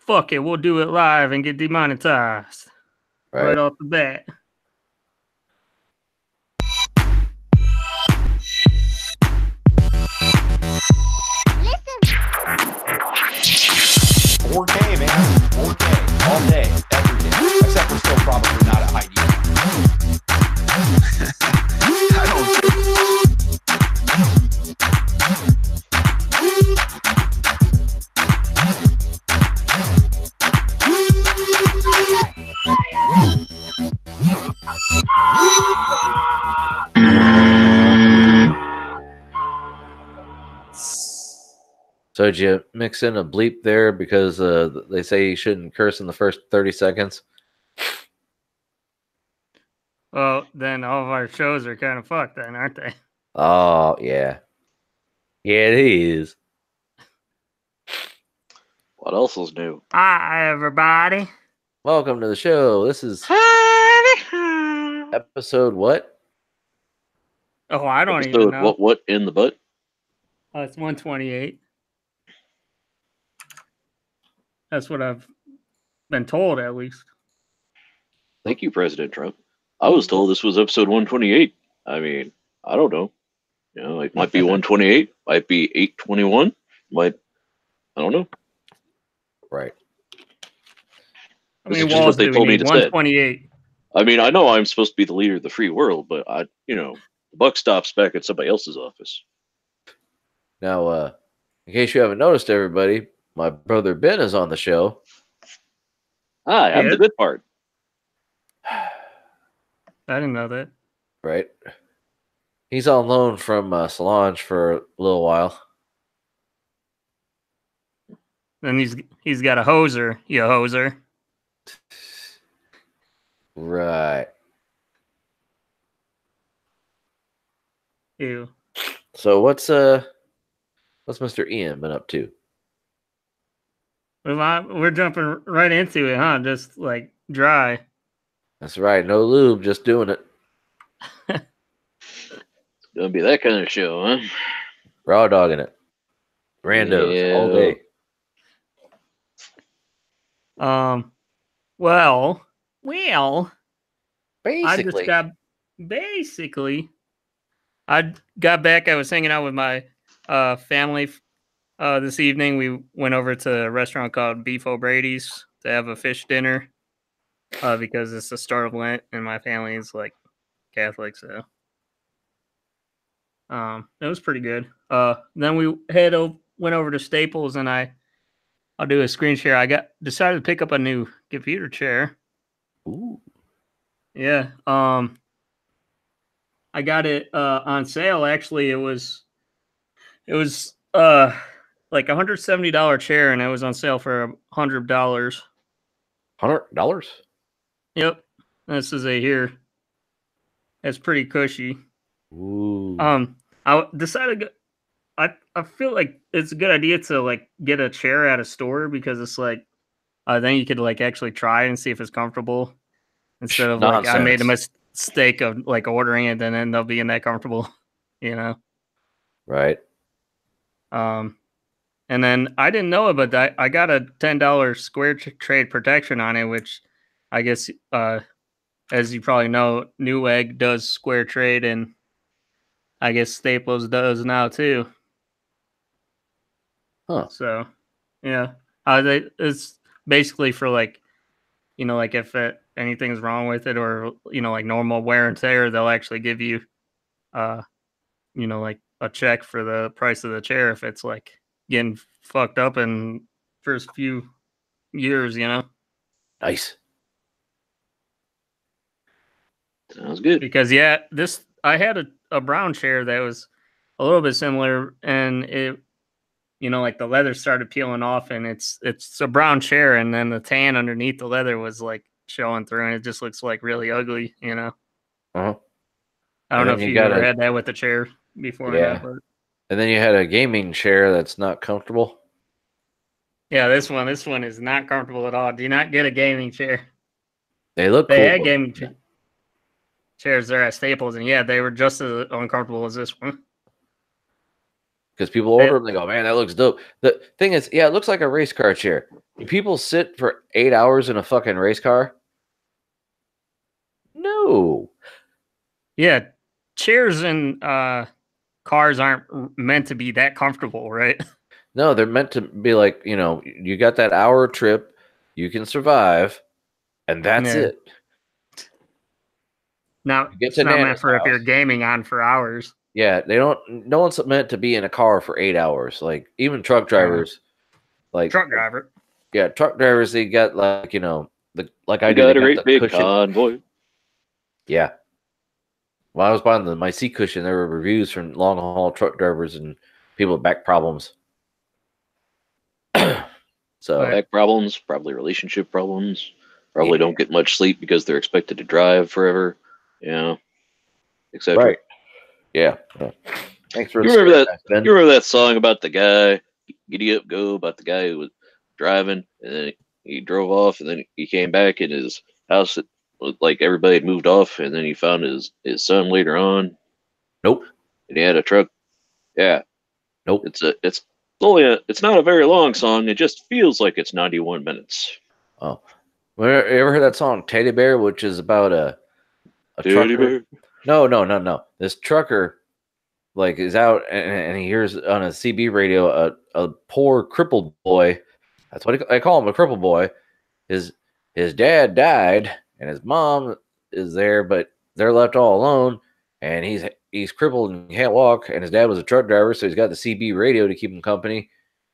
fuck it, we'll do it live and get demonetized right off the bat. Listen. 4K, man. 4K. All day, every day. Except we're still probably not at high definition. I don't think. So did you mix in a bleep there because they say you shouldn't curse in the first 30 seconds? Well, then all of our shows are kind of fucked then, aren't they? Oh, yeah. Yeah, it is. What else is new? Hi, everybody. Welcome to the show. This is episode what? Oh, I don't even know. What in the butt? Oh, it's 128. That's what I've been told, at least. Thank you, President Trump. I was told this was episode 128. I mean, I don't know. You know, it might be 128, might be 821, I don't know. Right. I mean, what they told me to 128. I mean, I know I'm supposed to be the leader of the free world, but the buck stops back at somebody else's office. Now, in case you haven't noticed, everybody, my brother Ben is on the show. Hi, I'm the good part. I didn't know that. Right. He's on loan from Solange for a little while. And he's got a hoser, you hoser. Right. Ew. So what's Mr. Ian been up to? We're jumping right into it, huh? Just like dry. That's right. No lube, just doing it. It's gonna be that kind of show, huh? Raw dogging it. Randos all day. Well, I got back. I was hanging out with my family this evening. We went over to a restaurant called Beef O'Brady's to have a fish dinner because it's the start of Lent and my family is like Catholic, so it was pretty good. Then we went over to Staples and I'll do a screen share. I decided to pick up a new computer chair. Ooh. Yeah. I got it on sale. Actually, it was like $170 chair, and it was on sale for $100. $100? Yep. This is here. It's pretty cushy. Ooh. I decided. I feel like it's a good idea to like get a chair at a store because it's like then you could like actually try and see if it's comfortable instead of like I made a mistake of like ordering it and end up being that comfortable, you know. Right. And then I didn't know it, but I got a $10 square trade protection on it, which I guess as you probably know, Newegg does square trade, and I guess Staples does now too. Huh. So, yeah, it's basically for like, you know, like if anything's wrong with it or, you know, like normal wear and tear, they'll actually give you, you know, like a check for the price of the chair if it's like getting fucked up in first few years, you know. Nice. Sounds good. Because I had a brown chair that was a little bit similar, and it, you know, like the leather started peeling off, and it's a brown chair, and then the tan underneath the leather was like showing through, and it just looks like really ugly, you know. Uh-huh. I don't know if you ever had that with the chair before. Yeah. And then you had a gaming chair that's not comfortable. Yeah, this one is not comfortable at all. Do not get a gaming chair. They cool. Had gaming chairs there at Staples, and yeah, they were just as uncomfortable as this one. Because people order them, they go, man, that looks dope. The thing is, yeah, it looks like a race car chair. Do people sit for 8 hours in a fucking race car? No. Yeah, chairs and cars aren't meant to be that comfortable, right? No, they're meant to be like, you got that hour trip, you can survive, and that's Yeah. it. Now You get it's to not meant Nana's for if you're house. gaming on for hours. Yeah, no one's meant to be in a car for 8 hours. Like even truck drivers, like Truck driver. yeah, truck drivers they got like, like I You do, they got a got great the big cushion. convoy. Yeah. When I was buying my seat cushion, there were reviews from long haul truck drivers and people with back problems. So Right. Back problems, probably relationship problems. Probably Yeah. don't get much sleep because they're expected to drive forever. Etc. Right. Yeah. Thanks for You the remember story, that? Ben. You remember that song about the guy, Giddy Up Go, about the guy who was driving and then he drove off and then he came back in his house. It was like everybody had moved off and then he found his son later on Nope. and he had a truck. Yeah, Nope. it's not a very long song. It just feels like it's 91 minutes. Oh. You ever heard that song Teddy Bear, which is about a Teddy trucker? bear. No. This trucker like is out and he hears on a CB radio a poor crippled boy. That's what I call him, a crippled boy. His dad died and his mom is there, but they're left all alone. And he's crippled and can't walk. And his dad was a truck driver, so he's got the CB radio to keep him company.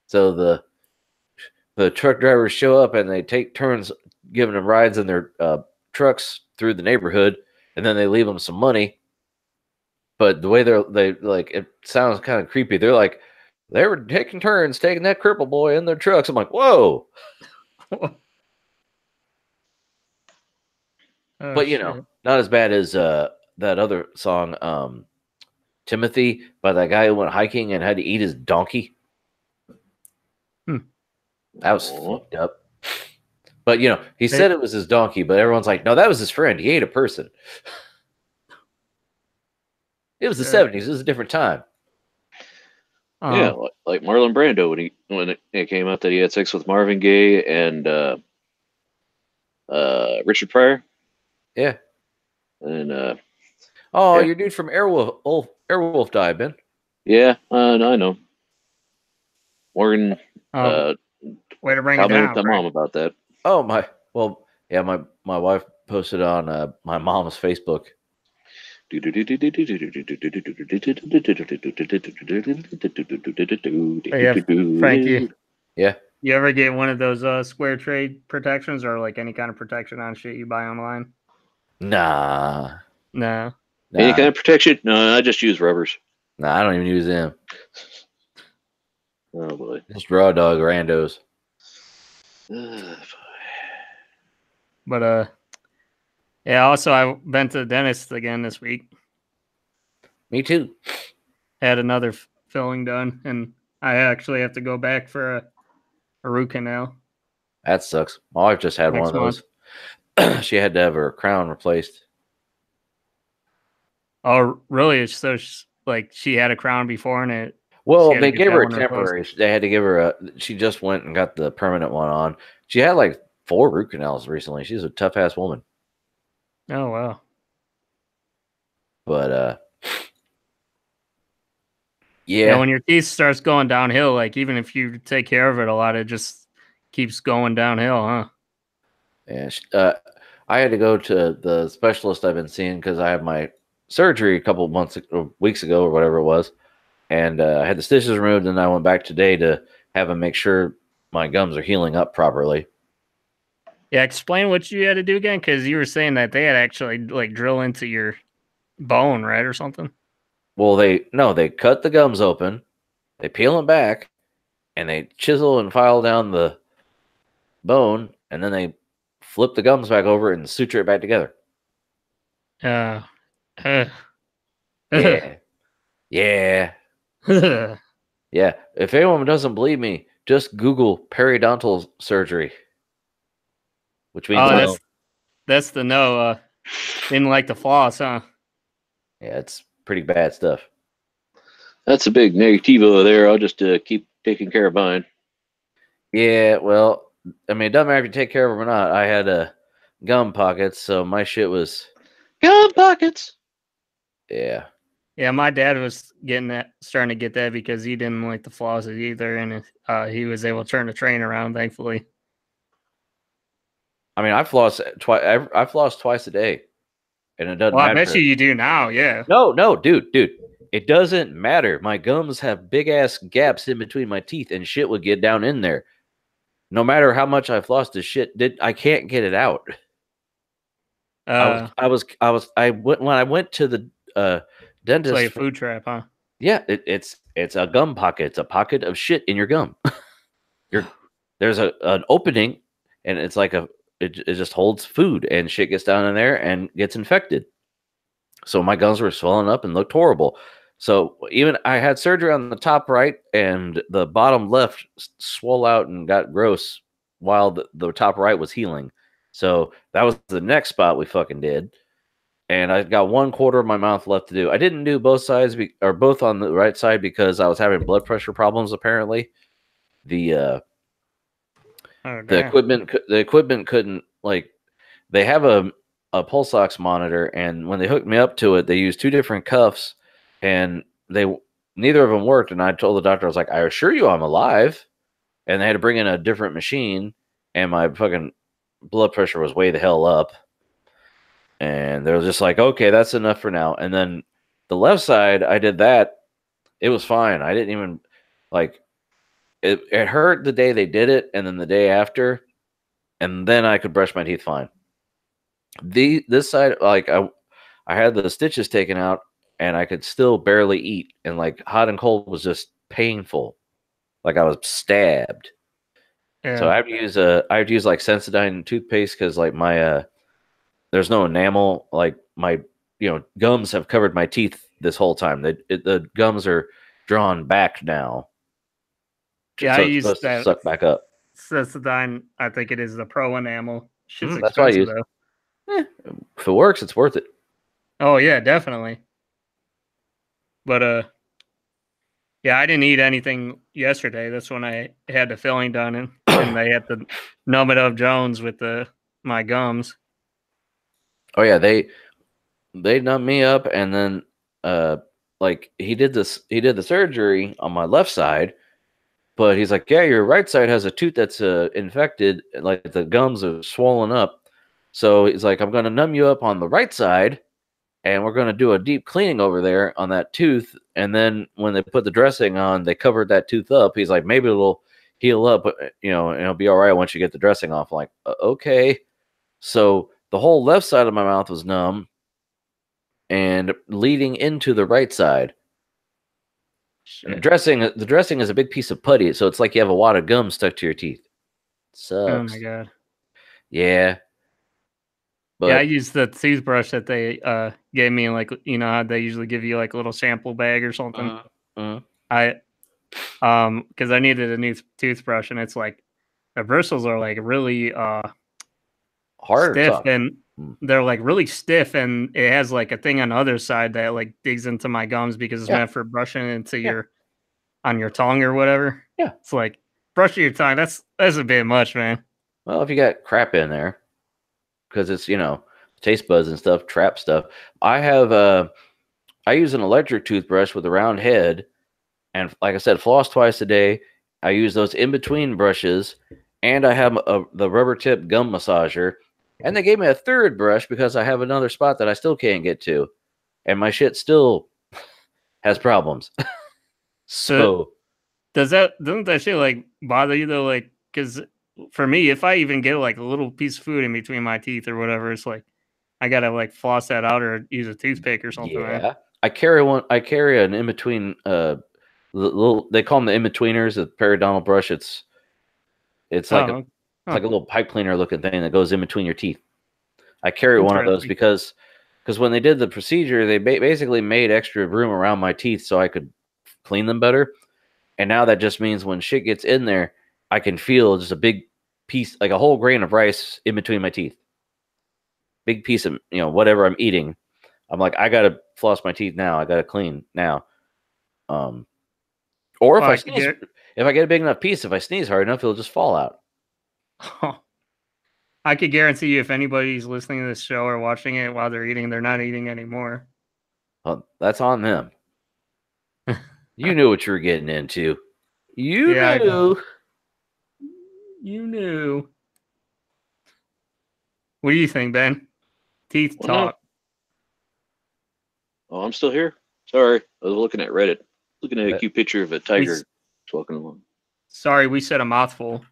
So the truck drivers show up and they take turns giving him rides in their trucks through the neighborhood, and then they leave him some money. But the way they like, it sounds kind of creepy. They're like, they were taking turns taking that cripple boy in their trucks. I'm like, whoa. Oh, But shit. not as bad as that other song, Timothy, by that guy who went hiking and had to eat his donkey. That was Aw. fucked up. But he said it was his donkey, but everyone's like, no, that was his friend. He ate a person. It was the 70s. It was a different time. Yeah, like Marlon Brando when it came out that he had sex with Marvin Gaye and Richard Pryor. Yeah. And Oh, yeah. your dude from Airwolf died, Ben. Yeah, I know. Morgan way to bring it commented down. to Frank. mom about that. Oh my wife posted on my mom's Facebook. Frankie. Yeah. You ever get one of those square trade protections or like any kind of protection on shit you buy online? Nah. No. Any kind of protection? No, I just use rubbers. Nah, I don't even use them. Oh boy. Just raw dog randos. But yeah, also I went to the dentist again this week. Me too. Had another filling done, and I actually have to go back for a root canal. That sucks. My wife just had Next one of those. She had to have her crown replaced. Oh, really? So like she had a crown before, and it. Well, She had to they get gave that her a one replaced. temporary. They had to give her a. She just went and got the permanent one on. She had like 4 root canals recently. She's a tough ass woman. Oh wow. But Yeah, when your teeth starts going downhill, like even if you take care of it a lot, it just keeps going downhill, huh? Yeah, I had to go to the specialist I've been seeing because I had my surgery a couple weeks ago or whatever it was, and I had the stitches removed, and I went back today to have him make sure my gums are healing up properly. Yeah, explain what you had to do again, because you were saying that they had actually like drill into your bone, right, or something. Well, they cut the gums open, they peel them back, and they chisel and file down the bone, and then they flip the gums back over and suture it back together. Yeah. Yeah. Yeah. If anyone doesn't believe me, just Google periodontal surgery. Which means that's the no. Didn't like the floss, huh? Yeah, it's pretty bad stuff. That's a big negativo there. I'll just keep taking care of mine. Yeah, well, I mean, it doesn't matter if you take care of them or not. I had gum pockets, so my shit was Gum pockets. yeah. Yeah, my dad was starting to get that because he didn't like the flosses either, and he was able to turn the train around, thankfully. I mean, I floss twice. I floss twice a day, and it doesn't Well, I matter. bet you do now, yeah. No, dude, it doesn't matter. My gums have big ass gaps in between my teeth, and shit would get down in there. No matter how much I flossed, this shit I can't get it out. I went when I went to the It's dentist. like a food trap, huh? Yeah, it's a gum pocket. It's a pocket of shit in your gum. There's an opening, and it's like it just holds food, and shit gets down in there and gets infected. So my gums were swelling up and looked horrible. So even I had surgery on the top right, and the bottom left swelled out and got gross while the top right was healing. So that was the next spot we fucking did. And I got 1/4 of my mouth left to do. I didn't do both sides or both on the right side because I was having blood pressure problems. Apparently, the equipment couldn't, like, they have a pulse ox monitor, and when they hooked me up to it, they used 2 different cuffs, and neither of them worked. And I told the doctor, I was like, I assure you I'm alive. And they had to bring in a different machine, and my fucking blood pressure was way the hell up. And they were just like, okay, that's enough for now. And then the left side, I did that. It was fine. I didn't even, like, it hurt the day they did it, and then the day after, and then I could brush my teeth fine. This side, like, I had the stitches taken out, and I could still barely eat, and like hot and cold was just painful, like I was stabbed. Yeah. So I have to use like Sensodyne toothpaste because like my there's no enamel. Like my gums have covered my teeth this whole time. The gums are drawn back now. Yeah, so I it's use supposed to that suck back up. Sensodyne. I think it is the Pro Enamel. Shit's That's what I expensive use. though. If it works, it's worth it. Oh yeah, definitely. But yeah, I didn't eat anything yesterday. That's when I had the filling done, and they had to numb it up Jones with my gums. Oh yeah, they numbed me up, and then like he did the surgery on my left side, but he's like, yeah, your right side has a tooth that's infected, like the gums are swollen up. So he's like, I'm gonna numb you up on the right side, and we're gonna do a deep cleaning over there on that tooth. And then when they put the dressing on, they covered that tooth up. He's like, maybe it'll heal up, but and it'll be all right once you get the dressing off. I'm like, okay. So the whole left side of my mouth was numb and leading into the right side. And the dressing is a big piece of putty, so it's like you have a wad of gum stuck to your teeth. Sucks. Oh my god. Yeah. But yeah, I used the toothbrush that they gave me, like how they usually give you like a little sample bag or something. I because I needed a new toothbrush, and it's like the bristles are like really hard, stiff, and they're like really stiff, and it has like a thing on the other side that like digs into my gums because it's meant for brushing into on your tongue or whatever. Yeah, it's like brushing your tongue. That's a bit much, man. Well, if you got crap in there, because it's taste buds and stuff, trap stuff. I use an electric toothbrush with a round head, and like I said, floss twice a day. I use those in between brushes, and I have the rubber tip gum massager. And they gave me a third brush because I have another spot that I still can't get to, and my shit still has problems. So doesn't that shit like bother you though? Like, because for me, if I even get like a little piece of food in between my teeth or whatever, it's like I gotta like floss that out or use a toothpick or something. Yeah, right? I carry an in between. They call them the in betweeners. The periodontal brush. It's like like a little pipe cleaner looking thing that goes in between your teeth. I carry one of those because when they did the procedure, they basically made extra room around my teeth so I could clean them better. And now that just means when shit gets in there, I can feel just a big piece, like a whole grain of rice in between my teeth. Big piece of, whatever I'm eating. I'm like, I got to floss my teeth now. I got to clean now. Or if I sneeze, if I get a big enough piece, if I sneeze hard enough, it'll just fall out. I could guarantee you, if anybody's listening to this show or watching it while they're eating, they're not eating anymore. Well, that's on them. You knew what you were getting into. You Yeah, knew. You knew. What do you think, Ben? Teeth Well, no. talk. Oh, I'm still here. Sorry, I was looking at Reddit, looking at a Uh, cute picture of a tiger walking along. Sorry, we said a mouthful.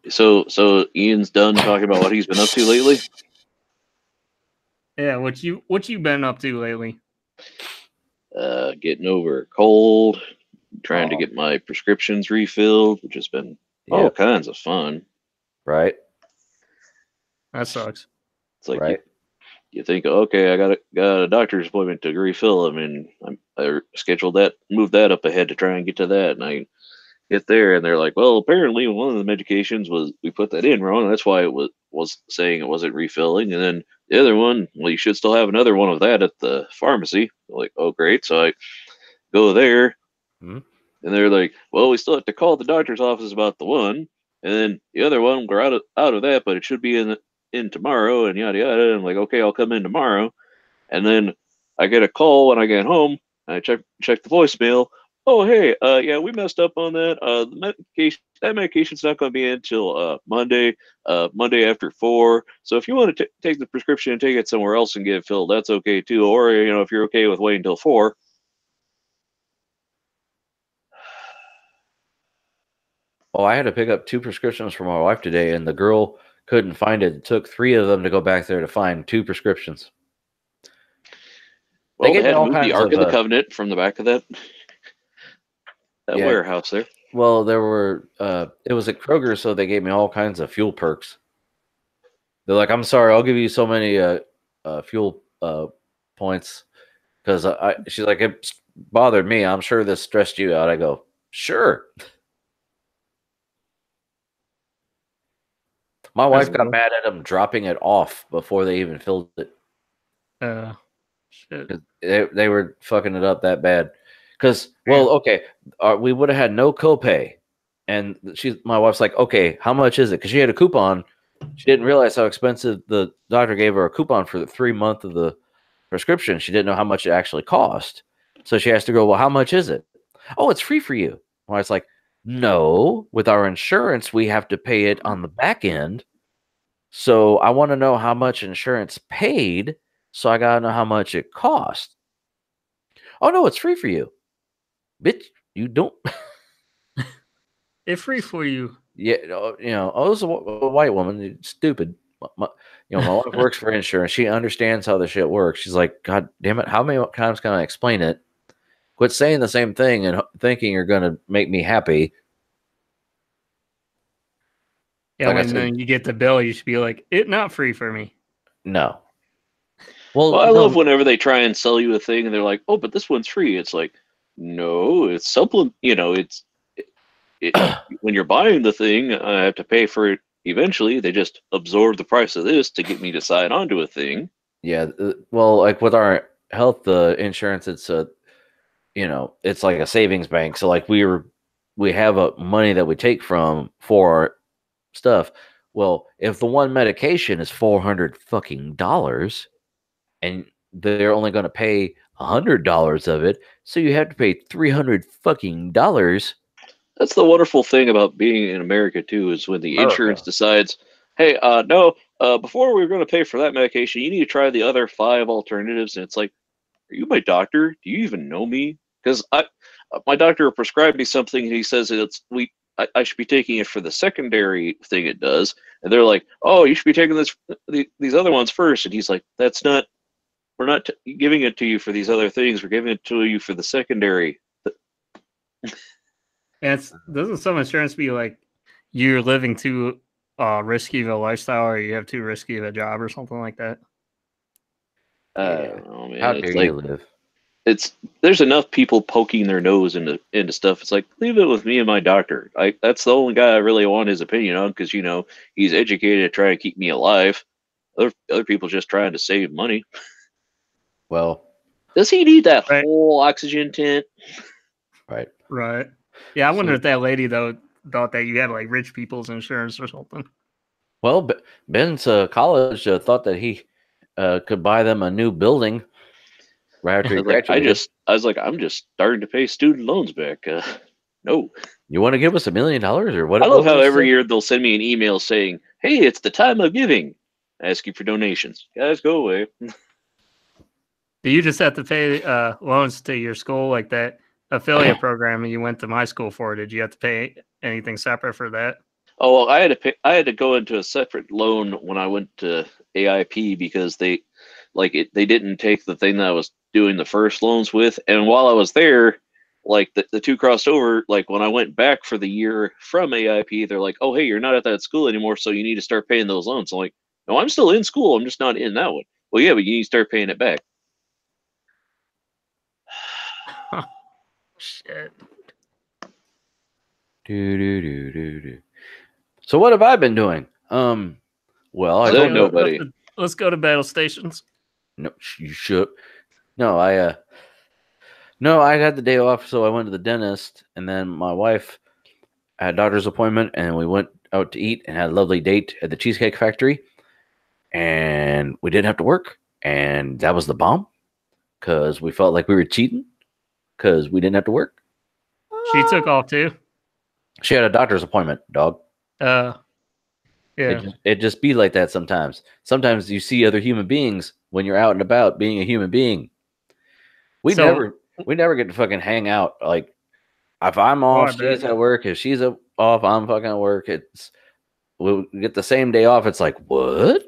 So Ian's done talking about what he's been up to lately. Yeah, what you been up to lately? Getting over a cold, trying to Oh. get my prescriptions refilled, which has been all Yep. kinds of fun. Right. That sucks. It's like Right. you think, okay, I got a doctor's appointment to refill them, and I scheduled that, moved that up ahead to try and get to that, and I get there, and they're like, well, apparently one of the medications was we put that in wrong, and that's why it was saying it wasn't refilling, and then the other one, well, you should still have another one of that at the pharmacy. I'm like, oh, great. So I go there, Hmm. and they're like, well, we still have to call the doctor's office about the one, and then the other one, we're out of that, but it should be in tomorrow, and yada yada. And I'm like, okay, I'll come in tomorrow. And then I get a call when I get home. I check the voicemail. Oh, hey, yeah, we messed up on that. That medication's not going to be in until Monday, Monday after 4. So if you want to take the prescription and take it somewhere else and get it filled, that's okay too. Or if you're okay with waiting until 4. Oh, I had to pick up 2 prescriptions for my wife today, and the girl couldn't find it. It took 3 of them to go back there to find 2 prescriptions. Well, they gave me had to all move the kinds Ark of of, the Covenant from the back of that Yeah. warehouse there. Well, there were it was at Kroger, so they gave me all kinds of fuel perks. They're like, I'm sorry, I'll give you so many fuel points because she's like, it bothered me. I'm sure this stressed you out. I go, sure. My wife got cool. mad at them dropping it off before they even filled it. Shit. 'Cause they were fucking it up that bad. Because, well, okay, we would have had no copay. And my wife's like, okay, how much is it? Because she had a coupon. She didn't realize how expensive the doctor gave her a coupon for the 3 month of the prescription. She didn't know how much it actually cost. So she has to go, well, how much is it? Oh, it's free for you. My wife's like, no, with our insurance, we have to pay it on the back end. So I want to know how much insurance paid. So I got to know how much it cost. Oh, no, it's free for you. Bitch, you don't. It's free for you. Yeah, oh, it's a white woman. It's stupid. My wife works for insurance. She understands how the shit works. She's like, God damn it, how many times can I explain it? Quit saying the same thing and thinking you're going to make me happy. Yeah, Like I when said, then you get the bill, you should be like, "It not free for me." no. Well, I no, love whenever they try and sell you a thing and they're like, "Oh, but this one's free." It's like, no, it's supplement. When you're buying the thing, I have to pay for it eventually. They just absorb the price of this to get me to sign on to a thing. yeah. Well, like with our health insurance, it's it's like a savings bank. So like we have a money that we take from for our stuff. Well, if the one medication is $400 fucking dollars, and they're only going to pay $100 of it, so you have to pay $300 fucking dollars. That's the wonderful thing about being in America too, is when the insurance decides, "Hey, no, before we're going to pay for that medication, you need to try the other 5 alternatives." And it's like, are you my doctor? Do you even know me? Because my doctor prescribed me something, and he says I should be taking it for the secondary thing it does, and they're like, "Oh, you should be taking these other ones first." And he's like, we're not giving it to you for these other things. We're giving it to you for the secondary." And doesn't some insurance be like you're living too risky of a lifestyle, or you have too risky of a job, or something like that? I don't know, man. How It's dare like you live? there's enough people poking their nose into stuff. It's like, leave it with me and my doctor. That's the only guy I really want his opinion on, because he's educated to try to keep me alive. Other people just trying to save money. Well, Does he need that Right. whole oxygen tent? right. Right. Yeah, I wonder if that lady though thought that you had like rich people's insurance or something. Well, Ben's college thought that he could buy them a new building right after he graduated. I was like, I'm just starting to pay student loans back. No. You want to give us $1 million or what? I love what how was every it? year they'll send me an email saying, "Hey, it's the time of giving. Asking for donations. Guys, go away." Do you just have to pay loans to your school like that affiliate program you went to my school for? Did you have to pay anything separate for that? Oh well, I had to go into a separate loan when I went to AIP because they didn't take the thing that I was doing the first loans with, and while I was there, like the two crossed over. Like when I went back for the year from AIP, they're like, "Oh hey, you're not at that school anymore, so you need to start paying those loans." I'm like, "No, I'm still in school. I'm just not in that one." Well, yeah, but you need to start paying it back. Shit. Do. So what have I been doing? Well, I So told you. nobody. Let's go to Battlestations. No, you should. No, I had the day off, so I went to the dentist, and then my wife had a doctor's appointment, and we went out to eat and had a lovely date at the Cheesecake Factory, and we didn't have to work, and that was the bomb, because we felt like we were cheating, because we didn't have to work. She took off too. She had a doctor's appointment, dog. Yeah. It just be like that sometimes. Sometimes you see other human beings when you're out and about being a human being. We never get to fucking hang out. Like if I'm off, she's at work. If she's off, I'm fucking at work. We'll get the same day off. It's like, what?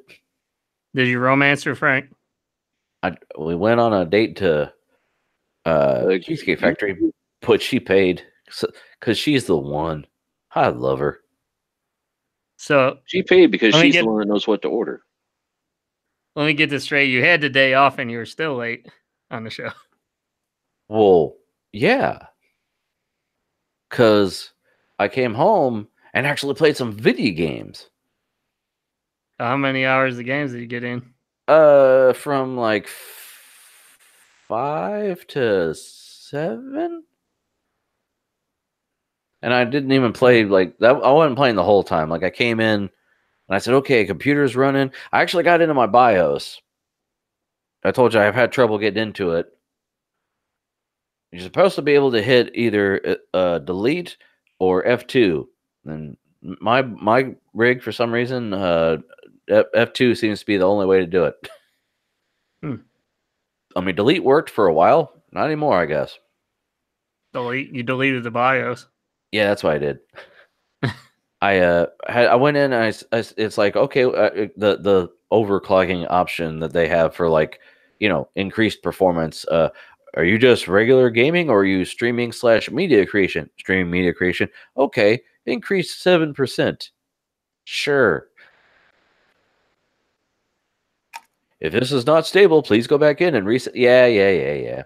Did you romance her, Frank? We went on a date to Cheesecake Factory, but she paid because she's the one. I love her. So She paid because she's the one that knows what to order. Let me get this straight. You had the day off and you were still late on the show. Well, yeah. Because I came home and actually played some video games. How many hours of games did you get in? From like 5 to 7. And I didn't even play like that. I wasn't playing the whole time. Like I came in and I said, okay, computer's running. I actually got into my BIOS. I told you I've had trouble getting into it. You're supposed to be able to hit either delete or F2. And my rig, for some reason, F2 seems to be the only way to do it. I mean, delete worked for a while. Not anymore, I guess. Delete? You deleted the BIOS. Yeah, that's what I did. I went in and it's like, okay, the overclocking option that they have for like, increased performance. Are you just regular gaming or are you streaming / media creation? Streaming media creation. Okay, increase 7%. Sure. If this is not stable, please go back in and reset. Yeah. Yeah.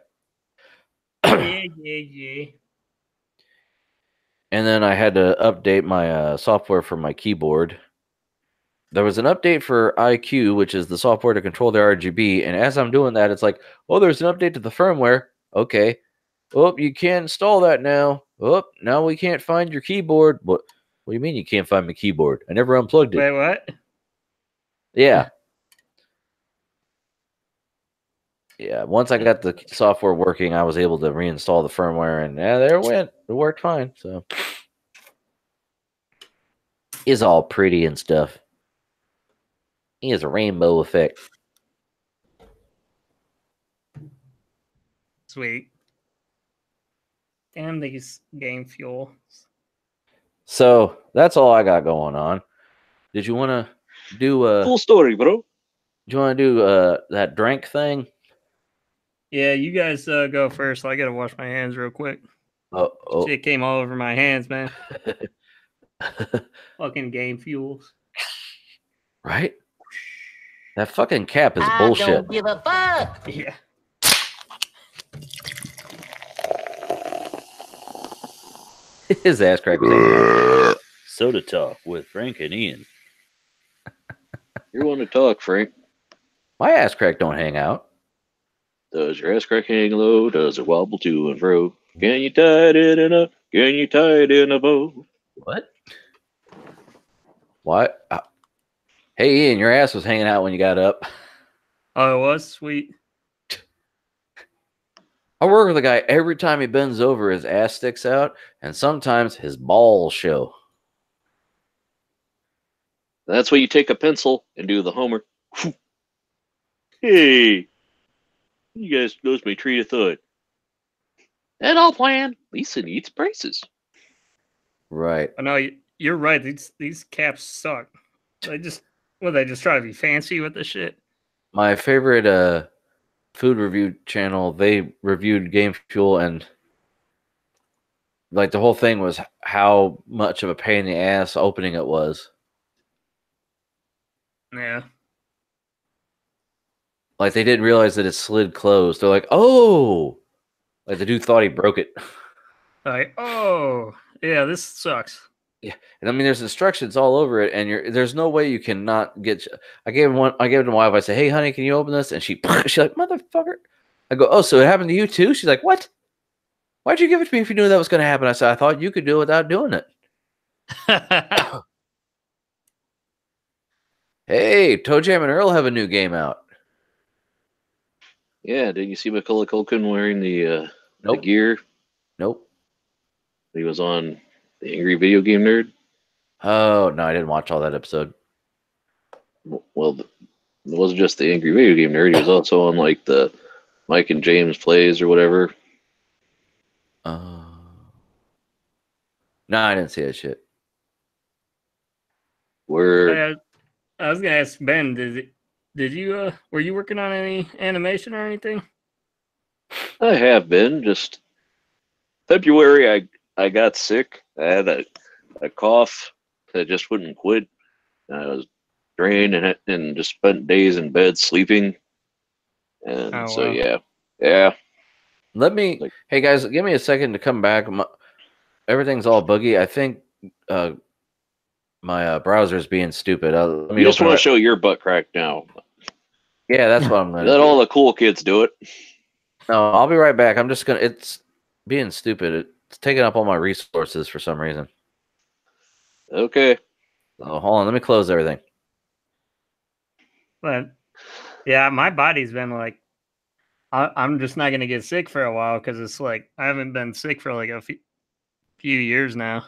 And then I had to update my software for my keyboard. There was an update for IQ, which is the software to control the RGB. And as I'm doing that, it's like, oh, there's an update to the firmware. Okay. Oh, you can't install that now. Oh, now we can't find your keyboard. What do you mean you can't find my keyboard? I never unplugged it. Wait, what? Yeah. Yeah, once I got the software working, I was able to reinstall the firmware, and there it went. It worked fine. So it's all pretty and stuff. He has a rainbow effect. Sweet. Damn these game fuels. So that's all I got going on. Did you want to do Full story, bro? Do you want to do that drink thing? Yeah, you guys go first. I gotta wash my hands real quick. Oh. Shit came all over my hands, man. Fucking game fuels. Right? That fucking cap is bullshit. I don't give a fuck. Yeah. His ass crack was like, Soda Talk with Frank and Ian. You want to talk, Frank? my ass crack don't hang out. Does your ass crack hang low? Does it wobble to and fro? Can you tie it in a bow? What? What? Hey, Ian, your ass was hanging out when you got up. Oh, it was sweet. I work with a guy every time he bends over, his ass sticks out, and sometimes his balls show. That's why you take a pencil and do the homer. Hey, you guys knows my tree of thought. And all plan. Lisa needs braces. Right. I know you're right. These caps suck. They just try to be fancy with the shit. My favorite food review channel, they reviewed Game Fuel, and like the whole thing was how much of a pain in the ass opening it was. Yeah. Like they didn't realize that it slid closed. They're like, oh, like the dude thought he broke it. Like, oh, yeah, this sucks. Yeah, and I mean, there's instructions all over it, and there's no way you cannot get. I gave it to my wife. I said, "Hey, honey, can you open this?" And she's like, "Motherfucker!" I go, "Oh, so it happened to you too?" She's like, "What? Why'd you give it to me if you knew that was going to happen?" I said, "I thought you could do it without doing it." Hey, Toe Jam and Earl have a new game out. Yeah, did you see Macaulay Culkin wearing the Nope. gear? Nope. He was on the Angry Video Game Nerd. Oh no, I didn't watch all that episode. Well, it wasn't just the Angry Video Game Nerd. He was also on like the Mike and James Plays or whatever. No, I didn't see that shit. Where I was gonna ask Ben, did you were you working on any animation or anything? I have been just February. I got sick. I had a cough that just wouldn't quit. I was drained and just spent days in bed sleeping. And Oh, so wow. yeah. Let me. Hey guys, give me a second to come back. Everything's all buggy. I think my browser's being stupid. Let me You just open want it. to show your butt crack now. Yeah, that's what I'm gonna Let do. all the cool kids do it. No, I'll be right back. I'm just gonna. It's being stupid. It's taking up all my resources for some reason. Okay. Oh, hold on. Let me close everything. But yeah, my body's been like, I'm just not gonna get sick for a while because it's like I haven't been sick for like a few years now.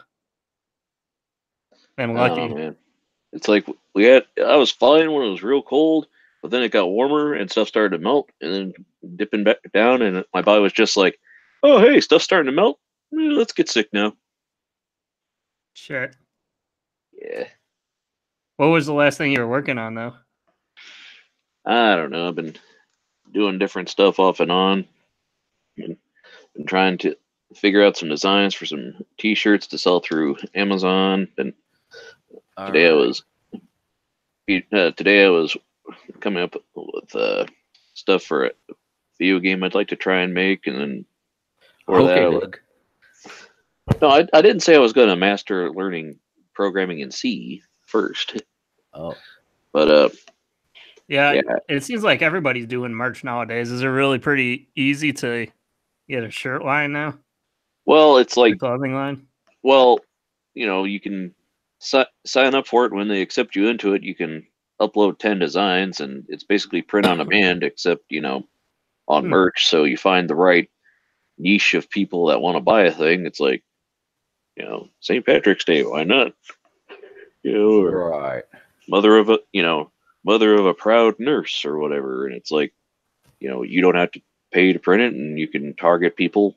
Been lucky. Oh man. It's like I was fine when it was real cold, but then it got warmer and stuff started to melt and then dipping back down and my body was just like, oh hey, stuff's starting to melt. Let's get sick now. Shit. Yeah. What was the last thing you were working on though? I don't know. I've been doing different stuff off and on. Been trying to figure out some designs for some t-shirts to sell through Amazon. And today I was coming up with stuff for a video game I'd like to try and make, and then Okay, no, I didn't say I was going to master learning programming in C first. Oh, But Yeah, it seems like everybody's doing merch nowadays. Is it really pretty easy to get a shirt line now? well, it's A like, clothing line? well, you can sign up for it. When they accept you into it, you can upload 10 designs, and it's basically print on demand, except on merch. So you find the right niche of people that want to buy a thing. It's like, St. Patrick's Day, why not? Or right. mother of a proud nurse or whatever, and it's like, you don't have to pay to print it, and you can target people.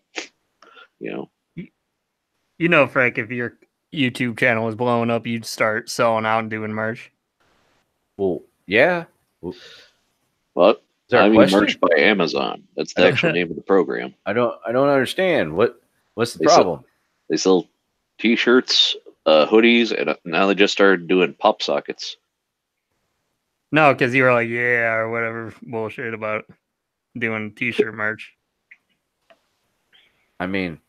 Frank, if your YouTube channel was blowing up, you'd start selling out and doing merch. Well, yeah. But there a I mean, question? merch by Amazon. That's the actual name of the program. I don't understand. What's the problem? They sell T-shirts, hoodies, and now they just started doing pop sockets. No, because you were like, yeah, or whatever bullshit about doing T-shirt merch. I mean,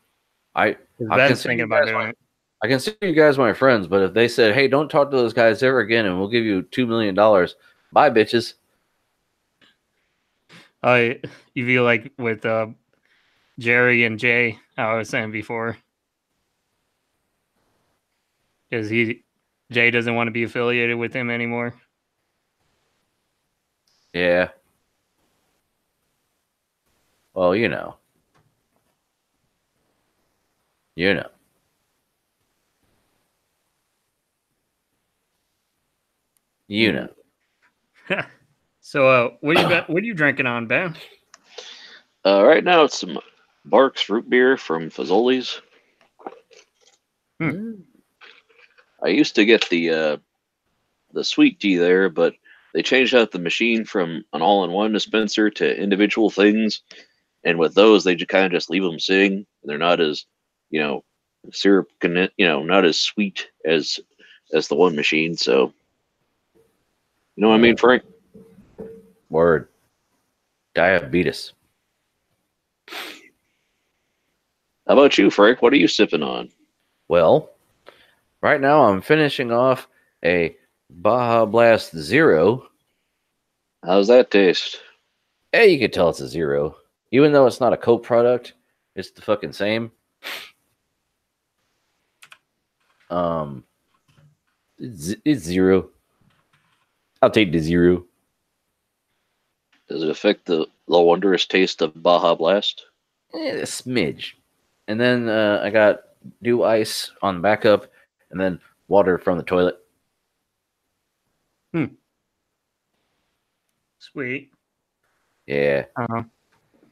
I Ben's thinking about doing it. I consider you guys my friends, but if they said, "Hey, don't talk to those guys ever again, and we'll give you $2 million," bye, bitches. You feel like with Jerry and Jay, how I was saying before. because Jay doesn't want to be affiliated with him anymore. Yeah. Well, you know. You know. You know. So, what are you drinking on, Ben? Right now it's some Barks root beer from Fazoli's. I used to get the sweet tea there, but they changed out the machine from an all-in-one dispenser to individual things, and with those they just kind of just leave them sitting. They're not as, syrup not as sweet as the one machine. So, you know what I mean, Frank? Word. Diabetes. How about you, Frank? What are you sipping on? Well, right now I'm finishing off a Baja Blast Zero. How's that taste? Hey, you can tell it's a zero. Even though it's not a Coke product, it's the fucking same. It's zero. I'll take the zero. Does it affect the wondrous taste of Baja Blast? A smidge. And then I got dew ice on the backup, and then water from the toilet. Sweet. Yeah. Uh-huh.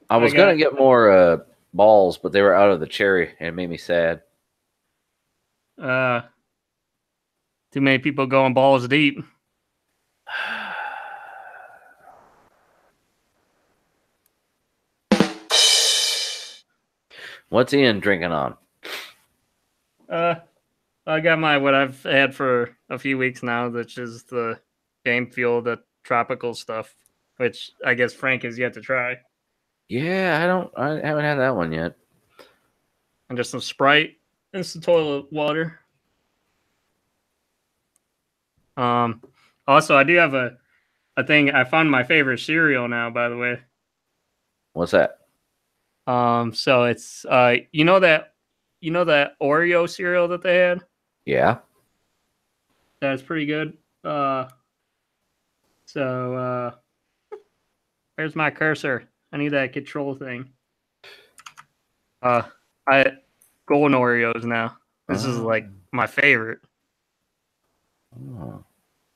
I was going to get more balls, but they were out of the cherry, and it made me sad. Too many people going balls deep. What's Ian drinking on? I got what I've had for a few weeks now, which is the Game Fuel, the tropical stuff, which I guess Frank has yet to try. Yeah, I haven't had that one yet. And just some Sprite and some toilet water. Also, I do have a thing. I found my favorite cereal now, by the way. What's that? So it's you know that Oreo cereal that they had? Yeah. That's pretty good. So where's my cursor? I need that control thing. Golden Oreos now. This is like my favorite. Oh.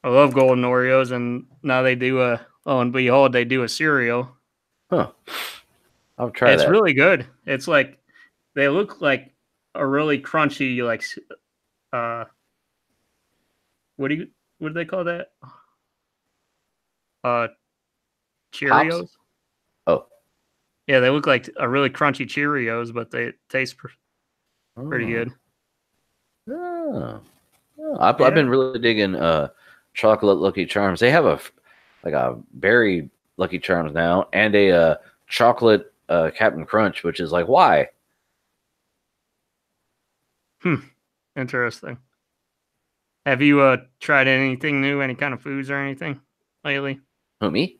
I love Golden Oreos, and now they do and behold, they do a cereal. Huh. I'll try that. It's really good. It's like they look like a really crunchy, like what do they call that? Cheerios. Pops? Oh. Yeah, they look like a really crunchy Cheerios, but they taste pretty good. Oh. I've been really digging chocolate Lucky Charms. They have a berry Lucky Charms now, and a chocolate Captain Crunch, which is like, why? Interesting. Have you tried anything new, any kind of foods or anything lately? Who, me?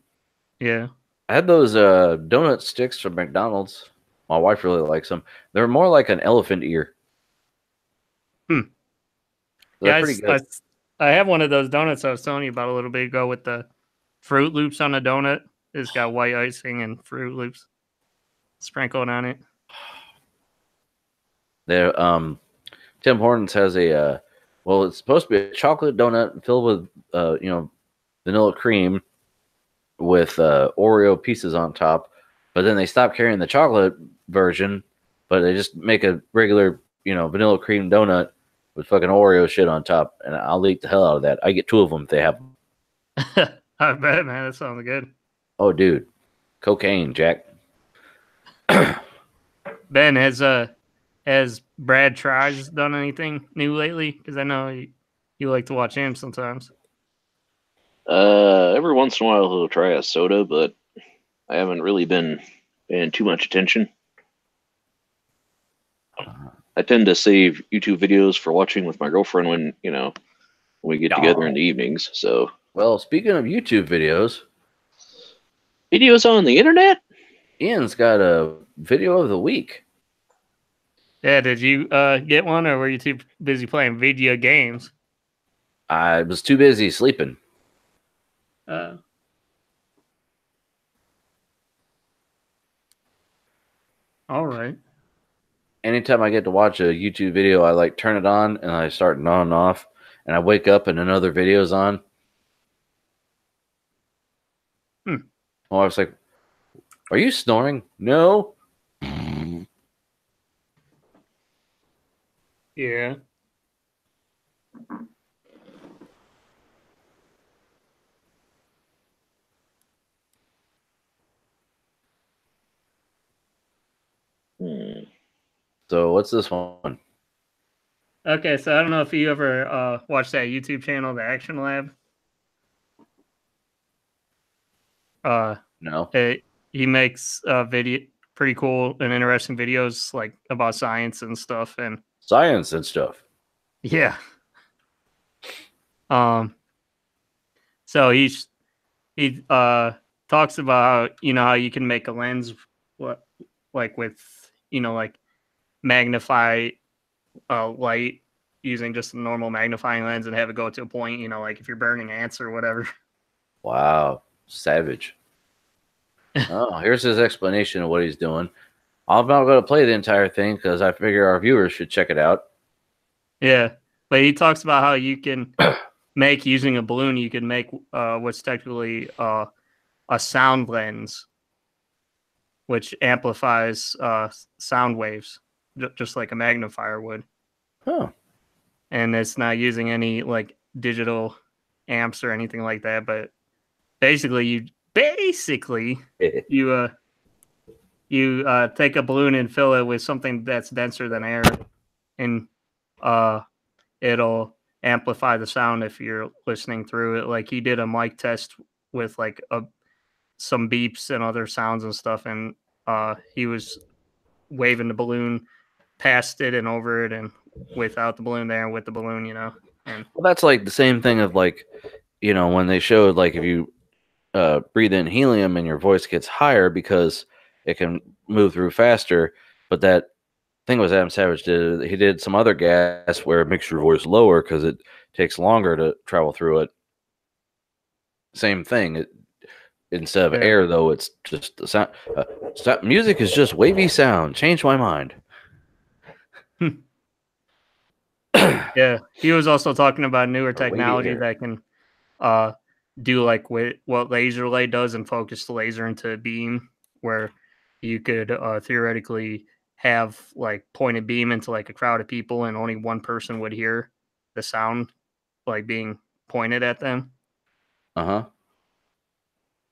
Yeah. I had those donut sticks from McDonald's. My wife really likes them. They're more like an elephant ear. They're pretty good. I have one of those donuts I was telling you about a little bit ago with the Fruit Loops on the donut. It's got white icing and Fruit Loops sprinkled on it. There, Tim Hortons has a it's supposed to be a chocolate donut filled with vanilla cream with Oreo pieces on top, but then they stopped carrying the chocolate version, but they just make a regular vanilla cream donut with fucking Oreo shit on top, and I'll eat the hell out of that. I get 2 of them if they have them. I bet, man. That sounds good. Oh, dude, cocaine, Jack. Ben, has Brad Tries done anything new lately? Because I know you like to watch him sometimes. Every once in a while he'll try a soda, but I haven't really been paying too much attention. I tend to save YouTube videos for watching with my girlfriend when we get together in the evenings. So, well, speaking of YouTube videos on the internet, Ian's got a video of the week. Yeah, did you get one, or were you too busy playing video games? I was too busy sleeping. Uh, all right. Anytime I get to watch a YouTube video, I like turn it on and I start nodding off, and I wake up and another video's on. Hmm. Oh, I was like, "Are you snoring?" No. Yeah. Hmm. So what's this one? Okay, so I don't know if you ever watched that YouTube channel, The Action Lab. Uh, No. he makes video pretty cool and interesting videos like about science and stuff, and Science and stuff. yeah. Um, so he talks about how you can make a lens what like with like magnify light using just a normal magnifying lens and have it go to a point, like if you're burning ants or whatever. Wow. Savage. Oh, here's his explanation of what he's doing. I'm not going to play the entire thing because I figure our viewers should check it out. Yeah, but he talks about how you can make using a balloon. You can make what's technically a sound lens, which amplifies sound waves, just like a magnifier would. Huh. And it's not using any like digital amps or anything like that. But basically, you take a balloon and fill it with something that's denser than air, and uh, it'll amplify the sound if you're listening through it. Like he did a mic test with like some beeps and other sounds and stuff, and he was waving the balloon past it and over it and without the balloon there and with the balloon, and Well, that's like the same thing of like, when they showed like if you breathe in helium and your voice gets higher because it can move through faster. But that thing was Adam Savage did. He did some other gas where it makes your voice lower because it takes longer to travel through it. Same thing. Instead of yeah. air, though, it's just the sound. Music is just wavy sound. Changed my mind. Yeah, he was also talking about newer Or wavy technology air. that can uh, do like what laser light does and focus the laser into a beam, where you could theoretically have like pointed beam into like a crowd of people, and only one person would hear the sound like being pointed at them. Uh huh.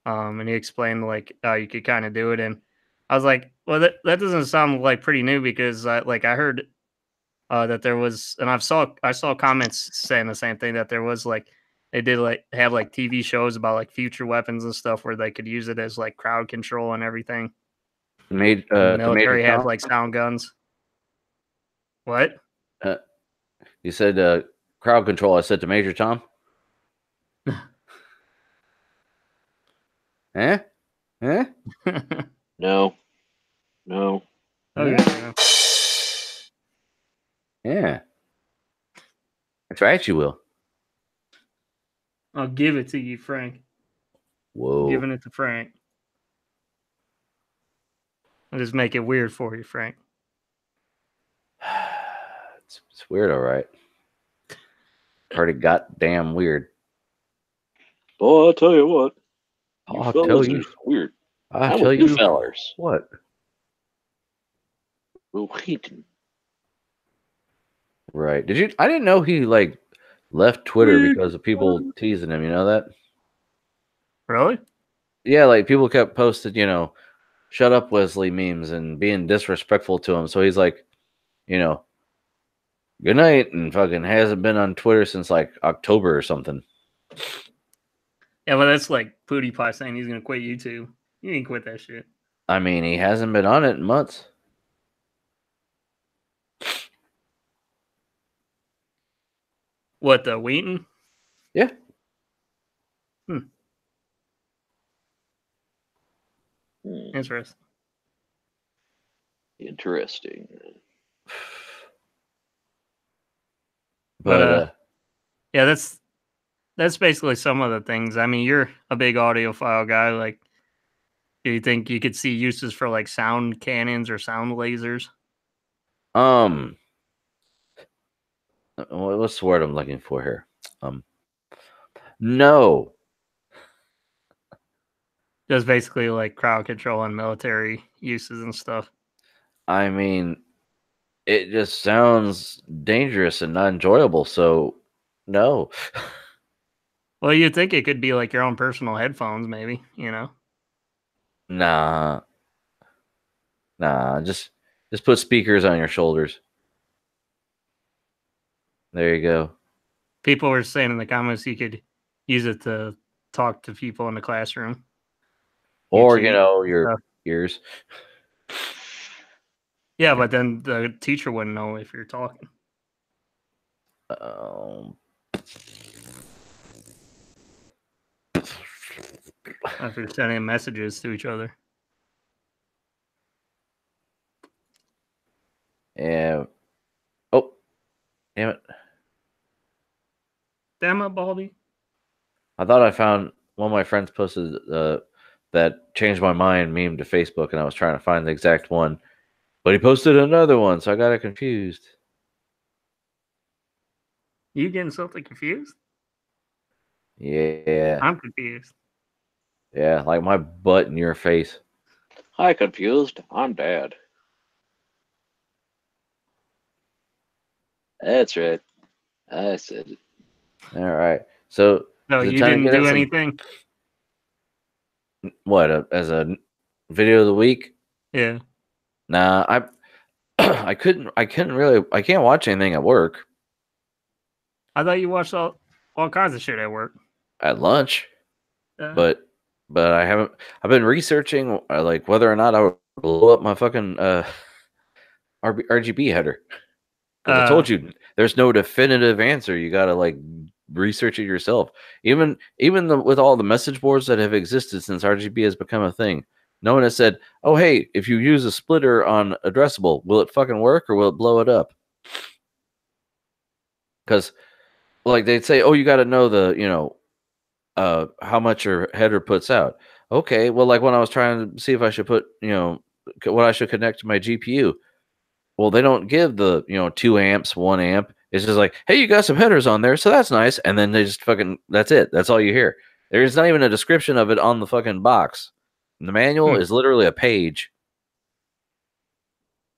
And he explained like how you could kind of do it, and I was like, well, that doesn't sound like pretty new because I heard that there was, and I saw comments saying the same thing, that there was like they did like have like TV shows about like future weapons and stuff where they could use it as like crowd control and everything. And the To Major military had Tom. like sound guns. What? Uh, you said crowd control. I said to Major Tom. Eh? Eh? No. No. Okay. Yeah. Yeah. That's right, you will. I'll give it to you, Frank. Whoa. Giving it to Frank. I'll just make it weird for you, Frank. It's weird, all right. Pretty goddamn weird. Boy, I'll tell you what. You I'll fellas tell are you. weird. I'll I'm tell with you you fellers. what. Will Wheaton. Right. I didn't know he like left Twitter because of people teasing him, you know that? Really? Yeah, like people kept posting, shut up Wesley memes and being disrespectful to him. So he's like, good night, and fucking hasn't been on Twitter since like October or something. Yeah, well, that's like PewDiePie saying he's gonna quit YouTube. You ain't quit that shit. I mean, he hasn't been on it in months. What, the Wheaton? Yeah. Interesting. Interesting. But yeah, that's basically some of the things. I mean, you're a big audiophile guy. Like, do you think you could see uses for like sound cannons or sound lasers? um, what's the word I'm looking for here? No. Just basically like crowd control and military uses and stuff. I mean, it just sounds dangerous and not enjoyable. So, no. Well, you'd think it could be like your own personal headphones, maybe, you know? Nah, nah. Just put speakers on your shoulders. There you go. People were saying in the comments you could use it to talk to people in the classroom. Or cheat. your ears. Yeah, but then the teacher wouldn't know if you're talking. Um, If you're sending messages to each other. yeah. Oh, damn it! Damn it, Baldy. I thought I found one of my friends posted that changed my mind meme to Facebook, and I was trying to find the exact one, but he posted another one, so I got it confused. You getting something confused? Yeah, I'm confused. yeah, like my butt in your face. Hi, confused. I'm Dad. That's right. I said it. All right, so No, is it you time to didn't get in do some anything? what as a video of the week? Yeah. Nah, I couldn't really I can't watch anything at work I thought you watched all kinds of shit at work. at lunch, Uh, but I haven't. I've been researching like whether or not I would blow up my fucking RGB header because I told you there's no definitive answer. You gotta like research it yourself. Even with all the message boards that have existed since RGB has become a thing, no one has said, "Oh, hey, if you use a splitter on addressable, will it fucking work or will it blow it up?" Because like they'd say, "Oh, you got to know the how much your header puts out." Okay, well, like when I was trying to see if I should put what I should connect to my GPU. Well, they don't give the 2 amps, 1 amp. It's just like, hey, you got some headers on there, so that's nice. And then they just fucking that's it. That's all you hear. There's not even a description of it on the fucking box. The manual is literally a page.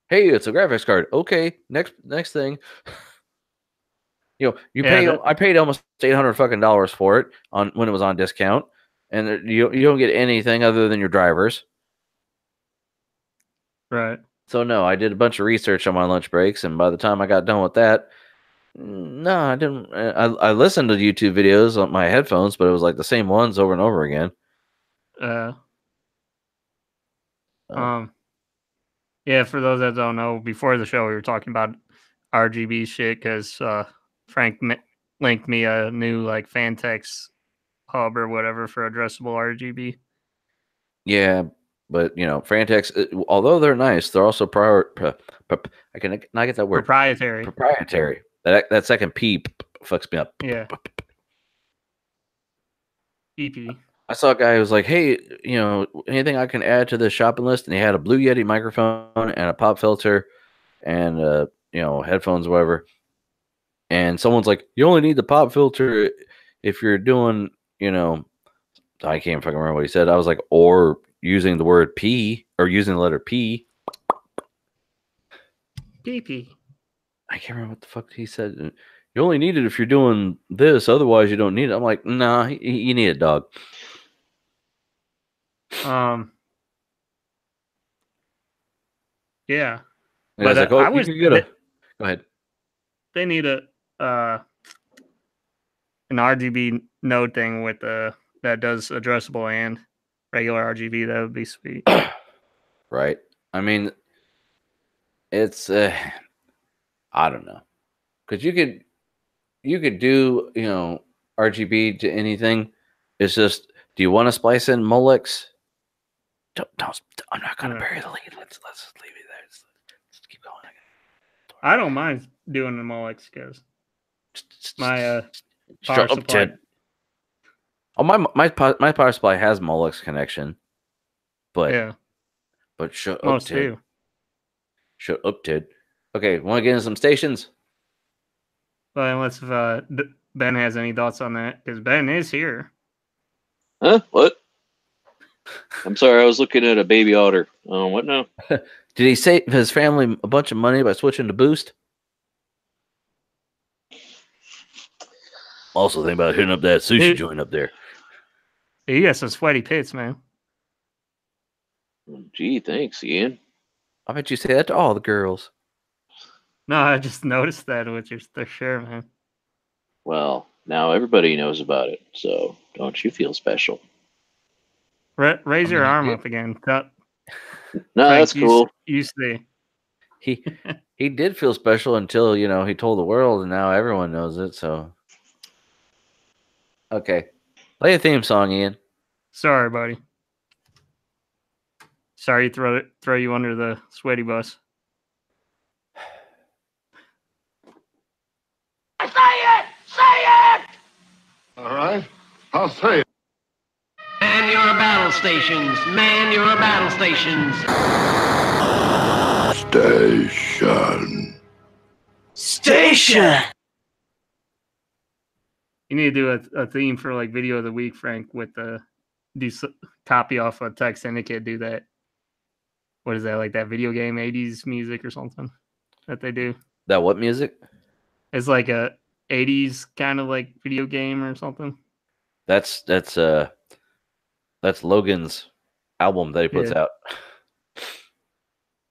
Hey, it's a graphics card. Okay, next thing. I paid almost $800 fucking dollars for it when it was on discount, and you don't get anything other than your drivers. right. So no, I did a bunch of research on my lunch breaks, and by the time I got done with that, no, I didn't. I listened to YouTube videos on my headphones, but it was like the same ones over and over again. Yeah, for those that don't know, before the show we were talking about RGB shit because Frank linked me a new like Fantex hub or whatever for addressable RGB. Yeah, but Frantex, although they're nice, they're also I can not get that word. Proprietary. Proprietary. That second P fucks me up. Yeah. EP. I saw a guy who was like, "Hey, anything I can add to this shopping list?" And he had a Blue Yeti microphone and a pop filter, and headphones, or whatever. And someone's like, "You only need the pop filter if you're doing, I can't fucking remember what he said." I was like, "Or using the word P or using the letter P." PP. I can't remember what the fuck he said. You only need it if you're doing this, otherwise you don't need it. I'm like, nah, you need it, dog. Yeah. And but like, I could get go ahead. They need a an RGB node thing with that does addressable and regular RGB. That would be sweet. Right. I mean, it's I don't know, because you could do RGB to anything. It's just, do you want to splice in Molex? Don't I'm not gonna bury the lead. Let's leave it there. Let's keep going. I don't mind doing the Molex because my power Shut up, supply. Ted. Oh, my power supply has Molex connection, but Yeah, shut up, most Ted. do. Shut up, Ted. Okay, want to get into some stations? But unless Ben has any thoughts on that, because Ben is here. Huh? What? I'm sorry, I was looking at a baby otter. What now? Did he save his family a bunch of money by switching to Boost? Also, think about hitting up that sushi Dude. joint up there. You got some sweaty pits, man. Gee, thanks, Ian. I bet you say that to all the girls. No, I just noticed that with your shirt, man. Well, now everybody knows about it, so don't you feel special? Raise your arm yeah. up again. No, Frank, that's cool. You see. He did feel special until he told the world, and now everyone knows it. So, okay, play a theme song, Ian. Sorry, buddy. Sorry to throw you under the sweaty bus. Say it! Say it! All right, I'll say it. Man your battle stations. Man your battle stations. Station. Station. You need to do a theme for like video of the week, Frank, with copy off a Tech Syndicate. Do that. What is that, like that video game 80s music or something that they do? That what music? It's like a 80s kind of like video game or something. That's Logan's album that he puts out.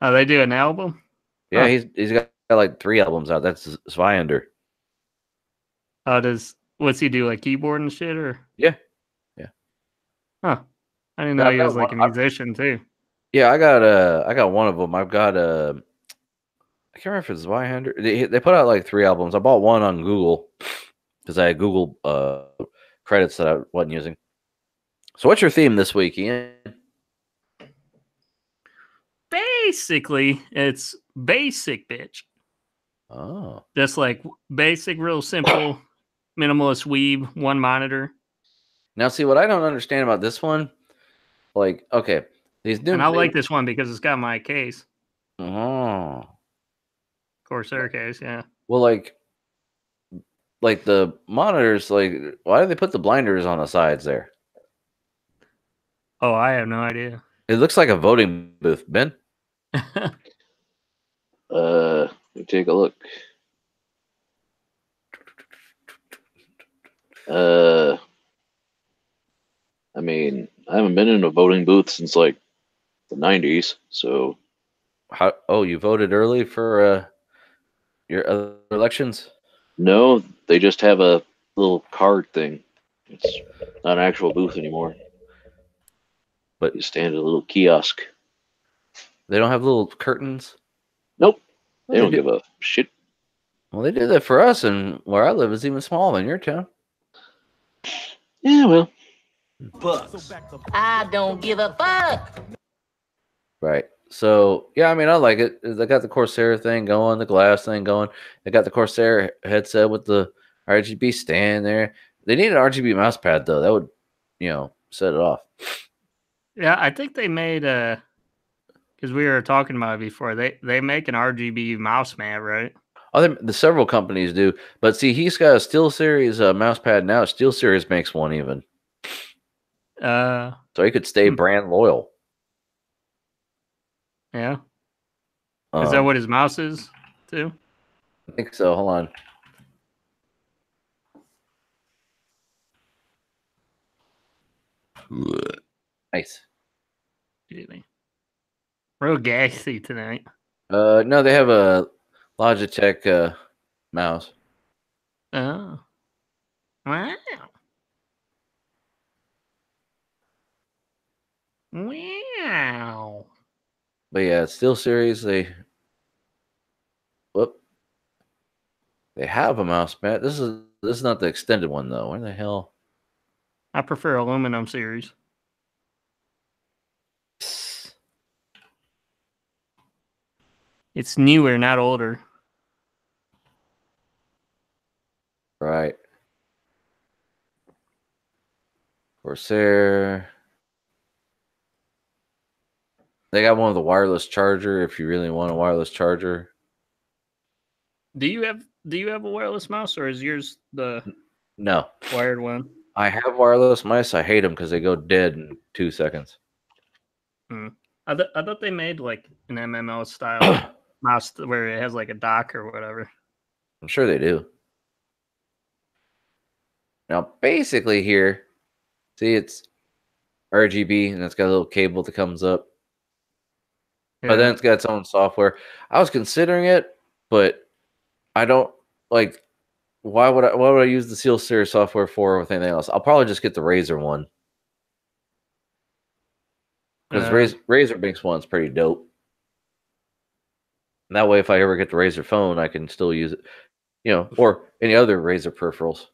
Oh, they do an album? Yeah, he's got like 3 albums out. That's Zweihander. What's he do, like keyboard and shit, or? Yeah. Huh. I didn't know he was like a musician too. Yeah, I got one of them. I've got I can't remember if it's Zweihander. They put out like 3 albums. I bought one on Google because I had Google credits that I wasn't using. So what's your theme this week, Ian? Basically, it's basic, bitch. Oh. Just like basic, real simple, minimalist weeb, one monitor. Now, see, what I don't understand about this one, like, okay, these new... And I like this one because it's got my case. Oh. Corsair case, yeah. Well, like the monitors, like, why do they put the blinders on the sides there? Oh, I have no idea. It looks like a voting booth, Ben. Let me take a look. I mean, I haven't been in a voting booth since like the 90s, so. Oh, you voted early for your other elections? No, they just have a little card thing. It's not an actual booth anymore. But you stand at a little kiosk. They don't have little curtains? Nope. They don't give a shit. Well, they do that for us, and where I live is even smaller than your town. Yeah, well. Bucks. I don't give a fuck. Right. So, yeah, I mean, I like it. They got the Corsair thing going, the glass thing going. They got the Corsair headset with the RGB stand there. They need an RGB mouse pad, though. That would, set it off. Yeah, I think they made because we were talking about it before. They make an RGB mouse mat, right? The several companies do, but see, he's got a SteelSeries mouse pad now. SteelSeries makes one even. So he could stay brand loyal. Yeah. Is that what his mouse is too? I think so. Hold on. Nice. Real gassy tonight. No, they have a Logitech mouse. Oh. Wow. Wow. But yeah, SteelSeries, they have a mouse mat. This is not the extended one though. Where the hell? I prefer aluminum series. It's newer, not older. Right. Corsair. They got one with a wireless charger if you really want a wireless charger. Do you have a wireless mouse, or is yours the No. wired one? I have wireless mice. I hate them because they go dead in 2 seconds. I thought they made like an MMO style mouse where it has like a dock or whatever. I'm sure they do. Now, basically here, see, it's RGB, and it's got a little cable that comes up. But then it's got its own software. I was considering it, but I don't like. Why would I use the SealSeries software for with anything else? I'll probably just get the Razer one because Razer Binks one's pretty dope. And that way, if I ever get the Razer phone, I can still use it, or any other Razer peripherals.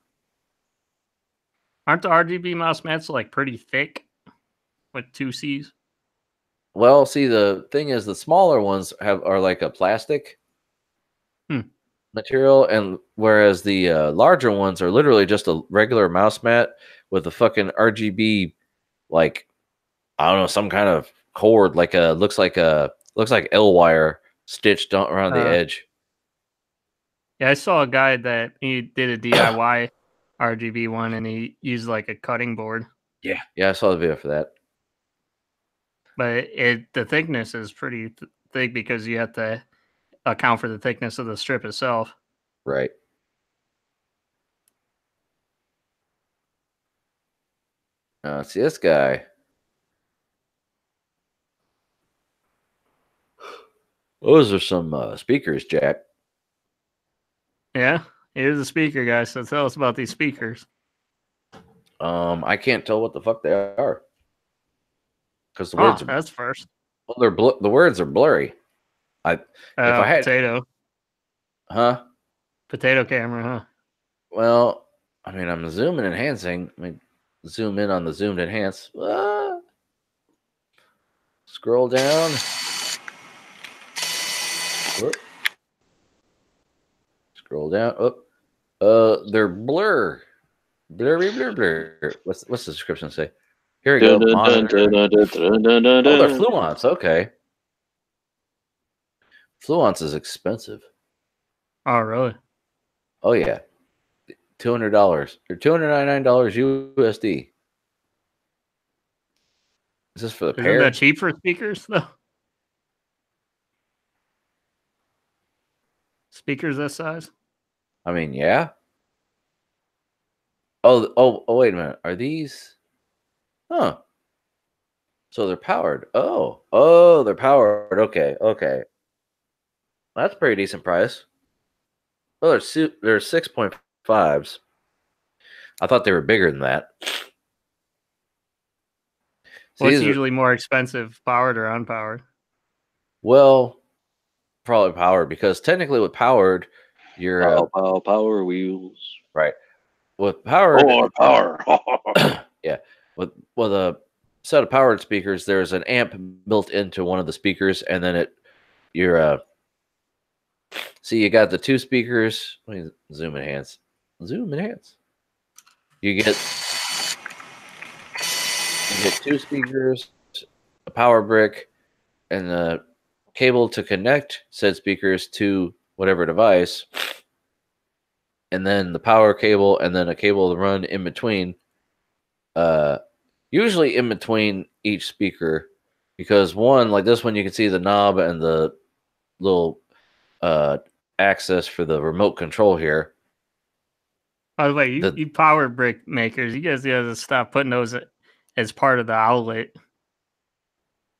Aren't the RGB mouse mats like pretty thick with 2 C's? Well, see, the thing is, the smaller ones are like a plastic material, and whereas the larger ones are literally just a regular mouse mat with a fucking RGB, like, I don't know, some kind of cord, like looks like L wire stitched around the edge. Yeah, I saw a guy that he did a DIY RGB one, and he used like a cutting board. Yeah, I saw the video for that. But the thickness is pretty thick because you have to account for the thickness of the strip itself. Right. See this guy. Those are some speakers, Jack. Yeah, here's the speaker, guys. So tell us about these speakers. I can't tell what the fuck they are because the words are. That's first. Well, the words are blurry. If I had potato, potato camera, huh? Well, I mean, I'm zooming and enhancing. Let me zoom in on the zoomed enhance. Scroll down. Whoop. Scroll down. They're blur. Blur. What's the description say? Here we go. Monitor. Oh, they're Fluence. Okay. Fluence is expensive. Oh, really? Oh, yeah. $200 or $299 USD. Is this for the pair? Isn't that cheap for speakers, though? Speakers that size? I mean, yeah. Oh, wait a minute. Are these? Huh. So they're powered. Oh, they're powered. Okay. That's a pretty decent price. Oh, they're 6.5s. I thought they were bigger than that. What's usually more expensive, powered or unpowered? Well, probably powered, because technically with powered, you're power wheels. Right. With powered, power. Yeah. With a set of powered speakers, there's an amp built into one of the speakers, and then see, you got the 2 speakers. Let me zoom enhance. You get 2 speakers, a power brick, and the cable to connect said speakers to whatever device, and then the power cable, and then a cable to run in between. Usually in between each speaker, because one, like this one, you can see the knob and the little access for the remote control here. By the way, you power brick makers, you guys gotta stop putting those as part of the outlet.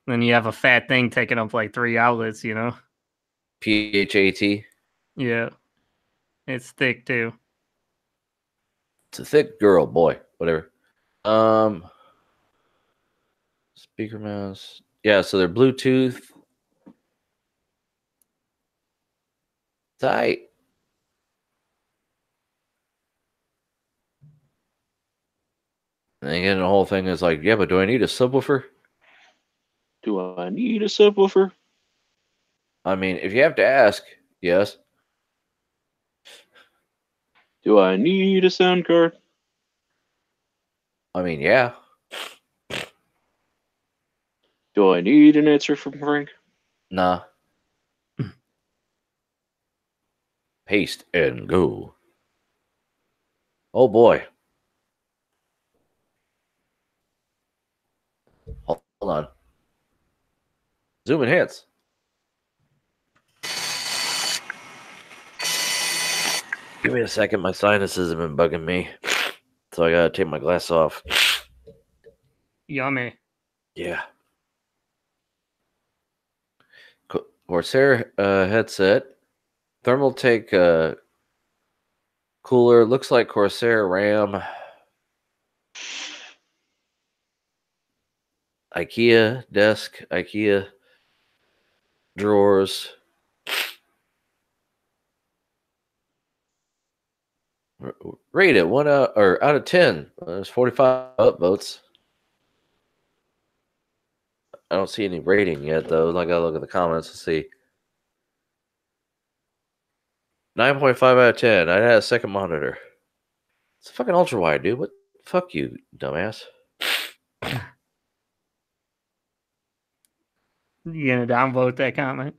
Then you have a fat thing taking up like 3 outlets, PHAT. Yeah. It's thick too. It's a thick girl, boy, whatever. Speaker mouse. Yeah, so they're Bluetooth. Tight. And again, the whole thing is like, yeah, but do I need a subwoofer? Do I need a subwoofer? I mean, if you have to ask, yes. Do I need a sound card? I mean, yeah. Do I need an answer from Frank? Nah. Paste and go. Oh boy. Hold on. Zooming hits. Give me a second. My sinuses have been bugging me. So I gotta take my glass off. Yummy. Yeah. Corsair headset. Thermaltake cooler. Looks like Corsair RAM. IKEA desk. IKEA drawers. Rate it 1 out or out of 10. There's 45 upvotes. I don't see any rating yet though. I gotta look at the comments to see. 9.5 out of 10. I had a second monitor. It's a fucking ultra wide, dude. What? Fuck you, dumbass. You gonna downvote that comment?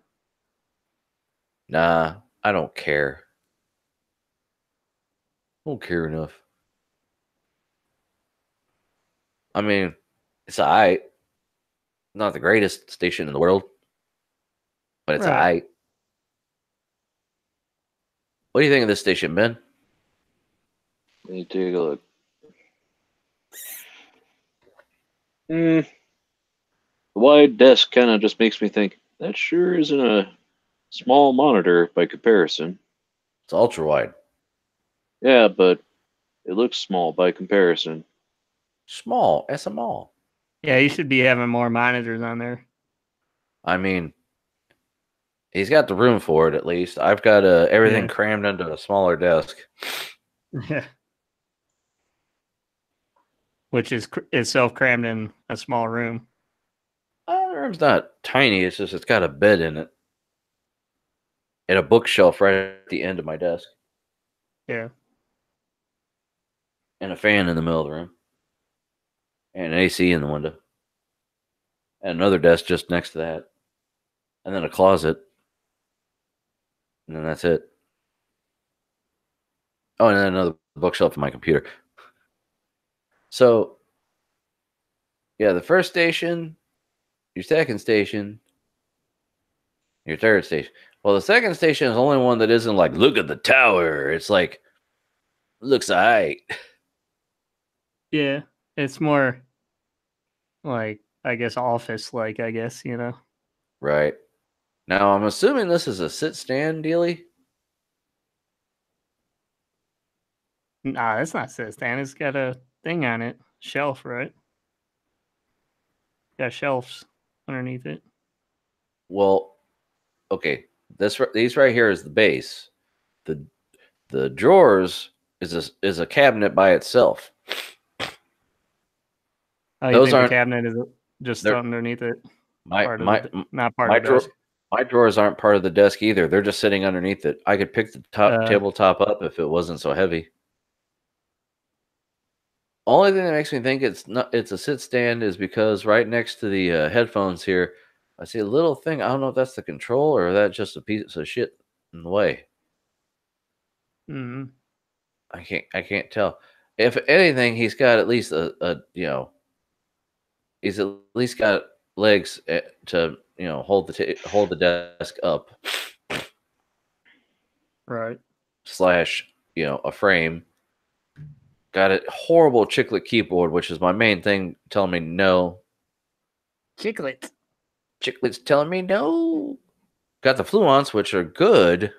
Nah, I don't care. I don't care enough. I mean, it's alright. Not the greatest station in the world, but it's Right. alright. What do you think of this station, Ben? Let me take a look. The wide desk kind of just makes me think that sure isn't a small monitor by comparison. It's ultra wide. Yeah, but it looks small by comparison. Small, SMall. Yeah, you should be having more monitors on there. I mean, he's got the room for it at least. I've got everything Yeah. crammed into a smaller desk. Yeah. Which is itself crammed in a small room. The room's not tiny. It's just it's got a bed in it and a bookshelf right at the end of my desk Yeah. and a fan in the middle of the room and an AC in the window and another desk just next to that and then a closet and then that's it. Oh, and then another bookshelf in my computer. So, yeah, the first station, your second station, your third station. Well, the second station is the only one that isn't like, look at the tower. It's like, looks alright. Yeah. It's more like, I guess, office like, I guess, you know. Right. Now, I'm assuming this is a sit-stand dealie. Nah, that's not sit stand. It's got a thing on it. Shelf, right? Got shelves underneath it. Well, okay. These right here is the base. The drawers is a cabinet by itself. Oh, you Those think the aren't cabinet is just they're- underneath it? my Part of my the, not part my of the drawer. desk. My drawers aren't part of the desk either. They're just sitting underneath it. I could pick the tabletop up if it wasn't so heavy. Only thing that makes me think it's a sit stand is because right next to the headphones here, I see a little thing. I don't know if that's the control or that's just a piece of shit in the way. Mm-hmm. I can't tell. If anything, he's got at least a he's at least got legs to hold the desk up Right. / a frame. Got a horrible chiclet keyboard, which is my main thing telling me no. Chiclet. Chiclet's telling me no. Got the fluence, which are good,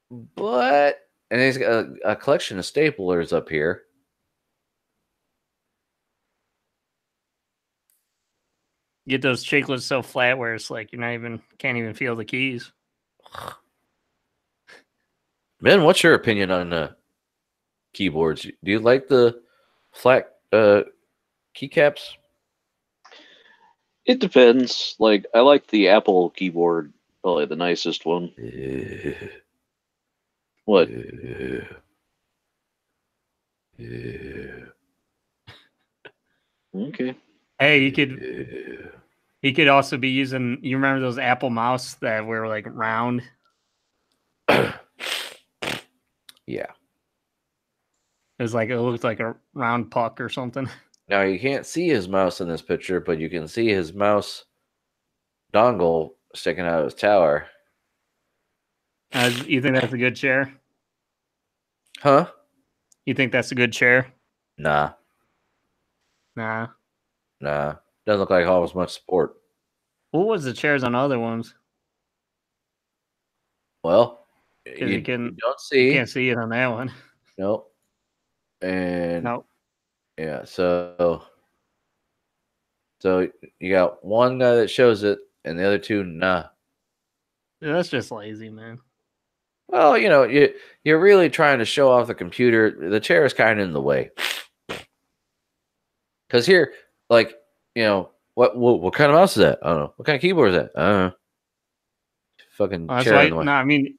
but and he's got a collection of staplers up here. Get those chiclets so flat where it's like can't even feel the keys. Ben, what's your opinion on keyboards? Do you like the flat keycaps? It depends. Like, I like the Apple keyboard, probably the nicest one. What? Yeah. Yeah. Okay. Hey, Yeah. he could also be using. You remember those Apple mouse that were like round? Yeah. It looked like a round puck or something. Now you can't see his mouse in this picture, but you can see his mouse dongle sticking out of his tower. You think that's a good chair? Huh? You think that's a good chair? Nah. Nah. Nah. Doesn't look like it offers much support. What was the chairs on other ones? Well, Because you don't you see. can't see it on that one. Nope. And No, yeah, so you got one guy that shows it, and the other two, nah. that's just lazy, man. Well, you're really trying to show off the computer. The chair is kind of in the way. Because here, like, what kind of mouse is that? I don't know. What kind of keyboard is that? I don't know. Fucking Well, that's chair in why. the way. No, I mean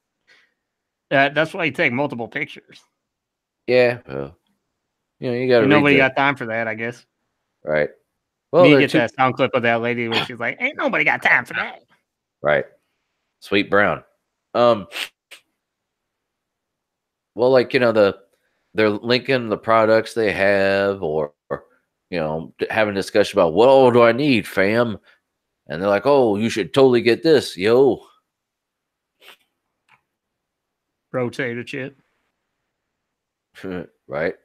that's why you take multiple pictures. Yeah, well, you got to And read nobody the got time for that, I guess. right. Well, You they're get two that sound clip of that lady where she's like, "Ain't nobody got time for that." right. Sweet brown. Well, like they're linking the products they have, or having a discussion about what all do I need, fam, and they're like, oh, you should totally get this, yo. Rotator chip. Right.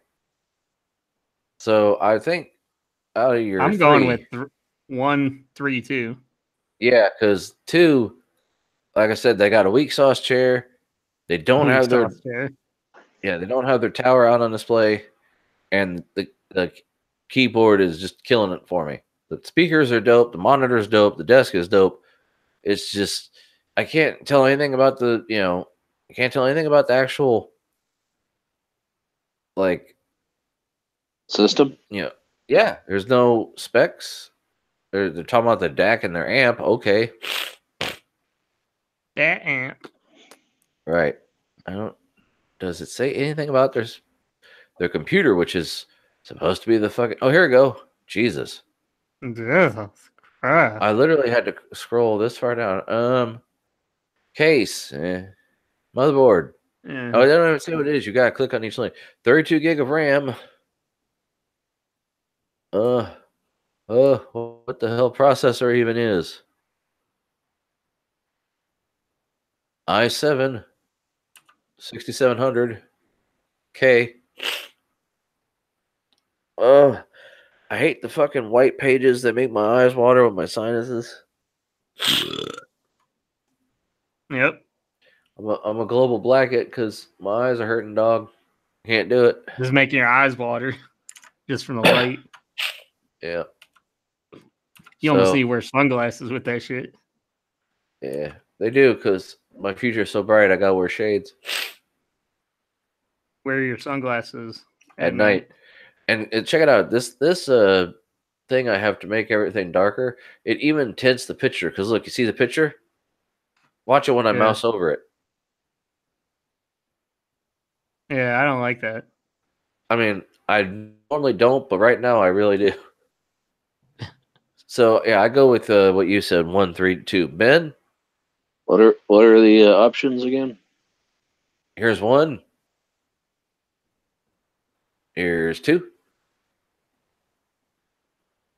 So I think out of your I'm three, going with 1, 3, 2. yeah, because two, like I said, they got a weak sauce chair. They don't Weak have their sauce chair. they don't have their tower out on display, and the keyboard is just killing it for me. The speakers are dope, the monitor's dope, the desk is dope. It's just I can't tell anything about I can't tell anything about the actual like System? yeah. There's no specs. They're talking about the DAC and their amp. Okay, That amp. right. I don't. Does it say anything about their computer, which is supposed to be the fucking? Oh, here we go. Jesus, Jesus Christ. I literally had to scroll this far down. Case, motherboard. Yeah. Oh, they don't even say what it is. You gotta click on each link. 32 gig of RAM. What the hell processor even is? i7 6700 K. I hate the fucking white pages that make my eyes water with my sinuses. Yep. I'm a global blanket because my eyes are hurting, dog. Can't do it. Just making your eyes water just from the light. Yeah. You almost need to wear sunglasses with that shit. Yeah, they do because my future is so bright. I gotta wear shades Wear your sunglasses at night. And check it out. This thing I have to make everything darker. It even tints the picture because look, you see the picture. Watch it when I mouse over it. Yeah, I don't like that. I mean, I normally don't, but right now I really do. So yeah, I go with what you said, 1, 3, 2. Ben, What are the options again? here's 1. Here's 2.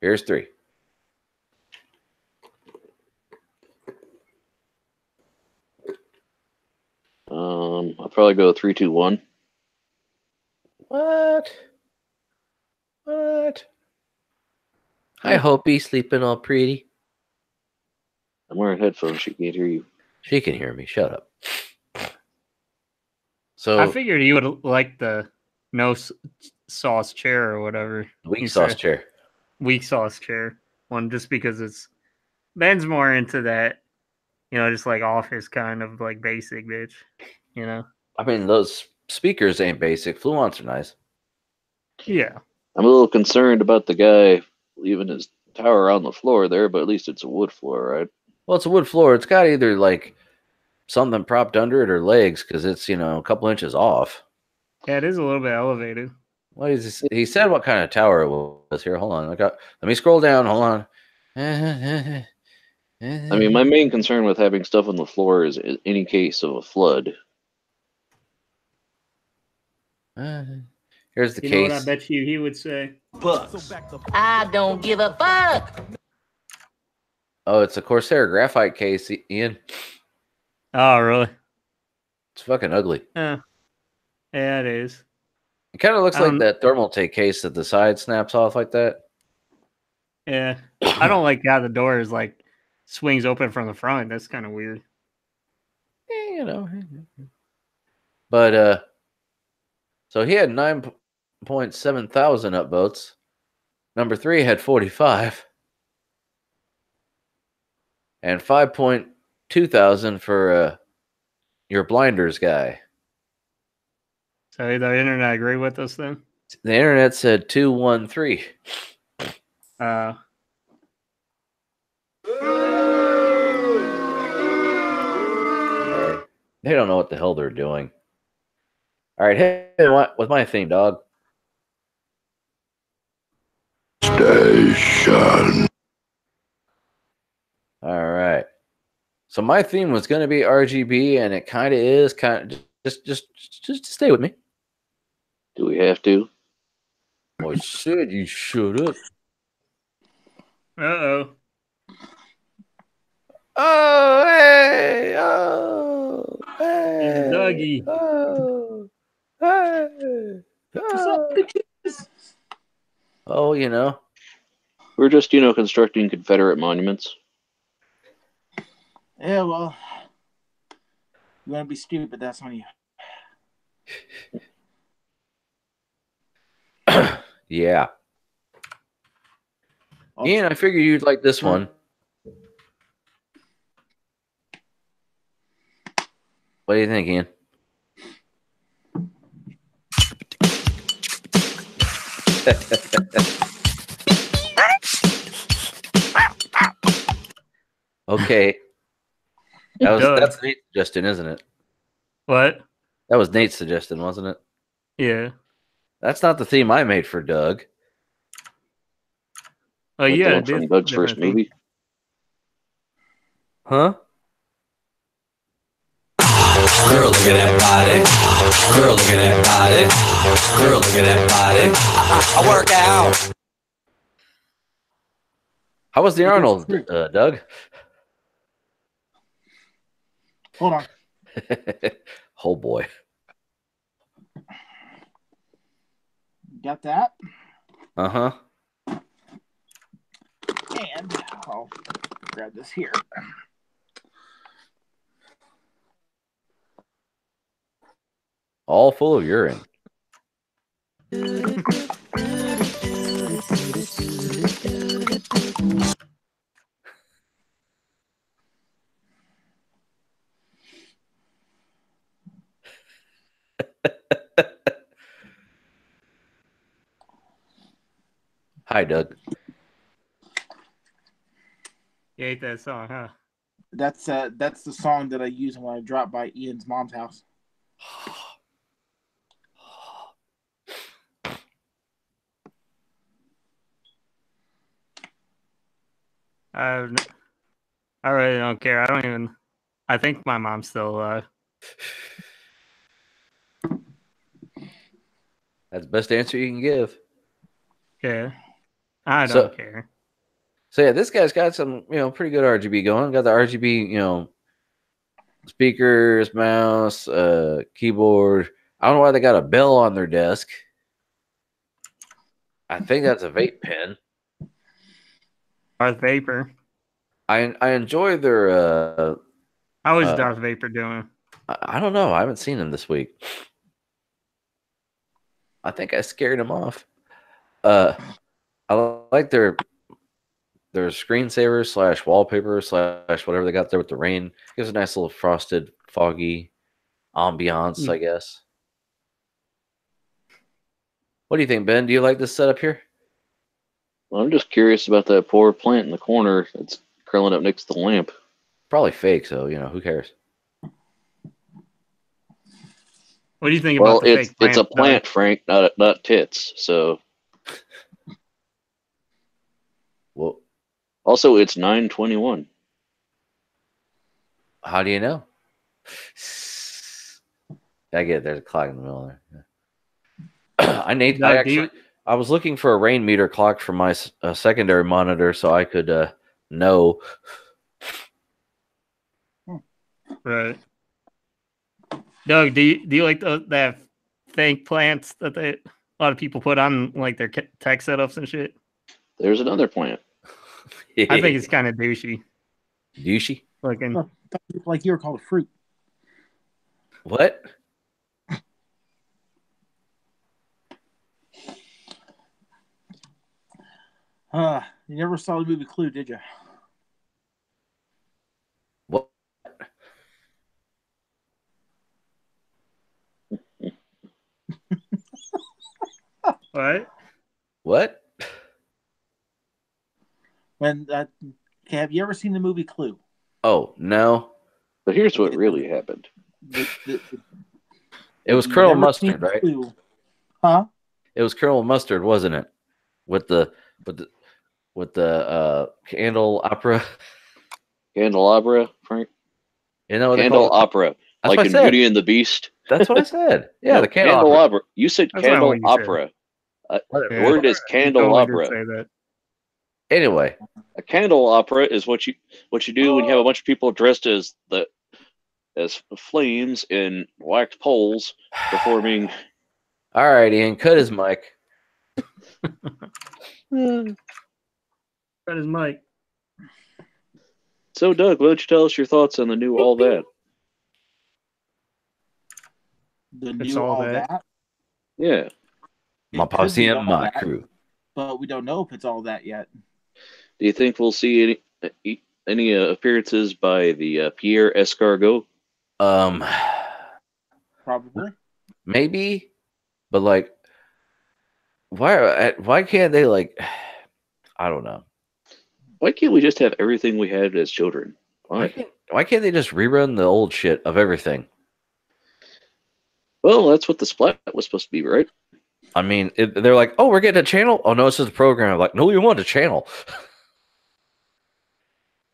Here's 3. I'll probably go 3, 2, 1. What? I hope he's sleeping all pretty. I'm wearing headphones. She can't hear you. She can hear me. Shut up. So I figured you would like the no sauce chair or whatever. weak sauce chair. Weak sauce chair one, just because Ben's more into that, just like office kind of like basic bitch, I mean, those speakers ain't basic. Fluence are nice. Yeah. I'm a little concerned about the guy leaving his tower on the floor there, but at least it's a wood floor, right? Well, it's a wood floor. It's got either like something propped under it or legs because it's a couple inches off. Yeah, it is a little bit elevated. What is this? He said what kind of tower it was. Here, hold on. Let me scroll down. Hold on. I mean, my main concern with having stuff on the floor is any case of a flood. Here's the You know what I case. bet you he would say? I don't give a fuck. Oh, it's a Corsair graphite case, Ian. Oh, really? It's fucking ugly. Yeah, it is. It kind of looks like that Thermaltake case that the side snaps off like that. Yeah, I don't like how the door is like swings open from the front. That's kind of weird. But so he had 9.7 thousand upvotes. Number 3 had 45. And 5.2 thousand for your blinders guy. So the internet agree with us then? The internet said 213. They don't know what the hell they're doing. All right, hit with my theme, dog. Station. All right. So my theme was going to be RGB, and it kind of is. Just stay with me. Do we have to? I said you should have. Uh-oh. Oh, hey! Oh, hey! Dougie. Oh, hey! Oh, We're just, constructing Confederate monuments. Yeah, well, you want to be stupid, that's on you. Yeah. Ian, I figured you'd like this one. What do you think, Ian? Okay. That's Nate's suggestion, isn't it? What? That was Nate's suggestion, wasn't it? Yeah. That's not the theme I made for Doug. Oh, yeah. From Doug's first movie. Huh? Girl, look at that body. Girl, look at that body. Girl, look at that body. I work out. How was the Arnold, Doug? Hold on. Oh, boy. Got that? Uh-huh. And I'll grab this here. All full of urine. Hi, Doug. You hate that song, huh? That's the song that I use when I drop by Ian's mom's house. I really don't care. I think my mom's still alive. That's the best answer you can give. Yeah. I don't care. So yeah, this guy's got some, pretty good RGB going. Got the RGB, speakers, mouse, keyboard. I don't know why they got a bell on their desk. I think that's a vape pen. Darth Vapor. I enjoy their. How is Darth Vapor doing? I don't know. I haven't seen him this week. I think I scared him off. I like their screensaver / wallpaper / whatever they got there with the rain. Gives a nice little frosted, foggy ambiance, I guess. What do you think, Ben? Do you like this setup here? Well, I'm just curious about that poor plant in the corner that's curling up next to the lamp. Probably fake, so who cares? What do you think Well, about the fake it's a plant, plant, Frank, not tits. So Well, also it's 9:21. how do you know? I get it. There's a clock in the middle there. I was looking for a rain meter clock for my secondary monitor so I could know. Right. Doug, do you like that fake plants that a lot of people put on like their tech setups and shit? There's another plant. I think it's kind of douchey. Douchey? Looking. Like you were called a fruit. What? You never saw the movie Clue, did you? What? What? What? Have you ever seen the movie Clue? Oh, no. But here's what really happened. It was Colonel Mustard, right? Clue. Huh? It was Colonel Mustard, wasn't it? With the candle opera. Candelabra, Frank? You know what Candle opera. That's like what in I said. Beauty and the Beast. That's what I said. Yeah, No, the candelabra. You said That's not candle what you opera. Whatever. The word is You totally candelabra. did say that. Anyway, A candle opera is what you do when you have a bunch of people dressed as flames in wax poles performing. all right, Ian, cut his mic. That is Mike. So, Doug, why don't you tell us your thoughts on the new All That? The It's new all All that. That? Yeah. My It could posse be and all my that, crew. but we don't know if it's all that yet. Do you think we'll see any appearances by the Pierre Escargot? Probably. Maybe, but like, why can't they like? I don't know. Why can't we just have everything we had as children? Why? Why can't they just rerun the old shit of everything? Well, that's what the Splat was supposed to be, right? I mean, they're like, oh, we're getting a channel. Oh no, it's just a program. I'm like, no, you want a channel.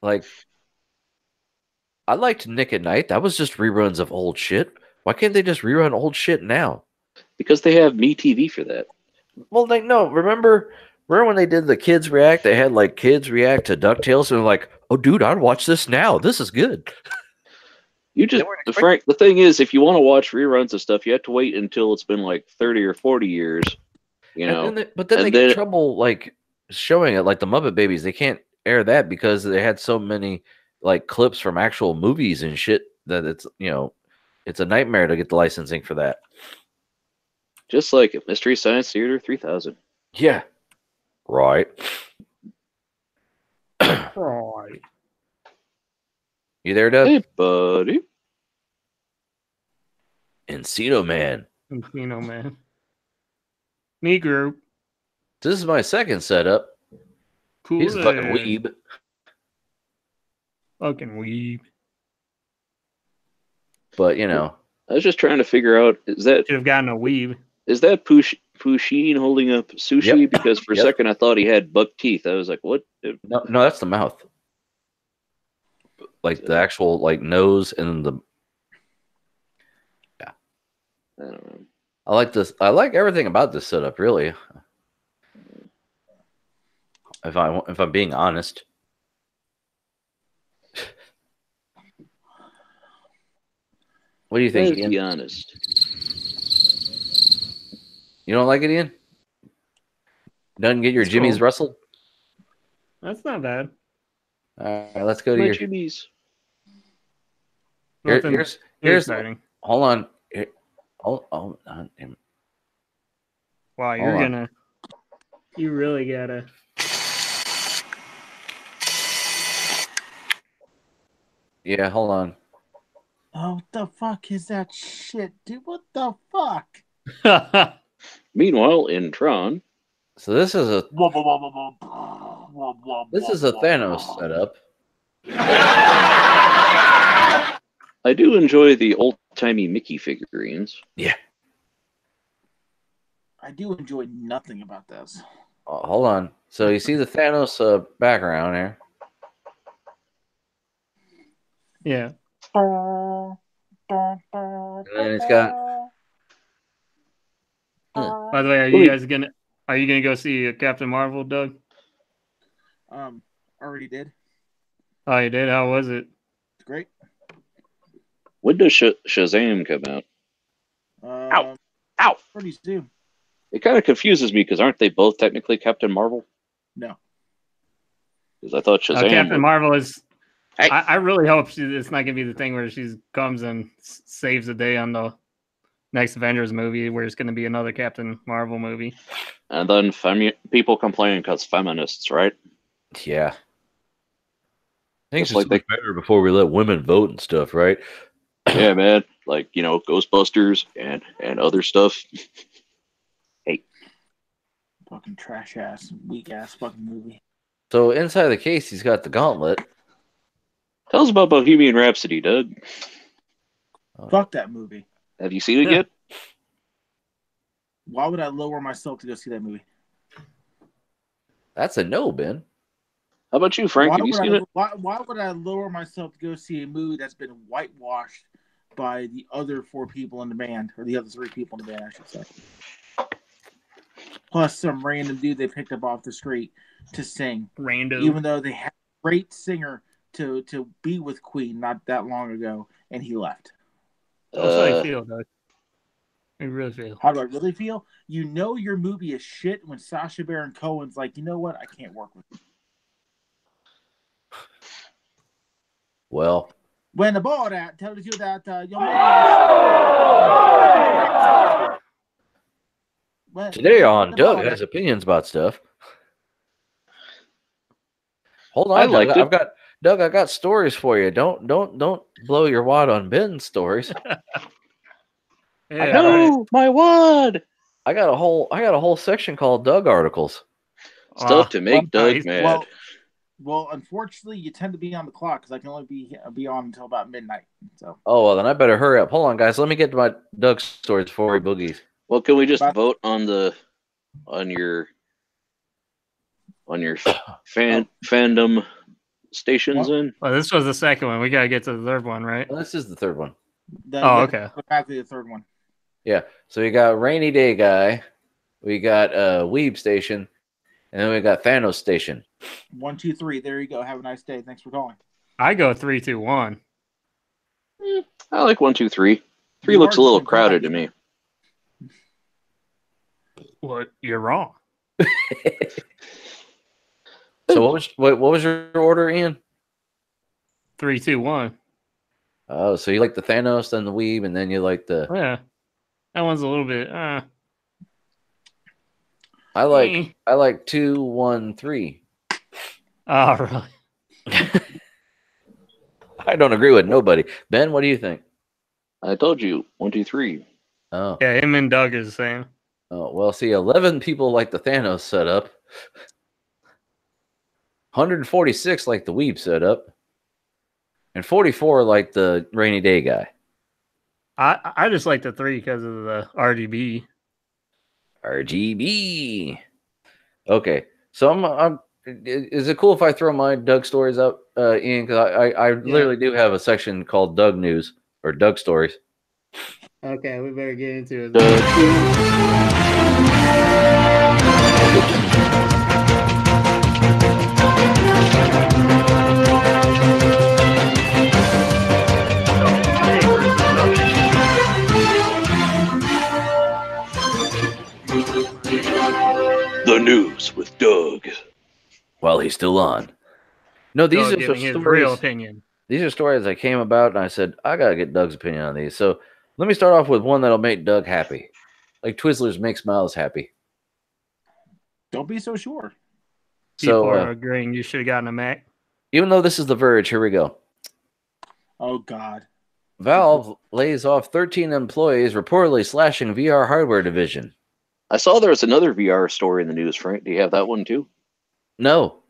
Like, I liked Nick at Night. That was just reruns of old shit. Why can't they just rerun old shit now? Because they have MeTV for that. Well, no. Remember when they did the Kids React? They had like kids react to DuckTales, and they're like, oh, dude, I'd watch this now. This is good. Frank, the thing is, if you want to watch reruns of stuff, you have to wait until it's been like 30 or 40 years. You know, but then they get trouble like showing it, like the Muppet Babies. They can't air that because they had so many like clips from actual movies and shit that it's a nightmare to get the licensing for that. Just like Mystery Science Theater 3000. Yeah. Right. Right. You there, Doug? Hey, buddy. Encino Man. Encino Man. Me group. This is my second setup. Cool. He's a fucking weeb. Fucking weeb. But, I was just trying to figure out, should have gotten a weeb. Is that Pusheen holding up sushi? Yep. Because for a second I thought he had buck teeth. I was like, what? No, that's the mouth. Like the actual like nose and the. Yeah. I don't know. I like this. I like everything about this setup, really. If I'm being honest. What do you think, Ian? Be honest. You don't like it, Ian? Doesn't get your jimmies rustled? That's not bad. All right, let's go to My your jimmies. Here's exciting. Hold on. Hold on. Wow, you really gotta. Yeah, hold on. Oh, what the fuck is that shit, dude? What the fuck? Meanwhile, in Tron. So this is a Thanos setup. I do enjoy the timey Mickey figurines. Yeah. I do enjoy nothing about this. Oh, hold on. So you see the Thanos background here. Yeah. And then it's got. By the way, are you gonna go see Captain Marvel, Doug? Already did. Oh, you did. How was it? It's great. When does Shazam come out? Ow! Ow! Pretty soon. It kind of confuses me because aren't they both technically Captain Marvel? No. Because I thought Shazam. Captain Marvel is. Hey. I really hope it's not gonna be the thing where she comes and saves the day on the next Avengers movie, where it's gonna be another Captain Marvel movie. And then people complain because feminists, right? Yeah. Things Just are like so much better before we let women vote and stuff, right? Yeah, man. Like, Ghostbusters and other stuff. Hey. Fucking trash ass, weak ass fucking movie. So inside the case, he's got the gauntlet. Tell us about Bohemian Rhapsody, Doug. Fuck that movie. Have you seen it yet? Why would I lower myself to go see that movie? That's a no, Ben. How about you, Frank? Have you seen it? Why would I lower myself to go see a movie that's been whitewashed by the other 4 people in the band, or the other 3 people in the band, I should say? Plus some random dude they picked up off the street to sing. Random. Even though they had a great singer to be with Queen not that long ago, and he left. That's how I feel, Doug. I really feel. How do I really feel? You know your movie is shit when Sacha Baron Cohen's like, you know what? I can't work with you. Well, when the board out tells you that your movie today on Doug has opinions about stuff. Hold on, Doug. I got stories for you. Don't blow your wad on Ben's stories. My wad. I got a whole section called Doug articles. Stuff to make Doug mad. Well, unfortunately, you tend to be on the clock because I can only be on until about midnight. So. Oh well, then I better hurry up. Hold on, guys. Let me get to my Doug stories before he boogies. Well, can we just vote on your fandom stations in? Well, this was the second one. We gotta get to the third one, right? Well, this is the third one. Okay. Exactly the third one. Yeah. So we got Rainy Day Guy, we got Weeb Station, and then we got Thanos Station. 1, 2, 3. There you go. Have a nice day. Thanks for calling. I go 3, 2, 1. I like 1, 2, 3. 3 looks a little crowded to me. Well, you're wrong. So what was your order, Ian? 3, 2, 1. Oh, so you like the Thanos, then the Weeb, and then you like the yeah. That one's a little bit. I like 2, 1, 3. Oh, really? I don't agree with nobody. Ben, what do you think? I told you 1, 2, 3. Oh, yeah, him and Doug is the same. Oh well, see, 11 people like the Thanos setup. 146 like the Weeb setup, and 44 like the Rainy Day Guy. I just like the 3 because of the RGB. RGB. Okay, so I'm. Is it cool if I throw my Doug stories up, Ian? Because I literally do have a section called Doug News or Doug Stories. Okay, we better get into it. The news with Doug. While he's still on. No, these are giving his stories, real opinion. These are stories that came about, and I said, I got to get Doug's opinion on these. So let me start off with one that'll make Doug happy. Like Twizzlers make Smiles happy. Don't be so sure. People are agreeing you should have gotten a Mac. Even though this is The Verge, here we go. Oh, God. Valve lays off 13 employees, reportedly slashing VR hardware division. I saw there was another VR story in the news, Frank. Do you have that one too? No.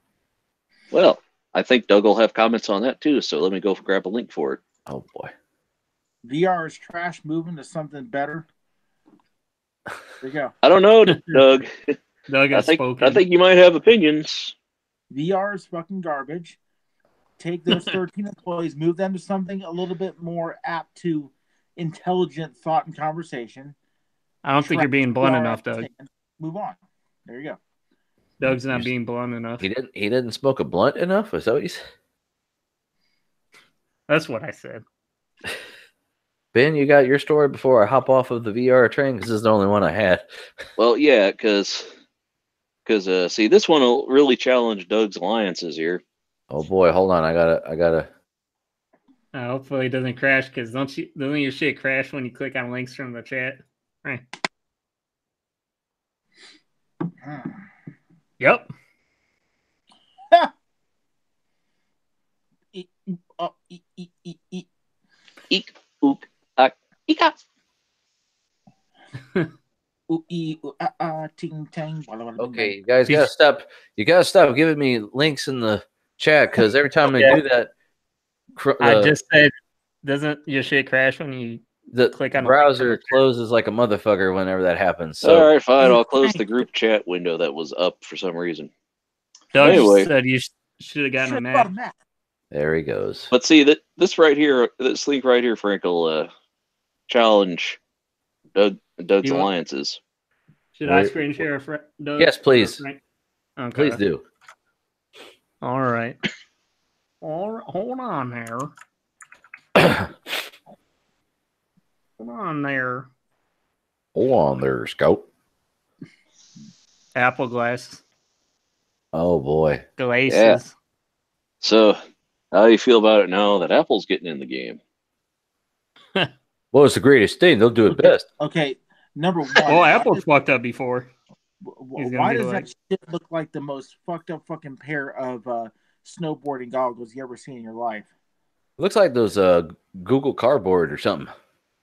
Well, I think Doug will have comments on that too, so let me go grab a link for it. Oh, boy. VR is trash, moving to something better. There you go. I don't know, Doug. Doug has spoken. I think you might have opinions. VR is fucking garbage. Take those 13 employees, move them to something a little bit more apt to intelligent thought and conversation. I don't think you're being blunt enough, Doug. Move on. There you go. Doug's not being blunt enough. He didn't smoke a blunt enough? Is that what you said? That's what I said. Ben, you got your story before I hop off of the VR train? Because this is the only one I had. Well, yeah, because see, this one will really challenge Doug's alliances here. Oh boy, hold on. I gotta. Hopefully it doesn't crash, because doesn't your shit crash when you click on links from the chat? Right. Yep. Okay, you guys gotta stop. You gotta stop giving me links in the chat, because every time I do that, I just said, doesn't your shit crash when you click on the browser closes like a motherfucker whenever that happens? So. All right, fine. I'll close the group chat window that was up for some reason. Doug said you should have gotten a map. There he goes. But see, this right here, this link right here, Frank, will challenge Doug's alliances. Should I screen share, Doug? Yes, please. Okay. Please do. All right. Hold on there. Hold on there. Hold on there, Scout. Apple glass. Oh boy. Glasses. Yeah. So, how do you feel about it now that Apple's getting in the game? Well, it's the greatest thing. They'll do it best. Okay, number one. Well, Apple's fucked up before. Why does that shit look like the most fucked up fucking pair of snowboarding goggles you ever seen in your life? It looks like those Google Cardboard or something.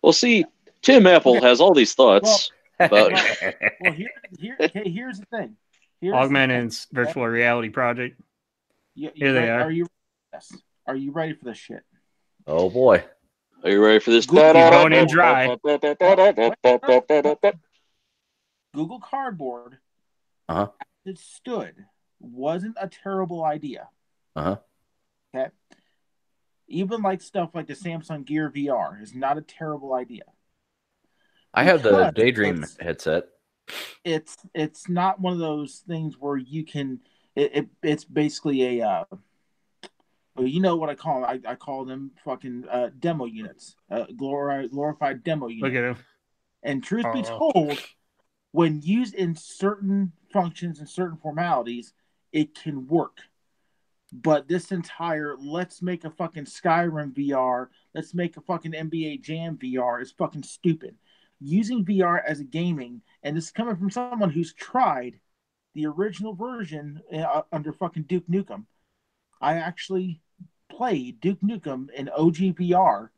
Well, see, Tim Apple has all these thoughts about. Well, here's the thing. Augmented virtual reality project. Here they are. Are you ready for this shit? Oh boy. Are you ready for this? Going in dry. Google Cardboard, as it stood, wasn't a terrible idea. Okay. Even like stuff like the Samsung Gear VR is not a terrible idea. I have the Daydream headset. It's not one of those things where you can. It's basically a. You know what I call them? I call them fucking demo units, glorified demo units. Look at him. And truth be told, when used in certain functions and certain formalities, it can work. But this entire let's make a fucking Skyrim VR, let's make a fucking NBA Jam VR is fucking stupid. Using VR as a gaming, and this is coming from someone who's tried the original version under fucking Duke Nukem. I actually played Duke Nukem in OG VR.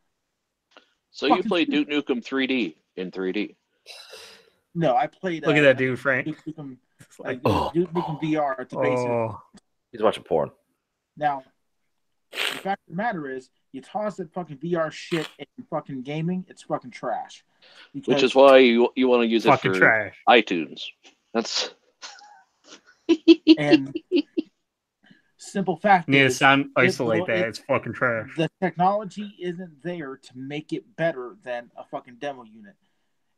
So you played Duke Nukem 3D in 3D? No, I played. Look at that dude, Frank. Duke Nukem, Duke Nukem VR at the base. He's watching porn. Now, the fact of the matter is, you toss that fucking VR shit in fucking gaming, it's fucking trash. Which is why you want to use it for trash. iTunes. That's. And simple fact need is, to sound isolate that. It's fucking trash. The technology isn't there to make it better than a fucking demo unit.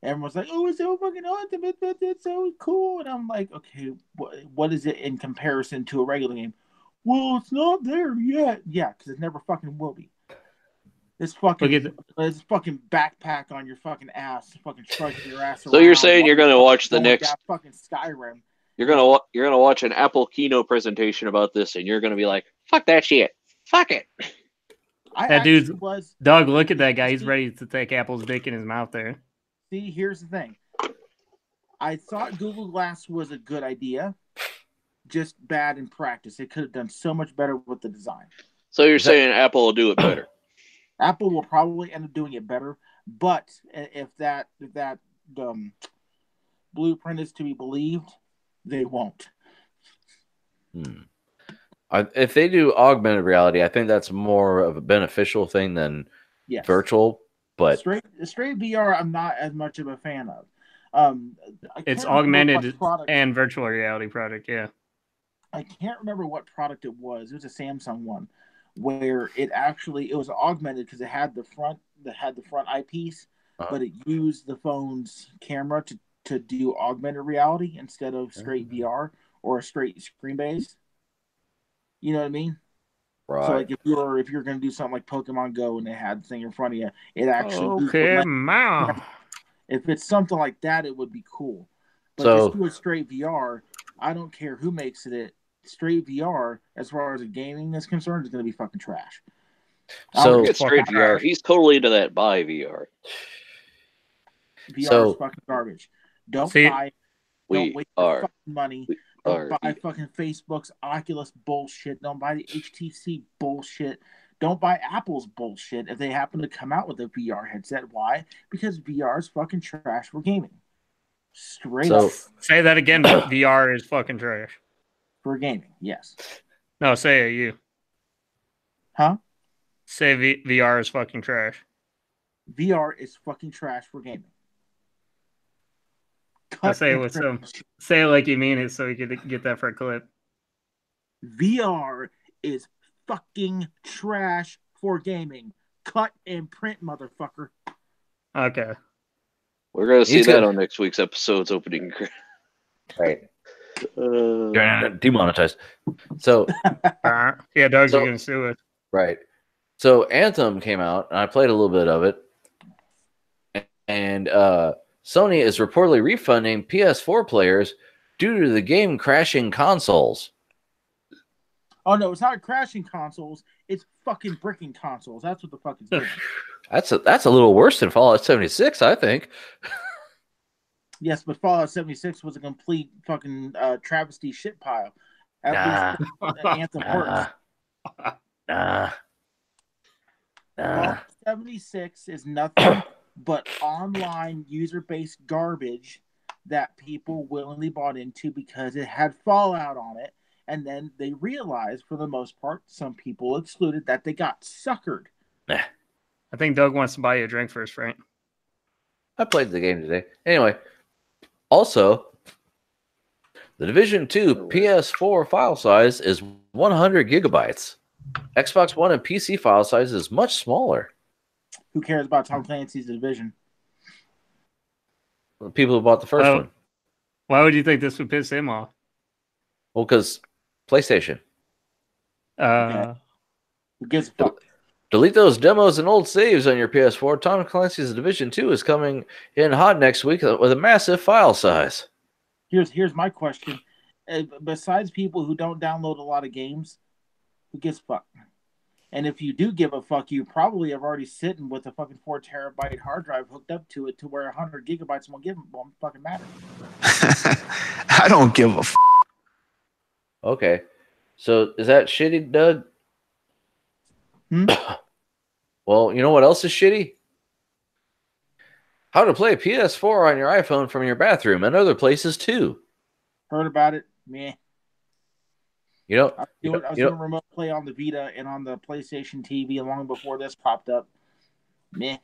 Everyone's like, "Oh, it's so fucking awesome! It's so cool!" And I'm like, "Okay, what is it in comparison to a regular game?" Well, it's not there yet. Yeah, because it never fucking will be. This fucking backpack on your fucking ass, fucking trudging your ass around. So you're saying you're gonna watch the next fucking Skyrim? You're gonna watch an Apple keynote presentation about this, and you're gonna be like, "Fuck that shit! Fuck it!" That dude, Doug. Look at that guy. He's ready to take Apple's dick in his mouth there. See, here's the thing. I thought Google Glass was a good idea, just bad in practice. It could have done so much better with the design. So you're saying Apple will do it better? Apple will probably end up doing it better, but if that blueprint is to be believed, they won't. If they do augmented reality, I think that's more of a beneficial thing than virtual. But straight VR, I'm not as much of a fan of. It's can't remember what augmented product- and virtual reality product. Yeah. I can't remember what product it was. It was a Samsung one where it was augmented because it had the front eyepiece, but it used the phone's camera to do augmented reality instead of straight VR or a straight screen based. You know what I mean? right. So like if you're gonna do something like Pokemon Go and they had the thing in front of you, it actually Okay, man. if it's something like that, it would be cool. But So- just do a straight VR. I don't care who makes it. Straight VR, as far as the gaming is concerned, is going to be fucking trash. So Get straight VR. He's totally into that buy VR. VR is fucking garbage. Don't buy. Don't waste your fucking money. Don't buy fucking Facebook's Oculus bullshit. Don't buy the HTC bullshit. Don't buy Apple's bullshit if they happen to come out with a VR headset. Why? Because VR is fucking trash for gaming. Straight up. Say that again. VR is fucking trash. For gaming, yes. No, say it, you. Huh? Say VR is fucking trash. VR is fucking trash for gaming. Say it like you mean it so you could get that for a clip. VR is fucking trash for gaming. Cut and print, motherfucker. Okay. We're going to see that on next week's episode's opening. Right. Demonetized. So yeah, Doug's gonna sue it. Right. So Anthem came out, and I played a little bit of it, and Sony is reportedly refunding PS4 players due to the game crashing consoles. Oh no, it's not crashing consoles. It's fucking bricking consoles. That's what the fuck it's doing. That's a little worse than Fallout 76, I think. Yes, but Fallout 76 was a complete fucking travesty shit pile. At least Anthem works. Fallout 76 is nothing but online user-based garbage that people willingly bought into because it had Fallout on it, and then they realized, for the most part, some people excluded that they got suckered. I think Doug wants to buy you a drink first, Frank. I played the game today. Anyway. Also, the Division 2 PS4 file size is 100 gigabytes. Xbox One and PC file size is much smaller. Who cares about Tom Clancy's Division? The people who bought the first one. Why would you think this would piss him off? Well, because PlayStation. Who gives a fuck? Delete those demos and old saves on your PS4. Tom Clancy's Division 2 is coming in hot next week with a massive file size. Here's my question. Besides people who don't download a lot of games, who gives a fuck? And if you do give a fuck, you probably have already sitting with a fucking 4 terabyte hard drive hooked up to it to where 100 gigabytes won't fucking matter. I don't give a f. Okay. So is that shitty, Doug? Well, you know what else is shitty? How to play PS4 on your iPhone from your bathroom and other places too. Heard about it? Meh. You know, I was doing remote play on the Vita and on the PlayStation TV long before this popped up. Meh.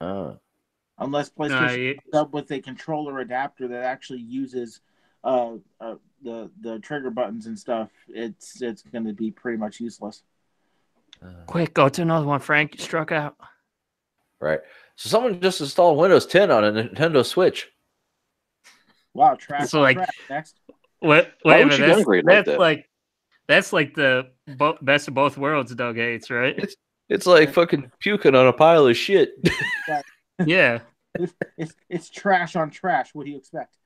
Unless PlayStation comes up with a controller adapter that actually uses the trigger buttons and stuff, it's going to be pretty much useless. Quick, go to another one, Frank. You struck out. Right. So someone just installed Windows 10 on a Nintendo Switch. Wow, trash. So like, next. Wait a minute. That's like the best of both worlds Doug hates, right? It's like fucking puking on a pile of shit. Yeah. It's trash on trash. What do you expect?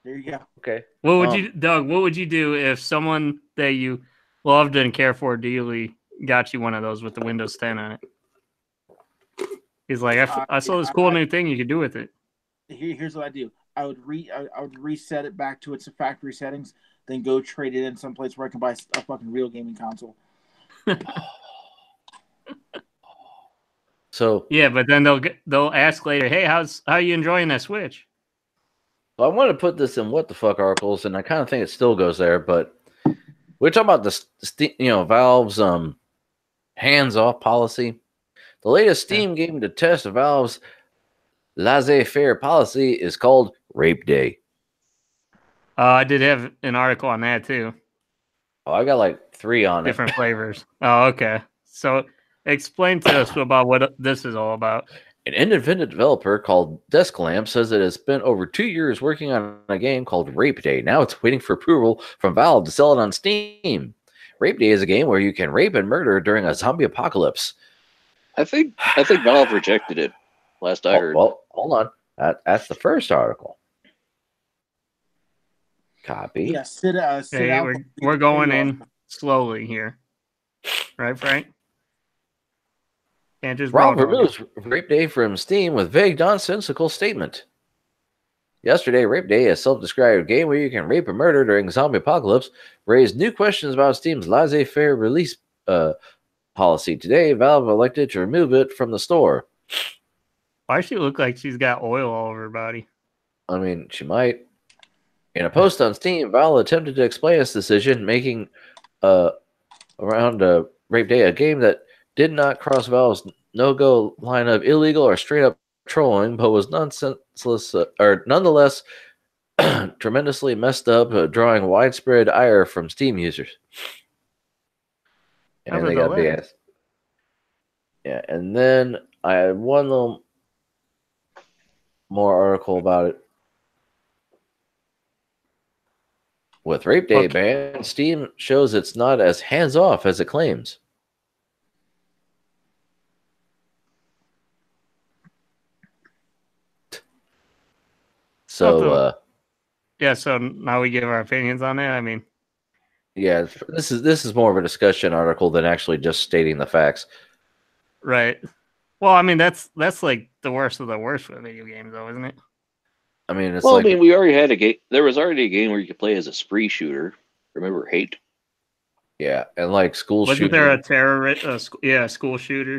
There you go. Okay. What would you, Doug? What would you do if someone that you loved and cared for dearly got you one of those with the Windows 10 on it? He's like, I saw this cool new thing you could do with it. Here's what I do. I would reset it back to its factory settings, then go trade it in someplace where I can buy a fucking real gaming console. So yeah, but then they'll ask later, hey, how are you enjoying that Switch? I want to put this in what the fuck articles, and I kind of think it still goes there, but we're talking about the Valve's hands-off policy. The latest Steam game to test Valve's laissez-faire policy is called Rape Day. I did have an article on that too. Oh, I got like 3 on Different flavors. Oh, okay. So explain to us about what this is all about. An independent developer called Desklamp says it has spent over 2 years working on a game called Rape Day. Now it's waiting for approval from Valve to sell it on Steam. Rape Day is a game where you can rape and murder during a zombie apocalypse. I think Valve rejected it. Last I heard. Well, hold on. That's the first article. Copy. Yeah, sit out. We're going in slowly here, right, Frank? Can't just Valve removes Rape Day from Steam with vague, nonsensical statement. Yesterday, Rape Day, a self-described game where you can rape and murder during zombie apocalypse, raised new questions about Steam's laissez-faire release policy. Today, Valve elected to remove it from the store. Why does she look like she's got oil all over her body? I mean, she might. In a post on Steam, Valve attempted to explain its decision, making around Rape Day a game that did not cross Valve's no-go line of illegal or straight-up trolling, but was nonetheless tremendously messed up, drawing widespread ire from Steam users. And they got big ass. Yeah, and then I had one little more article about it. With Rape Day banned, Steam shows it's not as hands-off as it claims. So, yeah. So now we give our opinions on it. I mean, yeah, this is more of a discussion article than actually just stating the facts. Right. Well, I mean, that's like the worst of the worst for video games, though, isn't it? I mean, it's I mean, we already had a game. There was already a game where you could play as a spree shooter. Remember Hate? Yeah, and like school shooter. Wasn't there a terrorist? School shooter.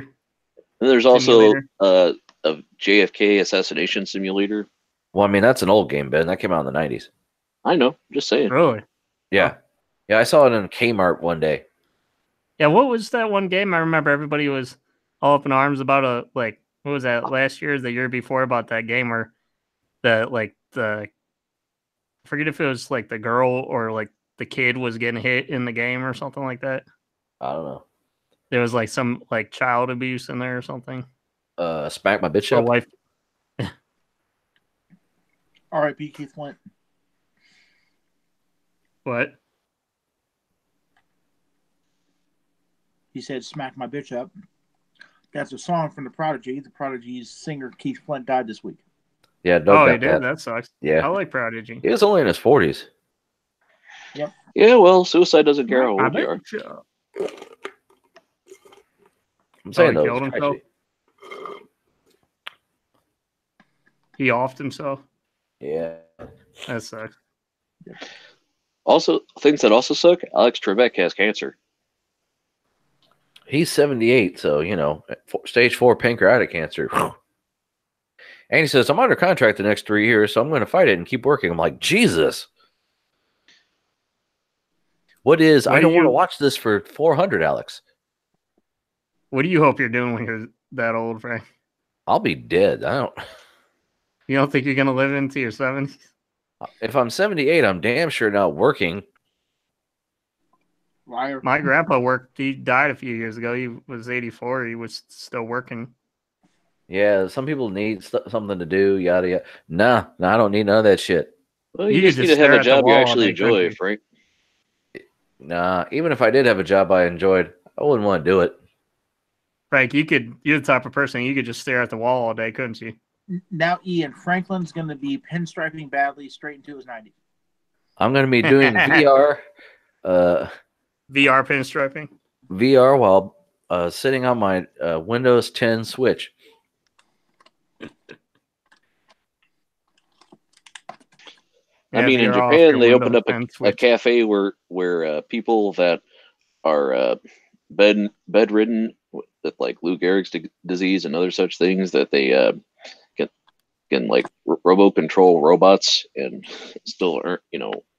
And there's also a JFK assassination simulator. Well, I mean, that's an old game, Ben. That came out in the 90s. I know. Just saying. Really? Yeah. Yeah, I saw it in Kmart one day. Yeah, what was that one game? I remember everybody was all up in arms about what was that, last year or the year before, about that game where I forget if it was like the girl or like the kid was getting hit in the game or something like that. I don't know. There was like some like child abuse in there or something. Smack my bitch up. Wife. R.I.P. Keith Flint. What? He said, "Smack my bitch up." That's a song from the Prodigy. The Prodigy's singer Keith Flint died this week. Yeah, he did. That sucks. Yeah, I like Prodigy. He was only in his 40s. Yep. Yeah, well, suicide doesn't care how old you are. I'm saying he killed himself. He offed himself. Yeah, that sucks. Also, things that also suck. Alex Trebek has cancer. He's 78, so stage 4 pancreatic cancer. And he says, "I'm under contract the next 3 years, so I'm going to fight it and keep working." I'm like, Jesus. I don't want to watch this for 400, Alex. What do you hope you're doing when you're that old, Frank? I'll be dead. You don't think you're going to live into your 70s? If I'm 78, I'm damn sure not working. Liar. My grandpa worked. He died a few years ago. He was 84. He was still working. Yeah, some people need something to do, yada, yada. Nah, I don't need none of that shit. Well, you just need to have a job you actually enjoy, Frank. Nah, even if I did have a job I enjoyed, I wouldn't want to do it. Frank, you're the type of person, you could just stare at the wall all day, couldn't you? Now, Ian, Franklin's going to be pinstriping badly straight into his 90s. I'm going to be doing VR. VR pinstriping? VR while sitting on my Windows 10 Switch. I mean, in Japan, they opened up a cafe where people that are bedridden with like Lou Gehrig's disease and other such things, that they can like robo control robots and still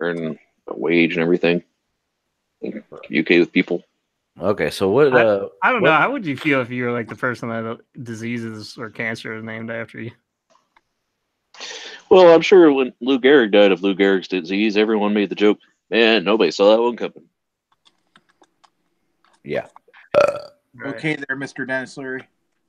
earn a wage and everything, and communicate with people. Okay, so what? I don't know. what- How would you feel if you were like the person that diseases or cancer is named after you? Well, I'm sure when Lou Gehrig died of Lou Gehrig's disease, everyone made the joke, man, nobody saw that one coming. Yeah. Right. Okay, there, Mr. Dennis Leary.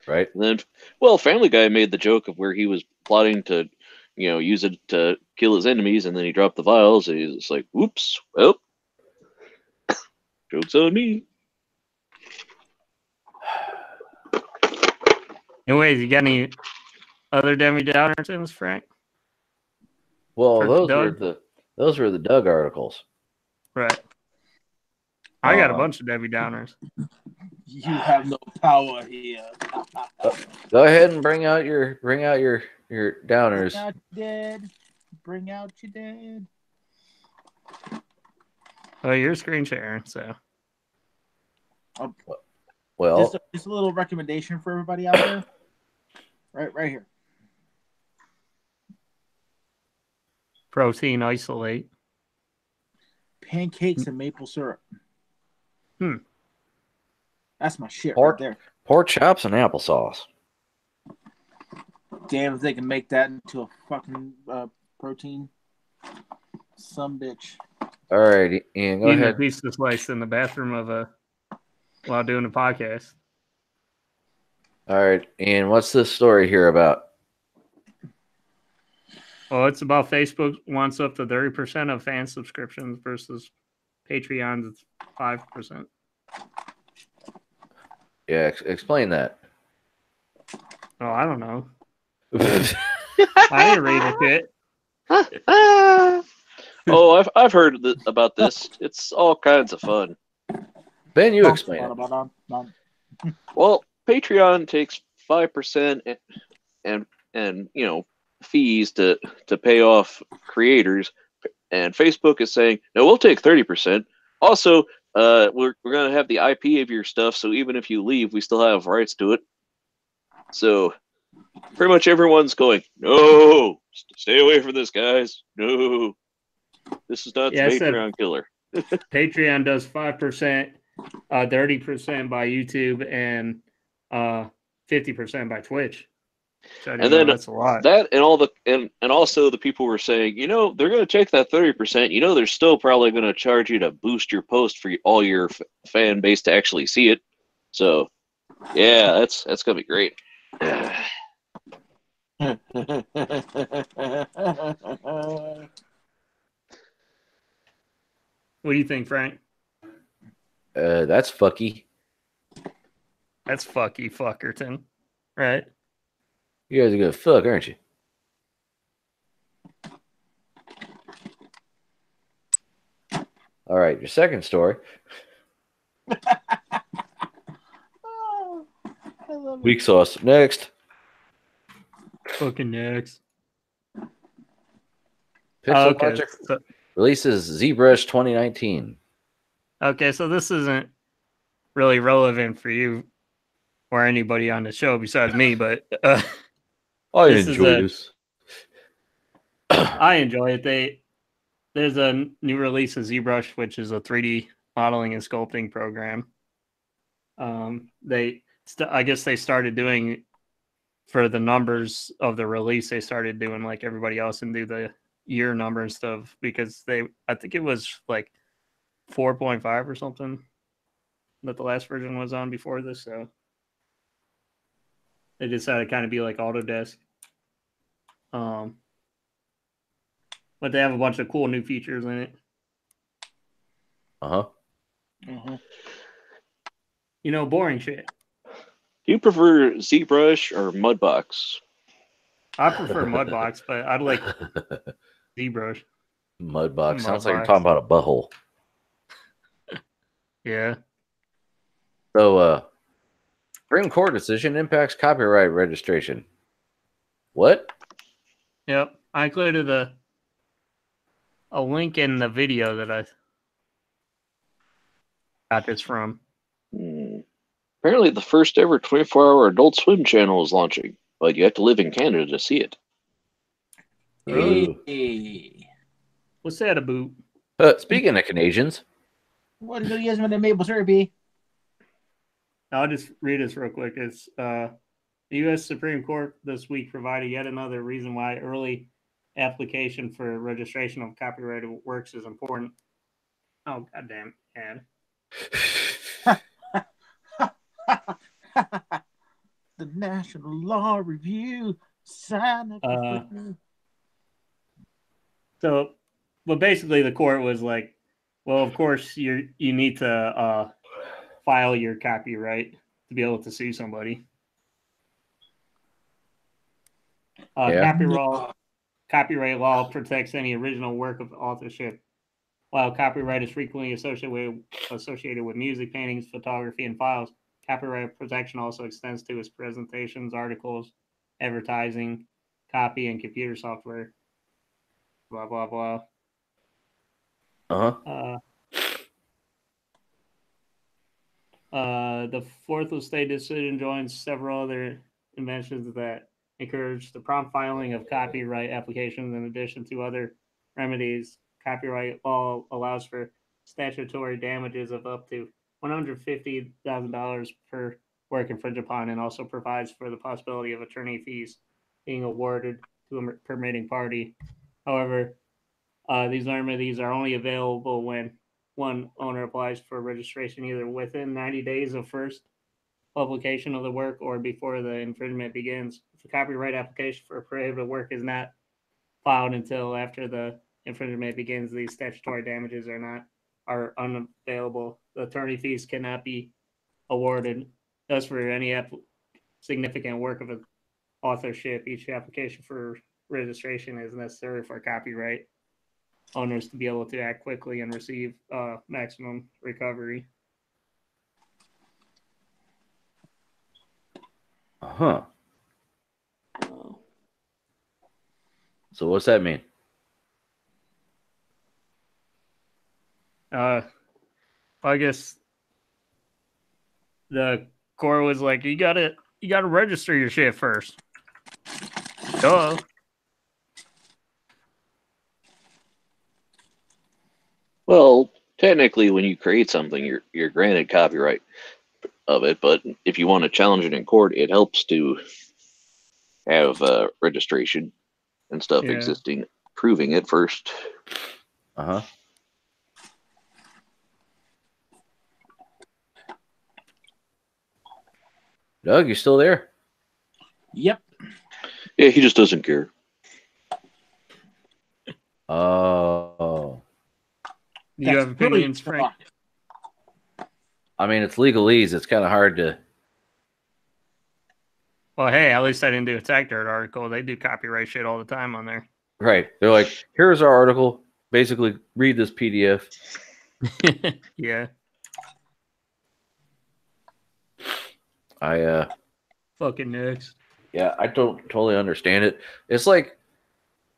Right. And then, well, Family Guy made the joke of where he was plotting to, use it to kill his enemies, and then he dropped the vials, and he's just like, "Oops, well, joke's on me." Anyways, you got any other Debbie Downers in this, Frank? Well, For those were the Doug articles. Right. I got a bunch of Debbie Downers. You have no power here. Go ahead and bring out your downers. Bring out your dead. Bring out your dead. Oh, you're screen sharing, so. Well, just a little recommendation for everybody out there. Right here. Protein isolate. Pancakes and maple syrup. That's my shit pork, right there. Pork chops and applesauce. Damn, if they can make that into a fucking protein. Some bitch. All right, Ian, go Eating ahead. a piece of slice in the bathroom while doing a podcast. All right, Ian, what's this story here about? Well, it's about Facebook wants up to 30% of fan subscriptions versus Patreon's 5%. Yeah, explain that. Oh, I don't know. I didn't read it. Oh, I've heard about this. It's all kinds of fun. Ben, you explain it. Well, Patreon takes 5% and fees to pay off creators, and Facebook is saying, no, we'll take 30%. Also, we're gonna have the IP of your stuff, so even if you leave, we still have rights to it. So pretty much everyone's going, no, stay away from this, guys. No, this is not the Patreon killer. Patreon does 5%, 30% by YouTube, and 50% by Twitch. So And then that's a lot. That and all the and also the people were saying, they're going to take that 30%. They're still probably going to charge you to boost your post for all your fan base to actually see it. So, yeah, that's going to be great. What do you think, Frank? That's fucky. That's fucky fuckerton, right? You guys are gonna fuck, aren't you? All right, your second story. Oh, I love it. Weak sauce. Next. Fucking next. Pixel Okay. Logic releases ZBrush 2019. Okay, so this isn't really relevant for you or anybody on the show besides me, but I enjoy this. I enjoy it. There's a new release of ZBrush, which is a 3D modeling and sculpting program. I guess they started doing, for the numbers of the release, they started doing like everybody else and do the year number and stuff, because I think it was like 4.5 or something that the last version was on before this, so they decided to kind of be like Autodesk. But they have a bunch of cool new features in it. Boring shit. Do you prefer ZBrush or Mudbox? I prefer Mudbox, but I'd like ZBrush. Mudbox sounds like you're talking about a butthole. Yeah. So, Supreme Court decision impacts copyright registration. What? Yep. I included a link in the video that I got this from. Apparently, the first ever 24-hour Adult Swim channel is launching, but you have to live in Canada to see it. Hey. What's that about? Speaking of Canadians, What do you guys want to maple syrupy? I'll just read this real quick. It's the U.S. Supreme Court this week provided yet another reason why early application for registration of copyrighted works is important. Oh, goddamn, ad. The National Law Review. Sign up. So, but basically, the court was like, "Well, of course, you need to file your copyright to be able to sue somebody." Copyright law protects any original work of authorship. While copyright is frequently associated with music, paintings, photography, and files, copyright protection also extends to its presentations, articles, advertising, copy, and computer software. Blah, blah, blah. The fourth estate decision joins several other inventions that encourage the prompt filing of copyright applications in addition to other remedies. Copyright law allows for statutory damages of up to $150,000 per work infringed upon and also provides for the possibility of attorney fees being awarded to a permitting party. However, these remedies are only available when one owner applies for registration either within 90 days of first publication of the work or before the infringement begins. If a copyright application for a prohibited work is not filed until after the infringement begins, these statutory damages are unavailable. The attorney fees cannot be awarded. Thus, for any significant work of authorship, each application for registration is necessary for copyright owners to be able to act quickly and receive maximum recovery. So what's that mean? I guess the court was like, you gotta register your shit first. Duh. Well, technically, when you create something, you're granted copyright of it. But if you want to challenge it in court, it helps to have registration and stuff existing, proving it first. Doug, you still there? Yep. Yeah, he just doesn't care. Oh. You have opinions, Frank? I mean, it's legalese. It's kind of hard to. Well, hey, at least I didn't do a Tech Dirt article. They do copyright shit all the time on there. Right. They're like, here's our article. Basically, read this PDF. Yeah. Fucking next. Yeah, I don't totally understand it. It's like,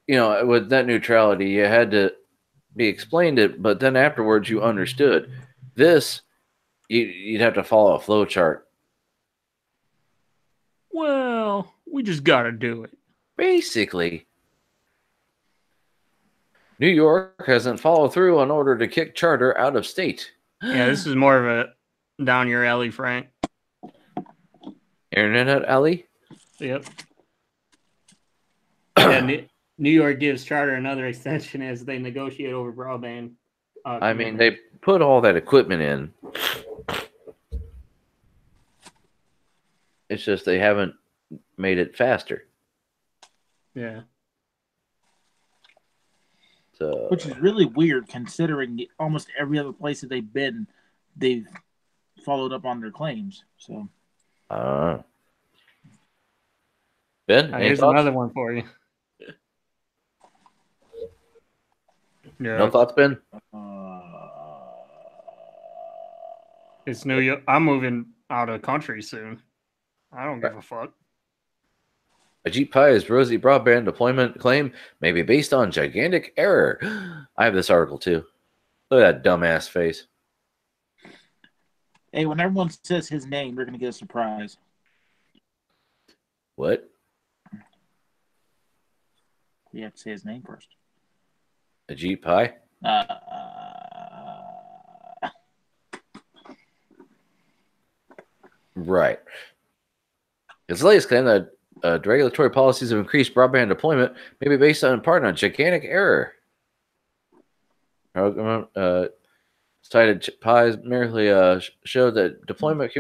with net neutrality, you had to be explained it, but then afterwards you understood. This, you'd have to follow a flow chart. Well, we just gotta do it. Basically, New York hasn't followed through on order to kick charter out of state. Yeah, this is more of a down your alley, Frank. Internet alley? Yep. Yeah, New York gives charter another extension as they negotiate over broadband. I mean, they put all that equipment in. It's just they haven't made it faster. Yeah. So, which is really weird considering almost every other place that they've been, they've followed up on their claims. So, Ben, here's another one for you. Yeah. No thoughts, Ben? It's New York. I'm moving out of the country soon. I don't give a fuck. Ajit Pai's rosy broadband deployment claim may be based on gigantic error. I have this article too. Look at that dumbass face. Hey, when everyone says his name, we're going to get a surprise. What? We have to say his name first. Ajit Pai? Right. Its latest claim that the regulatory policies of increased broadband deployment may be based in part on a gigantic error. Cited Pies merely showed that deployment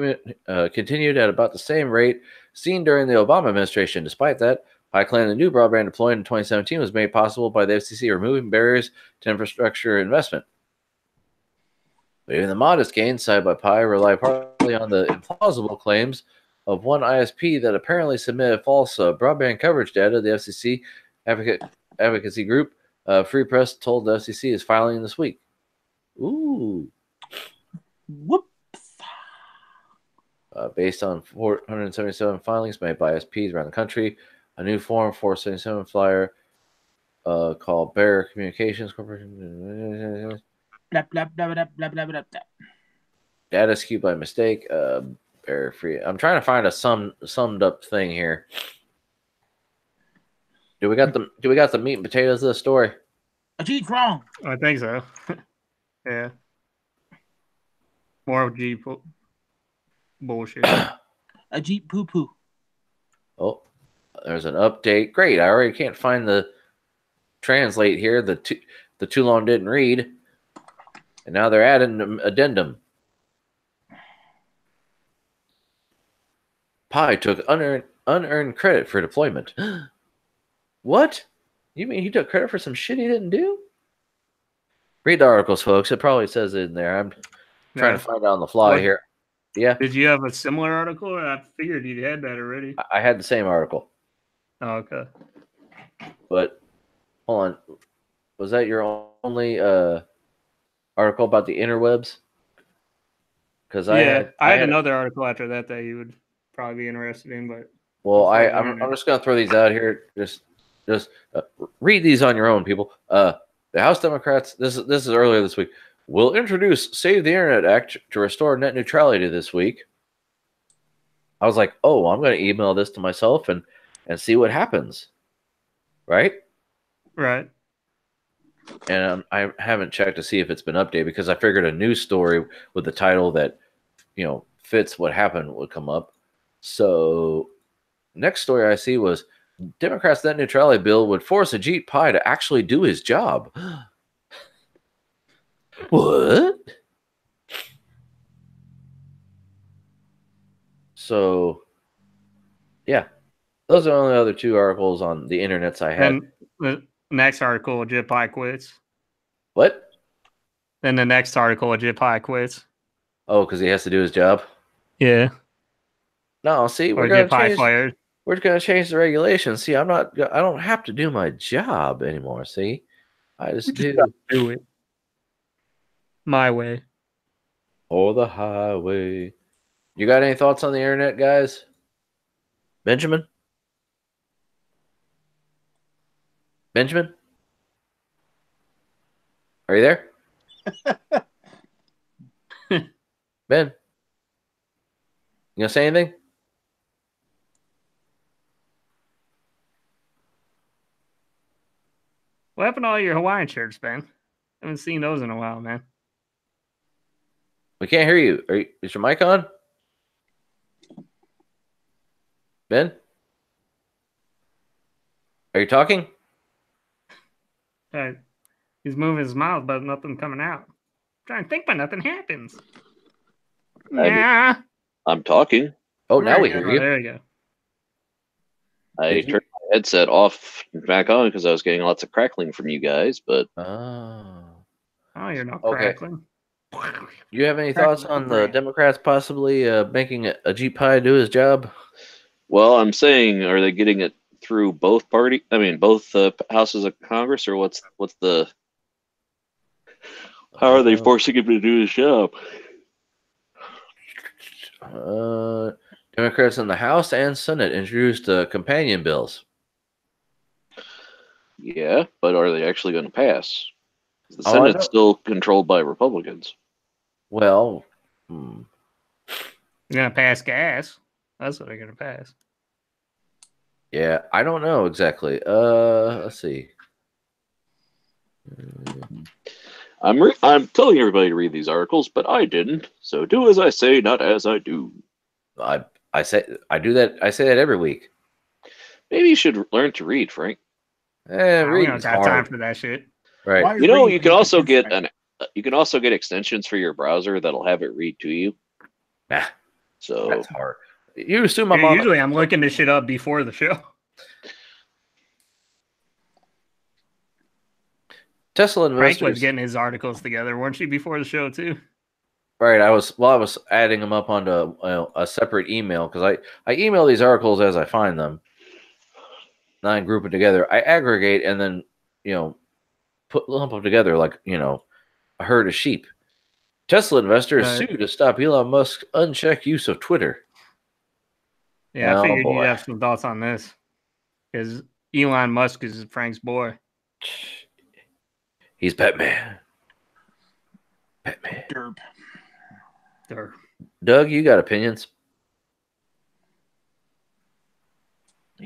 continued at about the same rate seen during the Obama administration. Despite that, Pi claimed the new broadband deployed in 2017 was made possible by the FCC removing barriers to infrastructure investment. But even the modest gains cited by Pi rely partly on the implausible claims of one ISP that apparently submitted false broadband coverage data to the FCC advocacy group. Free Press told the FCC is filing this week. Ooh. Whoops. Based on 477 filings made by ISPs around the country, a new Form 477 flyer called Bear Communications Corporation. Blah, blah, blah, blah, blah, blah, blah, blah. Data skewed by mistake. Bear free. I'm trying to find a summed up thing here. Do we got the meat and potatoes of the story? Ajit's wrong. I think so. Yeah. More of G bullshit. Ajit poo poo. Oh, there's an update. Great. I already can't find the translate here. The too long didn't read. And now they're adding an addendum. Pi took unearned credit for deployment. What? You mean he took credit for some shit he didn't do? Read the articles, folks. It probably says it in there. I'm trying to find out on the fly here. Yeah. Did you have a similar article? Or I figured you had that already. I had the same article. Oh, okay. But hold on. Was that your only article about the interwebs? Because I had another article after that you would probably be interested in, but I'm just gonna throw these out here. Just read these on your own, people. The House Democrats, this is earlier this week, will introduce Save the Internet Act to restore net neutrality this week. I was like, oh, I'm going to email this to myself and see what happens. Right? Right. And I haven't checked to see if it's been updated because I figured a news story with the title that, fits what happened would come up. So next story I see was Democrats' net neutrality bill would force Ajit Pai to actually do his job. What? So, yeah. Those are the only other two articles on the internets I had. And the next article, Ajit Pai quits. What? Then the next article, Ajit Pai quits. Oh, because he has to do his job? Yeah. No, see, we're going to change the regulations. See, I don't have to do my job anymore. See, I just do it my way or the highway. You got any thoughts on the internet, guys? Benjamin? Are you there? Ben? You gonna say anything? What happened to all your Hawaiian shirts, Ben? I haven't seen those in a while, man. We can't hear you. Is your mic on? Ben? Are you talking? He's moving his mouth, but nothing coming out. I'm trying to think, but nothing happens. I'm talking. Oh, now we hear you. There you go. I turned my headset off and back on because I was getting lots of crackling from you guys, but Oh, you're not crackling. You have any thoughts on the Democrats possibly making Ajit Pai do his job? Well, I'm saying, are they getting it through both parties? I mean, both houses of Congress, or what's the? How are they forcing him to do his job? Democrats in the House and Senate introduced companion bills. Yeah, but are they actually going to pass? The Senate's still controlled by Republicans. Well, they're going to pass gas. That's what they're going to pass. Yeah, I don't know exactly. Let's see. I'm telling everybody to read these articles, but I didn't. So do as I say, not as I do. I say I do that. I say that every week. Maybe you should learn to read, Frank. We don't Reading's got time hard. for that shit. Right. You know, you can also get extensions for your browser that'll have it read to you. Nah, So that's hard. You assume I'm Yeah, on. usually I'm looking this shit up before the show. Tesla Frank investors. was getting his articles together, weren't you, before the show too? Right. I was adding them up onto a separate email because I email these articles as I find them. And I group it together. I aggregate and then lump them together like a herd of sheep. Tesla investors sue to stop Elon Musk's unchecked use of Twitter. Yeah, I figured you'd have some thoughts on this because Elon Musk is Frank's boy. He's Batman. Batman. Derp. Doug, you got opinions?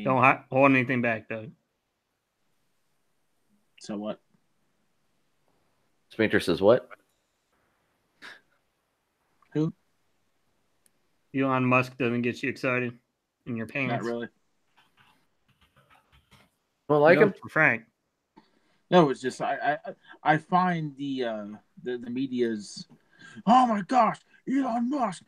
Don't hold anything back, Doug. So what? Spinter says what? Who? Elon Musk doesn't get you excited in your pants. Not really. Don't like him? For Frank. No, it's just I find the media's, oh my gosh, Elon Musk,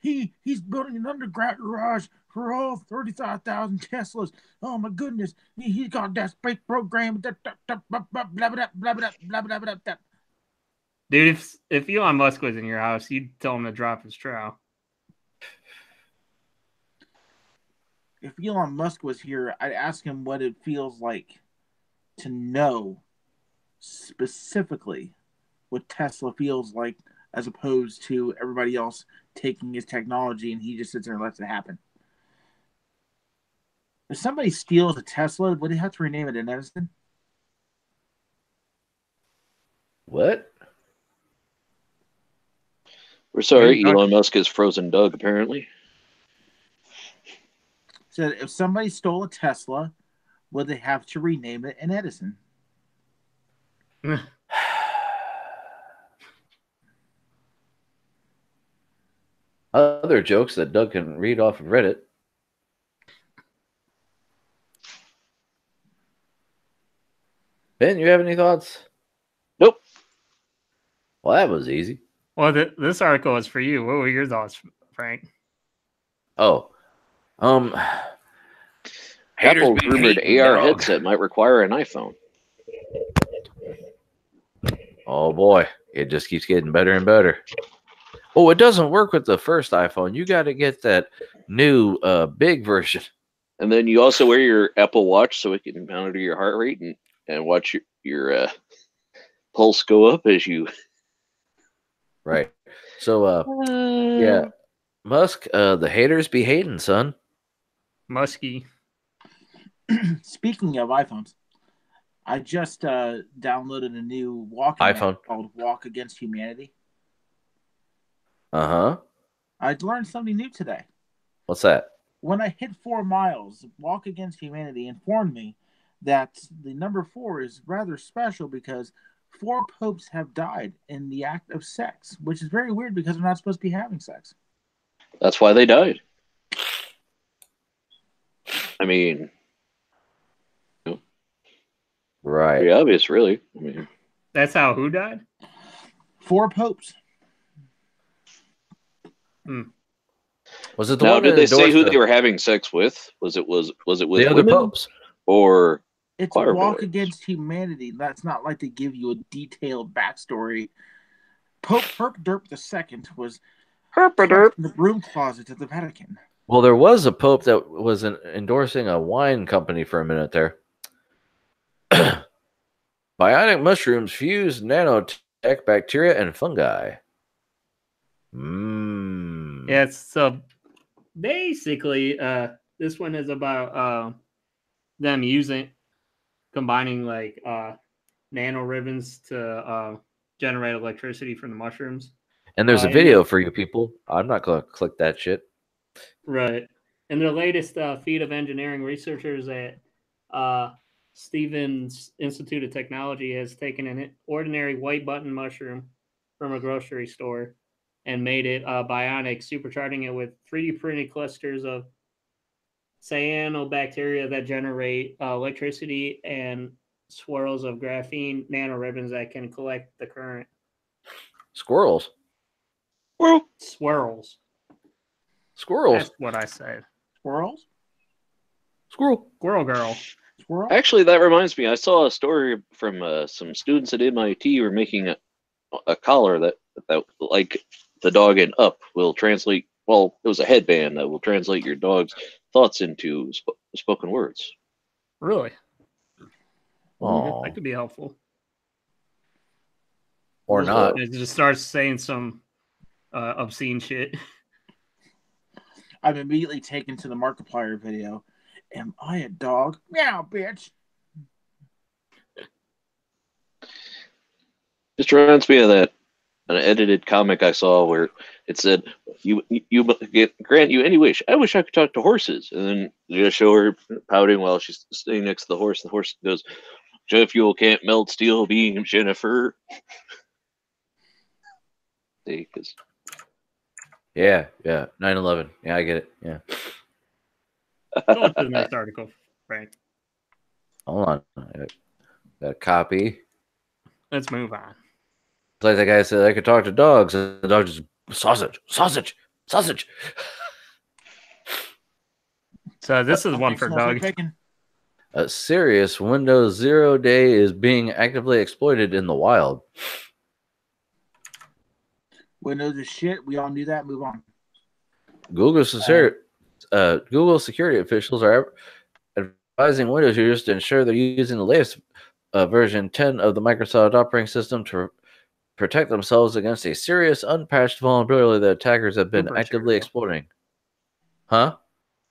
he's building an underground garage for all 35,000 Teslas. Oh my goodness, he's got that space program. Dude, if Elon Musk was in your house, you'd tell him to drop his trowel. If Elon Musk was here, I'd ask him what it feels like to know specifically what Tesla feels like, as opposed to everybody else taking his technology and he just sits there and lets it happen. If somebody steals a Tesla, would they have to rename it an Edison? What? We're sorry, Elon Musk is frozen Doug, apparently. So if somebody stole a Tesla, would they have to rename it an Edison? Other jokes that Doug can read off of Reddit. Ben, you have any thoughts? Nope. Well, that was easy. Well, this article is for you. What were your thoughts, Frank? Oh, Apple's rumored AR headset might require an iPhone. Oh boy, it just keeps getting better and better. Oh, it doesn't work with the first iPhone. You got to get that new big version. And then you also wear your Apple Watch so it can monitor your heart rate and watch your pulse go up as you. Right. So, yeah, Musk, the haters be hating, son. Musky. Speaking of iPhones, I just downloaded a new walking iPhone app called Walk Against Humanity. Uh-huh. I learned something new today. What's that? When I hit 4 miles, Walk Against Humanity informed me that the number 4 is rather special because 4 popes have died in the act of sex, which is very weird because they're not supposed to be having sex. That's why they died. I mean, right. Pretty obvious, really. I mean, that's how who died? 4 popes. Was it the now, one did they say who the... they were having sex with? Was it with the other popes? Or it's Walk Against Humanity. That's not like they give you a detailed backstory. Pope Herp II was in the broom closet at the Vatican. Well, there was a pope that was endorsing a wine company for a minute there. Bionic mushrooms fuse nanotech bacteria and fungi. Yeah, so basically, this one is about them combining like nano ribbons to generate electricity from the mushrooms. And there's a video for you people. I'm not going to click that shit. Right. In their latest feat of engineering, researchers at Stevens Institute of Technology has taken an ordinary white button mushroom from a grocery store and made it bionic, supercharging it with 3D printed clusters of cyanobacteria that generate electricity and swirls of graphene nanoribbons that can collect the current. Squirrels. Swirls. Squirrels. That's what I said. Squirrels? Squirrel. Squirrel girl. Squirrel? Actually, that reminds me. I saw a story from some students at MIT were making a collar that like the dog in Up will translate. Well, it was a headband that will translate your dog's thoughts into spoken words. Really? Oh, that could be helpful. Or not. It just starts saying some obscene shit. I'm immediately taken to the Markiplier video. Am I a dog? Meow, bitch. Just reminds me of an edited comic I saw where it said, "You grant you any wish. I wish I could talk to horses." And then you just show her pouting while she's sitting next to the horse. And the horse goes, "Jet fuel can't melt steel, being Jennifer." See, because Yeah. 9/11. Yeah, I get it. Yeah. Go to the next article, Frank. Hold on. I got a copy. Let's move on. It's like that guy said I could talk to dogs, and the dog just sausage. So this is one for Doug. A serious Windows 0 day is being actively exploited in the wild. Windows is shit. We all knew that. Move on. Google security officials are advising Windows users to ensure they're using the latest version 10 of the Microsoft operating system to protect themselves against a serious unpatched vulnerability that attackers have been actively exploiting. Huh?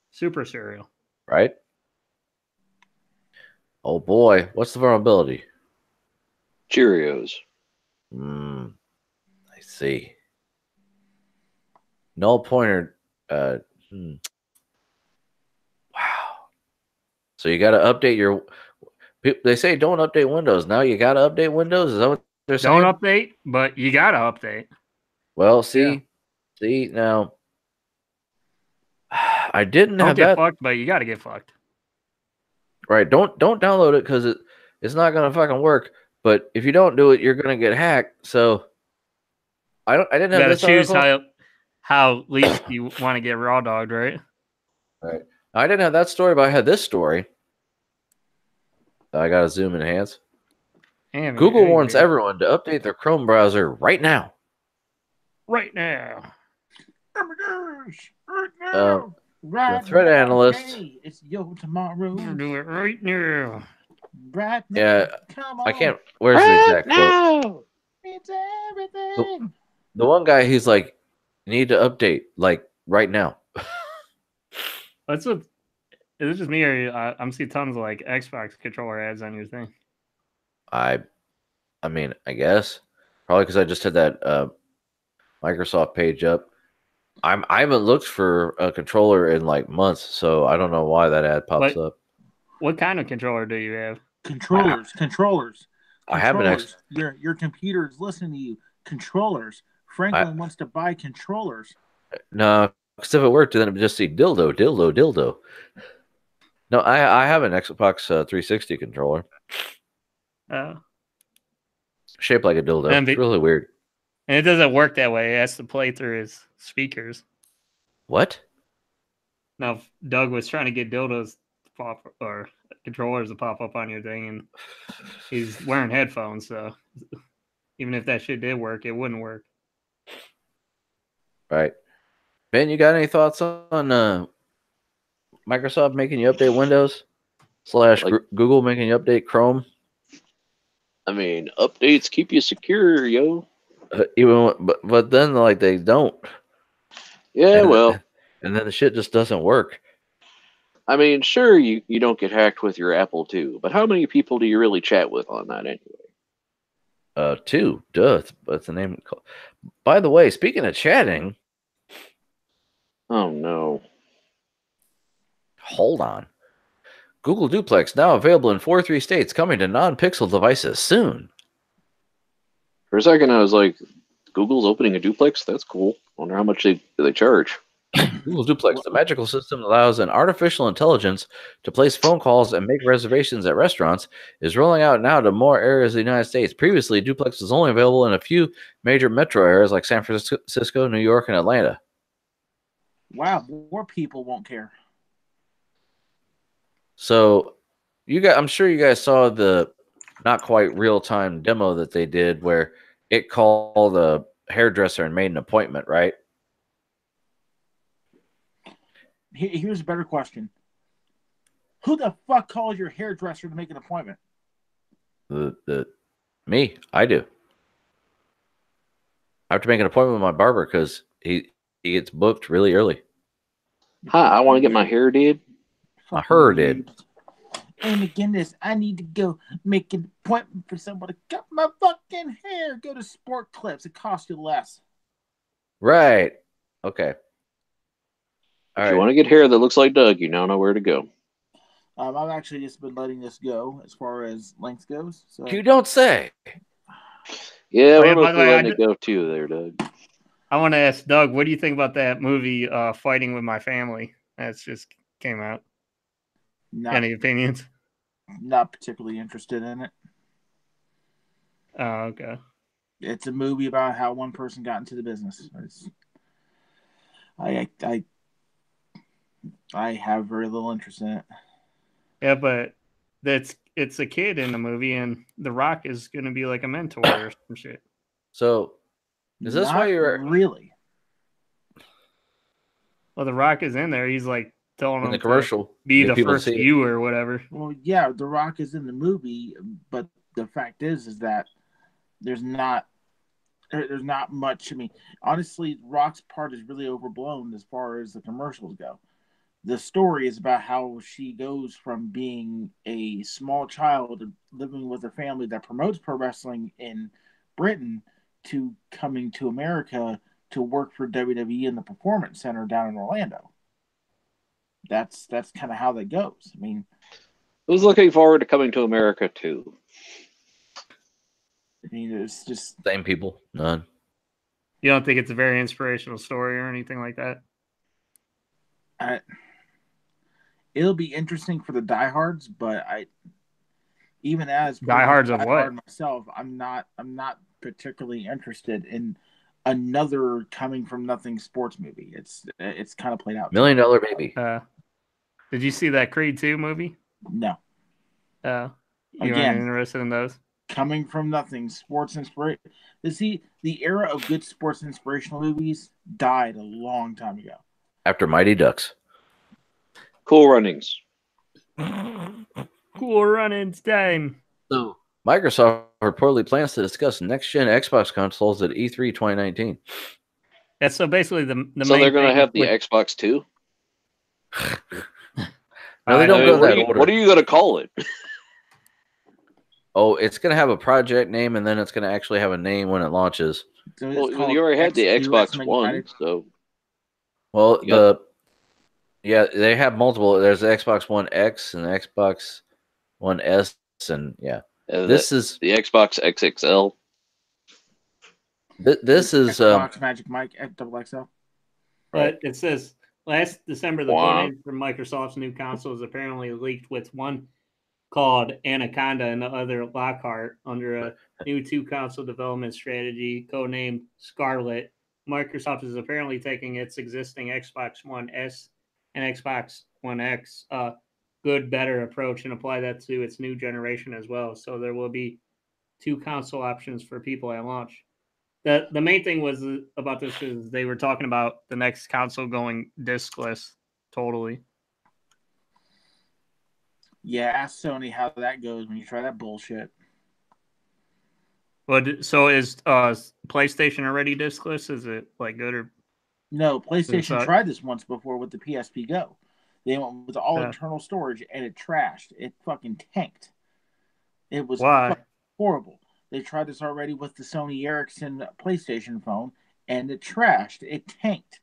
Super serial. Right? Oh boy, what's the vulnerability? Cheerios. I see. Null pointer. Wow. So you got to update your. They say don't update Windows. Now you got to update Windows. Is that what they're saying? Don't update, but you got to update. Well, see now. I didn't Don't have get that. fucked, but you got to get fucked. Right? Don't download it because it's not gonna fucking work. But if you don't do it, you're gonna get hacked. So I didn't have this choose article. how least you want to get raw dogged, right? Right. I didn't have that story, but I had this story. I gotta zoom enhance. Google warns everyone to update their Chrome browser right now. Right now. Oh my gosh! Right now. The threat analyst. It's yo tomorrow. Do it right now. Right now. Yeah, come on. I can't. Where's the exact quote? It's everything. The one guy, he's like, "You need to update like right now." Is it just me or I'm seeing tons of like Xbox controller ads on your thing? I mean, I guess probably because I just had that Microsoft page up. I haven't looked for a controller in like months, so I don't know why that ad pops up. What kind of controller do you have? Controllers. I have an Your computer is listening to you. Controllers. Franklin wants to buy controllers. No, because if it worked, then it would just say dildo. No, I have an Xbox 360 controller. Shaped like a dildo. It's really weird. And it doesn't work that way. It has to play through his speakers. What? Now, Doug was trying to get dildos to pop or controllers to pop up on your thing, and he's wearing headphones, so even if that shit did work, it wouldn't work. Right. Ben, you got any thoughts on Microsoft making you update Windows / Google making you update Chrome? I mean, updates keep you secure, yo. But then like they don't. Yeah, well. And then the shit just doesn't work. I mean, sure, you don't get hacked with your Apple II, but how many people do you really chat with on that anyway? 2. Duh. That's the name. By the way, speaking of chatting. Oh, no. Hold on. Google Duplex now available in 43 states, coming to non-Pixel devices soon. For a second, I was like, Google's opening a duplex. That's cool. Wonder how much do they charge. Google's Duplex, the magical system that allows an artificial intelligence to place phone calls and make reservations at restaurants, is rolling out now to more areas of the United States. Previously, Duplex was only available in a few major metro areas like San Francisco, New York, and Atlanta. Wow, more people won't care. So, I'm sure you guys saw the not quite real-time demo that they did where it called a hairdresser and made an appointment, right? Here's a better question. Who the fuck calls your hairdresser to make an appointment? Me. I do. I have to make an appointment with my barber because he gets booked really early. Hi, I want to get my hair did. My hair did. Oh my goodness, I need to go make an appointment for someone to cut my fucking hair. Go to Sport Clips. It costs you less. Right. Okay. If you want to get hair that looks like Doug, you now know where to go. I've actually just been letting this go as far as length goes. So you don't say. Yeah, we're both letting it go too there, Doug. I want to ask Doug, what do you think about that movie, Fighting with My Family? That's just came out. Any opinions? Not particularly interested in it. Oh, okay. It's a movie about how one person got into the business. I have very little interest in it. Yeah, but it's a kid in the movie, and The Rock is going to be like a mentor or some shit. So, is this why you're really? Well, The Rock is in there. He's like telling him the commercial to be the first you or whatever. Well, yeah, The Rock is in the movie, but the fact is that there's not much. I mean, honestly, Rock's part is really overblown as far as the commercials go. The story is about how she goes from being a small child living with a family that promotes pro wrestling in Britain to coming to America to work for WWE in the Performance Center down in Orlando. That's kind of how that goes. I mean, I was looking forward to coming to America too. I mean, it's just same people. None. You don't think it's a very inspirational story or anything like that? It'll be interesting for the diehards, but even as diehards of what myself, I'm not particularly interested in another coming from nothing sports movie. It's kind of played out. $1 Million Baby. Did you see that Creed 2 movie? No. You weren't interested in those? Coming from nothing, sports inspiration. See, the era of good sports inspirational movies died a long time ago. After Mighty Ducks. Cool Runnings. Cool Runnings time. So, Microsoft reportedly plans to discuss next-gen Xbox consoles at E3 2019. Yeah, so basically the so they're going to have the Xbox 2? No, they don't go that order. What are you going to call it? Oh, it's going to have a project name, and then it's going to actually have a name when it launches. So well, you already had the Xbox One, so... Well, they have multiple. There's the Xbox One X and the Xbox One S, and this is the Xbox XXL. This is Xbox Magic Mike XXL. But it says last December the codename for Microsoft's new console is apparently leaked, with one called Anaconda and the other Lockhart under a new 2-console development strategy codenamed Scarlet. Microsoft is apparently taking its existing Xbox One S and Xbox One X good, better approach and apply that to its new generation as well. So there will be 2 console options for people at launch. The main thing was about this is they were talking about the next console going discless totally. Yeah, ask Sony how that goes when you try that bullshit. But so is PlayStation already discless? Is it like good or no? PlayStation tried this once before with the PSP Go. They went with all internal storage and it trashed. It fucking tanked. It was horrible. They tried this already with the Sony Ericsson PlayStation phone and it trashed. It tanked.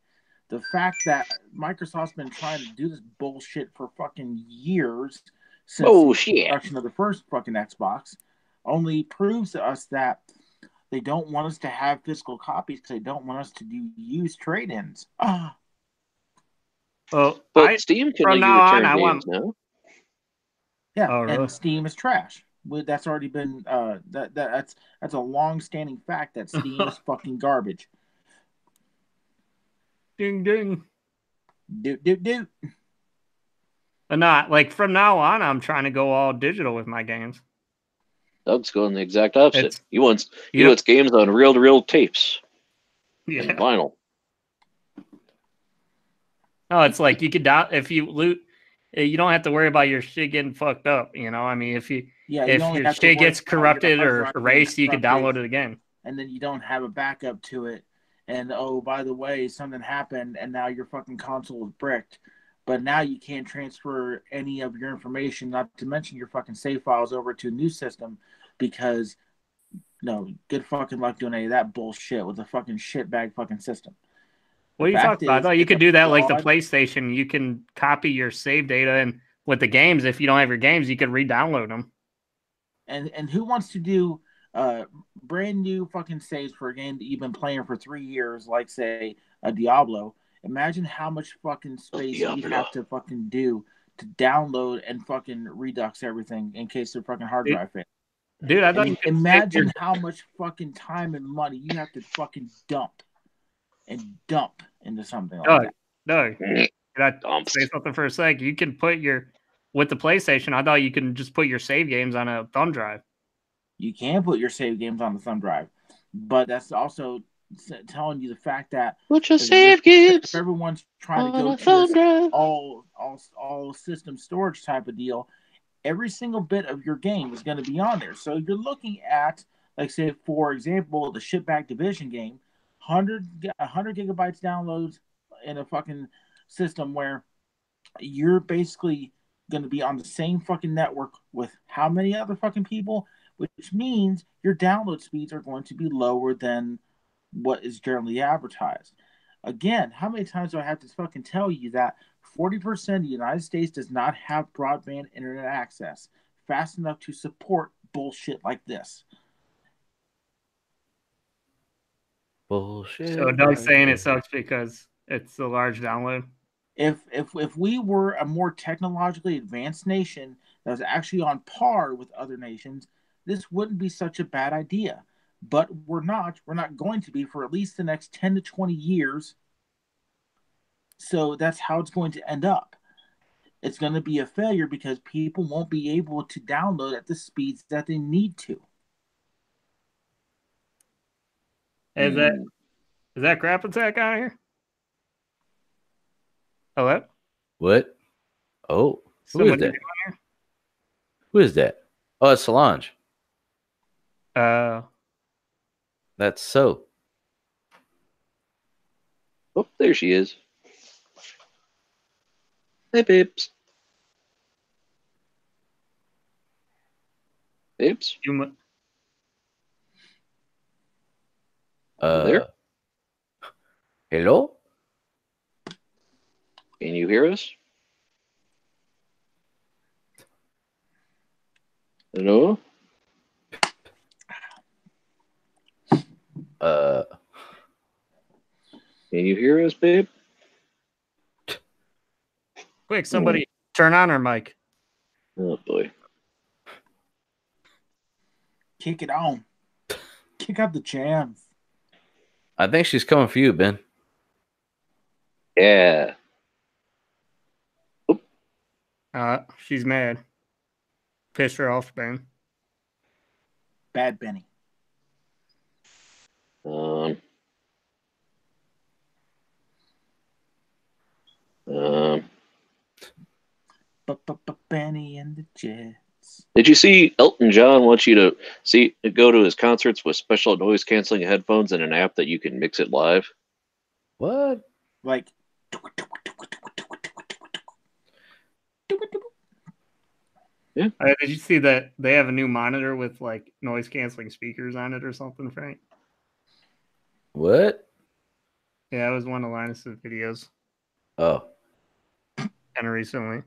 The fact that Microsoft's been trying to do this bullshit for fucking years since the introduction of the first fucking Xbox only proves to us that They don't want us to have physical copies because they don't want us to use trade-ins. Ah. Well, But Steam can let from you now on, return I games want. now. Yeah, Oh, really? and Steam is trash. That's already been that's a long-standing fact that Steam is fucking garbage. Ding ding. Do. But not like from now on, I'm trying to go all digital with my games. Doug's going the exact opposite. It's He wants you games on reel-to-reel tapes and yeah. vinyl. No, it's like you could if you loot, you don't have to worry about your shit getting fucked up. You know, I mean, if you if only your have to shit worry gets about your corrupted hard or drive being erased, you could corrupted, download it again. and then you don't have a backup to it. And oh, by the way, something happened, and now your fucking console is bricked. But now you can't transfer any of your information, not to mention your fucking save files, over to a new system because no, good fucking luck doing any of that bullshit with a fucking shitbag fucking system. What are you talking about? I thought you it's could a do that like the flawed- PlayStation. You can copy your save data, and with the games, if you don't have your games, you can re-download them. And who wants to do brand new fucking saves for a game that you've been playing for 3 years, like say a Diablo? Imagine how much fucking space you'd have to fucking do to download and fucking redux everything in case their fucking hard drive fails. Dude, I thought you could imagine how much fucking time and money you have to fucking dump into something like that. No, can I say something for a sec? You can put with the PlayStation. I thought you can just put your save games on a thumb drive. You can put your save games on the thumb drive, but that's also telling you the fact that put your save games. If everyone's trying to go to this all system storage type of deal, every single bit of your game is going to be on there. So you're looking at, like, say, for example, the Shipback Division game, 100 gigabytes downloads in a fucking system where you're basically going to be on the same fucking network with how many other fucking people, which means your download speeds are going to be lower than what is generally advertised. Again, how many times do I have to fucking tell you that 40% of the United States does not have broadband internet access fast enough to support bullshit like this? Bullshit. So Doug's saying it sucks because it's a large download. If we were a more technologically advanced nation that was actually on par with other nations, this wouldn't be such a bad idea. But we're not. We're not going to be for at least the next 10 to 20 years. So that's how it's going to end up. It's going to be a failure because people won't be able to download at the speeds that they need to. Is that Crap Attack on here? Hello? What? Oh, who is that? Who is that? Oh, it's Solange. That's so. Oh, there she is. Hey, babes. Babes? There? Hello? Can you hear us? Hello? Can you hear us, babe? Quick, somebody turn on her mic. Oh, boy. Kick it on. Kick out the jams. I think she's coming for you, Ben. Yeah. She's mad. Pissed her off, Ben. Bad Benny. Benny and the Jets. Did you see Elton John wants you to go to his concerts with special noise canceling headphones and an app that you can mix it live? What? Like, yeah. Did you see that they have a new monitor with like noise canceling speakers on it or something, Frank? What? Yeah, it was one of Linus's videos. Oh. Kind of recently.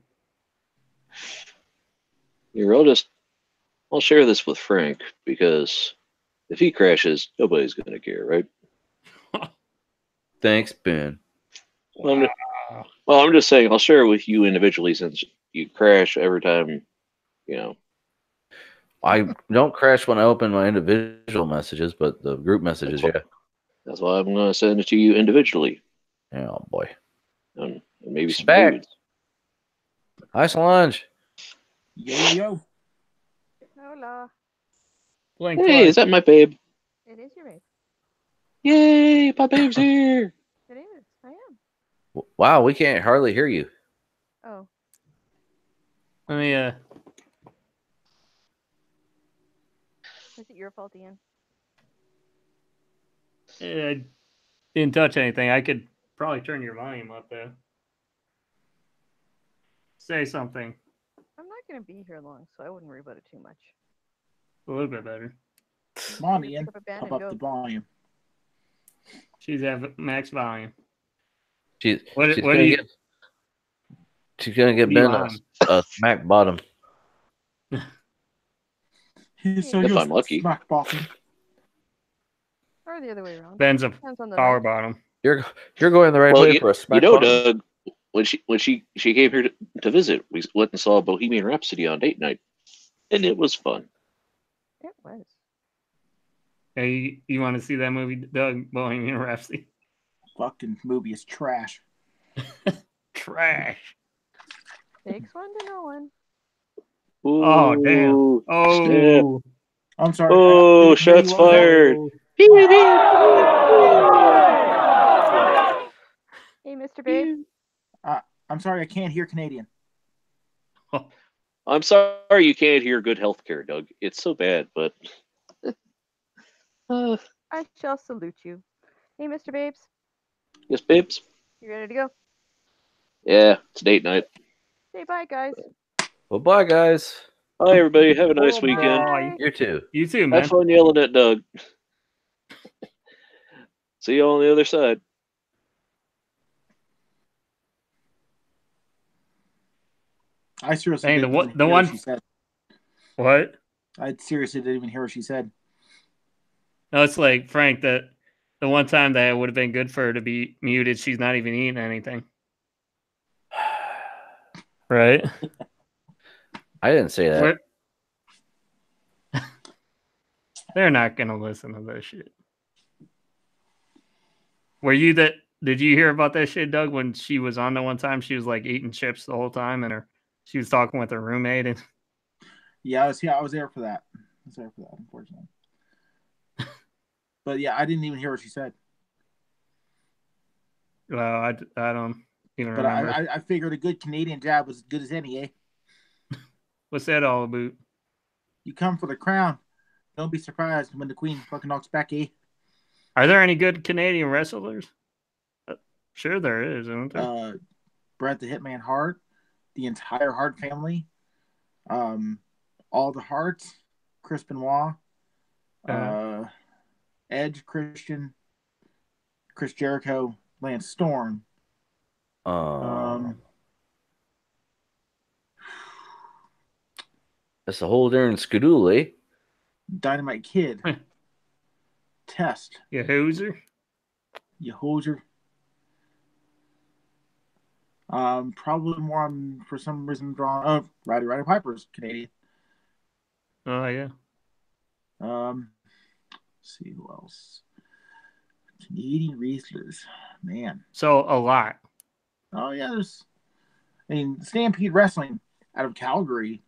Here, I'll share this with Frank because If he crashes, nobody's going to care, right? Thanks, Ben. Well, I'm just saying, I'll share it with you individually since you crash every time, you know. I don't crash when I open my individual messages, but the group messages, yeah. That's why I'm going to send it to you individually. Oh, boy. And maybe She's some back. foods. Hi, Solange. Yo. Hola. Blink Hey, twice. is that my babe? It is your babe. Yay, my babe's here. It is. I am. Wow, we can't hardly hear you. Oh. Let me Is it your fault, Ian? I didn't touch anything. I could probably turn your volume up though. Say something. I'm not going to be here long, so I wouldn't worry about it too much. A little bit better. Come on, Pick Ian. up a band Pump and up go. the volume. She's at max volume. She's What do gonna you? get. She's gonna get What do you Ben want? a smack bottom. So If you'll I'm lucky. smack bottom. Or the other way around. Ben's a Depends on the power night. bottom. You're going the right Well, way for a smack you know, bottom. Doug, when she came here to visit, we went and saw Bohemian Rhapsody on date night, and it was fun. It was. Hey, you want to see that movie, Doug? Bohemian Rhapsody. Fucking movie is trash. Trash. Takes one to know one. Ooh, Oh damn. snap. Oh. I'm sorry. Oh, shots fired. Hey, Mr. Babe. I'm sorry, I can't hear Canadian. I'm sorry you can't hear good health care, Doug. It's so bad, but I shall salute you. Hey, Mr. Babes. yes, babes. You ready to go? Yeah, it's date night. Say bye, guys. Well, bye, guys. Bye, everybody. Have a nice weekend. Bye. You too. You too, man. Have fun yelling at Doug. See you on the other side. I seriously Hey, didn't the even hear one- what she said. What? I seriously didn't even hear what she said. No, it's like Frank that the one time that it would have been good for her to be muted, she's not even eating anything. Right? I didn't say that. What? They're not gonna listen to this shit. Were you that? Did you hear about that shit, Doug? When she was on the one time, she was like eating chips the whole time, and she was talking with her roommate, and Yeah, I was there for that. I was there for that, unfortunately. But yeah, I didn't even hear what she said. well, I don't even But remember. I figured a good Canadian jab was as good as any, eh? What's that all about? You come for the crown. Don't be surprised when the queen fucking knocks back, eh? Are there any good Canadian wrestlers? Sure, there is, isn't there? Bret the Hitman Hart, the entire Hart family, all the Harts, Chris Benoit, Edge, Christian, Chris Jericho, Lance Storm. That's a whole darn skadool, eh? Dynamite Kid. Test. Yehozer. Probably more for some reason drawn. Oh, Roddy Piper's Canadian. Oh yeah. Let's see who else. Canadian wrestlers, man. So a lot. Oh yeah, Stampede Wrestling out of Calgary,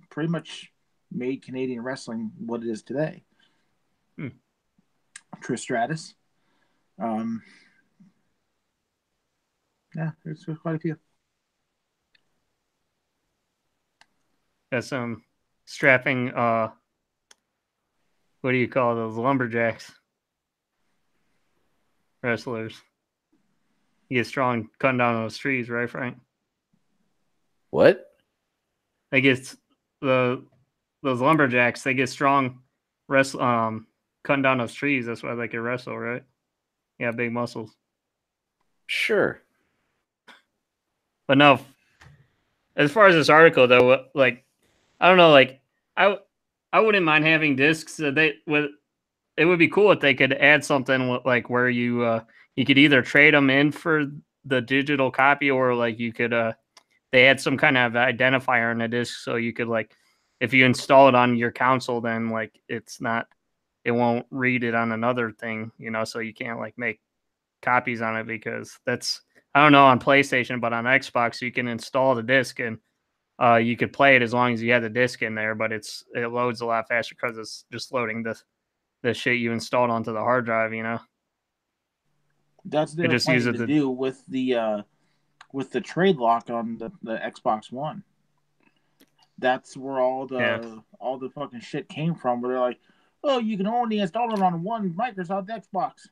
pretty much made Canadian wrestling what it is today. Trish Stratus. Yeah, there's quite a few. Got some strapping. What do you call those, lumberjacks? Wrestlers. You get strong cutting down those trees, right, Frank? What? They get those lumberjacks. They get strong cutting down those trees. That's why they can wrestle, right? Yeah, big muscles. Sure. But no, as far as this article though, like I don't know, like I wouldn't mind having discs. It would be cool if they could add something like where you could either trade them in for the digital copy, or like you could they had some kind of identifier on the disc, so you could like if you install it on your console, then like it won't read it on another thing, so you can't like make copies on it, because that's I don't know on PlayStation, but on Xbox you can install the disc and you could play it as long as you have the disc in there, but it loads a lot faster because it's just loading the shit you installed onto the hard drive. That's what they were planning to do with the trade lock on the Xbox One. That's where all the fucking shit came from. Where they're like, oh, you can only install it on one Microsoft Xbox.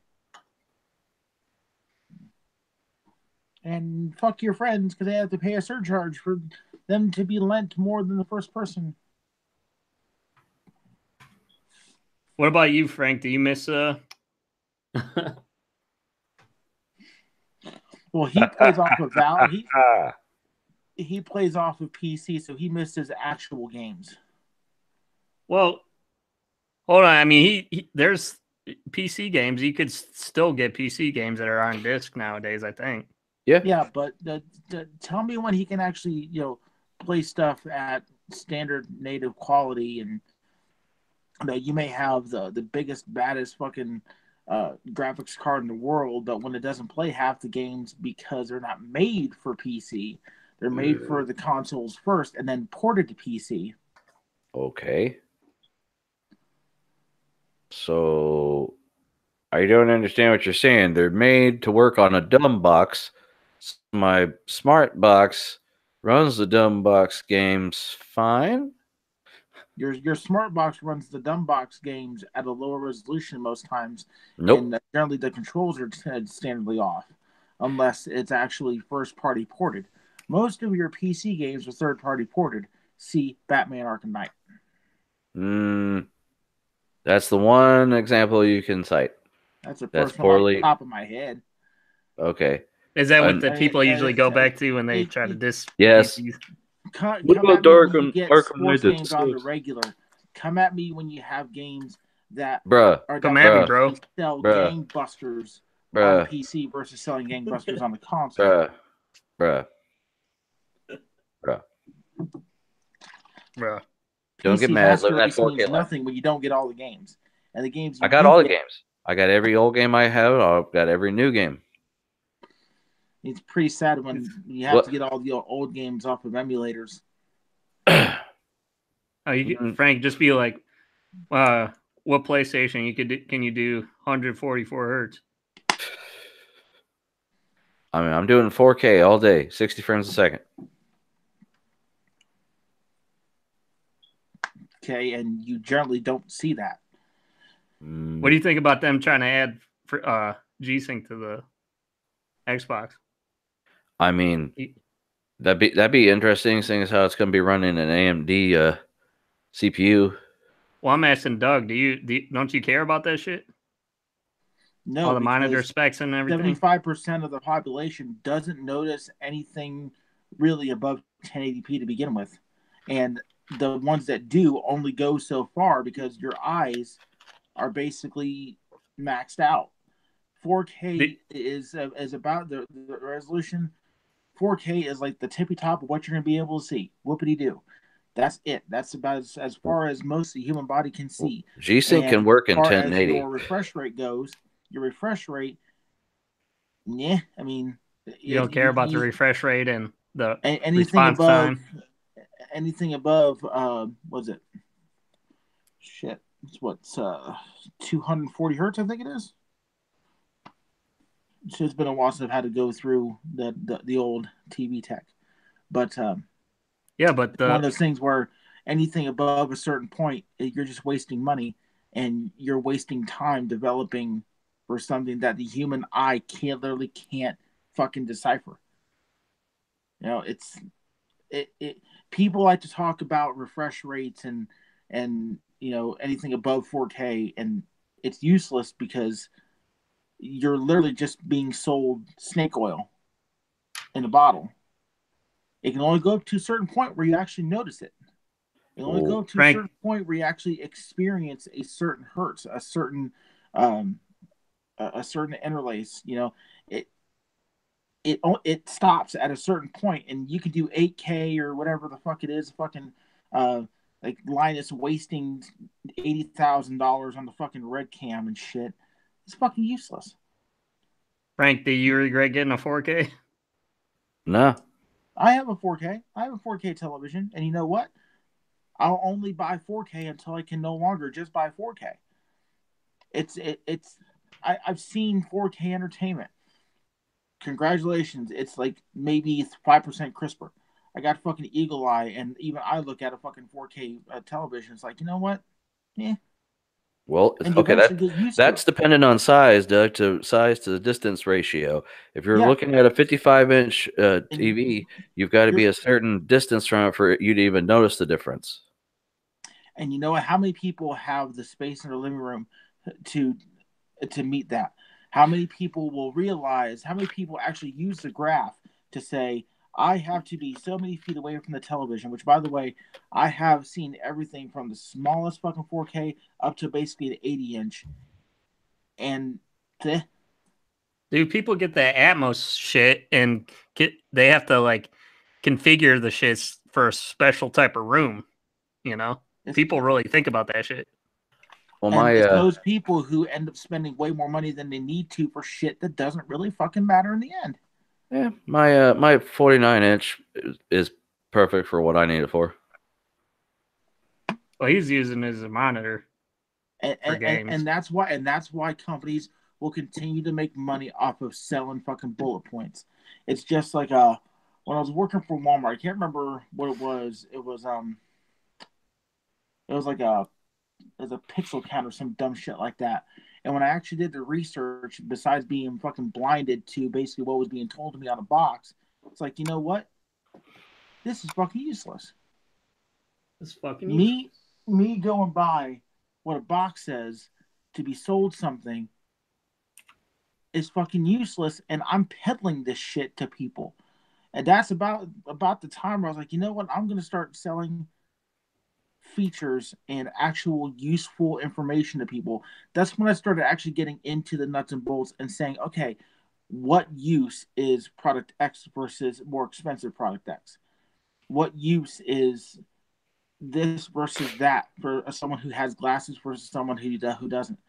And fuck your friends because they have to pay a surcharge for them to be lent more than the first person. What about you, Frank? Do you miss Well, he plays off of Valve. He plays off of PC, so he misses actual games. Well, hold on. I mean, there's PC games. You could still get PC games that are on disc nowadays, I think. Yeah, but tell me when he can actually, play stuff at standard native quality, and you may have the biggest, baddest fucking graphics card in the world, but when it doesn't play half the games because they're not made for PC, they're made for the consoles first and then ported to PC. Okay. So I don't understand what you're saying. They're made to work on a dumb box. My smart box runs the dumb box games fine. Your smart box runs the dumb box games at a lower resolution most times. Nope. And generally the controls are standardly off, unless it's actually first party ported. Most of your PC games are third party ported. See Batman Arkham Knight. That's the one example you can cite. That's the first one off the top of my head. Okay. Is that what the people usually go back to when they try to diss? Yes. Come at me when you get sports games on the regular. Come at me when you have games that come at me, bro. Sell gangbusters on PC versus selling gangbusters on the console. Bruh. Don't get mad. Look at that 4K means nothing when you don't get all the games. And the games I got all the games. I got every old game I have. I've got every new game. It's pretty sad when you have to get all the old games off of emulators. Frank, just be like, what PlayStation can you do 144 hertz? I mean, I'm doing 4K all day, 60 frames a second. Okay, and you generally don't see that. What do you think about them trying to add G-Sync to the Xbox? I mean, that'd be interesting, seeing as how it's going to be running an AMD CPU. Well, I'm asking Doug. Don't you care about that shit? No, all the monitor specs and everything. 75% of the population doesn't notice anything really above 1080p to begin with, and the ones that do only go so far because your eyes are basically maxed out. 4K is about the resolution. 4K is like the tippy top of what you're going to be able to see. Whoopity-doo. That's it. That's about as far as most of the human body can see. G-Sync can work in 1080. As your refresh rate goes, your refresh rate, I mean... You don't care about the refresh rate and the anything response above, time? Anything above, what's it? Shit. It's 240 hertz, I think it is. So it's been a while since I've had to go through the old TV tech, but yeah, but one of those things where anything above a certain point, you're just wasting money and you're wasting time developing for something that the human eye literally can't fucking decipher. You know, people like to talk about refresh rates and anything above 4K, and it's useless because you're literally just being sold snake oil in a bottle. It can only go up to a certain point where you actually notice it. You only go to a certain point where you actually experience a certain hertz, a certain interlace. You know, it stops at a certain point, and you can do 8K or whatever the fuck it is. Fucking like Linus wasting $80,000 on the fucking red cam and shit. It's fucking useless. Frank, do you regret getting a 4K? No. I have a 4K. I have a 4K television, and you know what? I'll only buy 4K until I can no longer just buy 4K. I've seen 4K entertainment. Congratulations, it's like maybe 5% crisper. I got fucking eagle eye, and even I look at a fucking 4K television. It's like, you know what? Yeah. Well, okay, that's dependent on size, Doug, to size to the distance ratio. If you're looking at a 55-inch TV, you've got to be a certain distance from it for you to even notice the difference. And you know what? How many people have the space in their living room to meet that? How many people will realize? How many people actually use the graph to say, I have to be so many feet away from the television, which, by the way, I have seen everything from the smallest fucking 4K up to basically the 80-inch. And dude, people get the Atmos shit and they have to like configure the shits for a special type of room. You know, people really think about that shit. Well, and it's those people who end up spending way more money than they need to for shit that doesn't really fucking matter in the end. Yeah, my 49-inch is perfect for what I need it for. Well, he's using it as a monitor for games. And that's why companies will continue to make money off of selling fucking bullet points. It's just like when I was working for Walmart, I can't remember what it was. It was like a pixel count or some dumb shit like that. And when I actually did the research, besides being fucking blinded to basically what was being told to me on a box, it's like, you know what? This is fucking useless. It's fucking useless. Me going by what a box says to be sold something is fucking useless, and I'm peddling this shit to people. And that's about the time where I was like, you know what? I'm going to start selling features and actual useful information to people. That's when I started actually getting into the nuts and bolts and saying, okay, what use is product X versus more expensive product X? What use is this versus that for someone who has glasses versus someone who doesn't?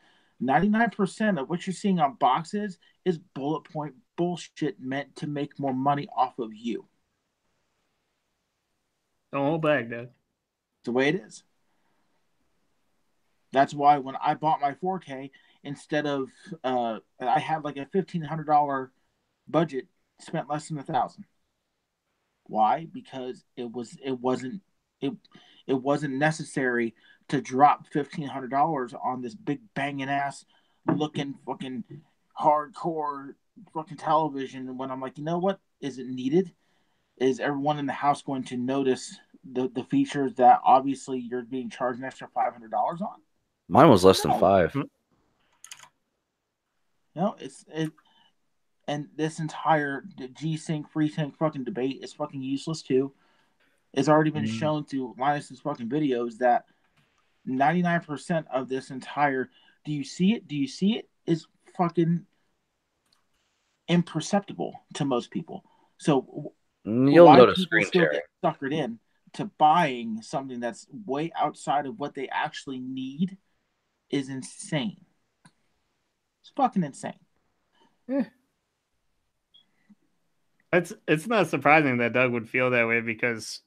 99% of what you're seeing on boxes is bullet point bullshit meant to make more money off of you. Don't hold back, Dad. The way it is. That's why when I bought my 4K, instead of I had like a $1,500 budget, spent less than $1,000. Why? Because it wasn't necessary to drop $1,500 on this big banging ass looking fucking hardcore fucking television. When I'm like, you know what? Is it needed? Is everyone in the house going to notice the features that obviously you're being charged an extra $500 on? Mine was less than $5. No, and this entire G-Sync, FreeSync fucking debate is fucking useless too. It's already been shown through Linus's fucking videos that 99% of this entire do you see it is fucking imperceptible to most people. So you'll notice screen still sharing. Get suckered in to buying something that's way outside of what they actually need is insane. It's fucking insane. It's not surprising that Doug would feel that way because,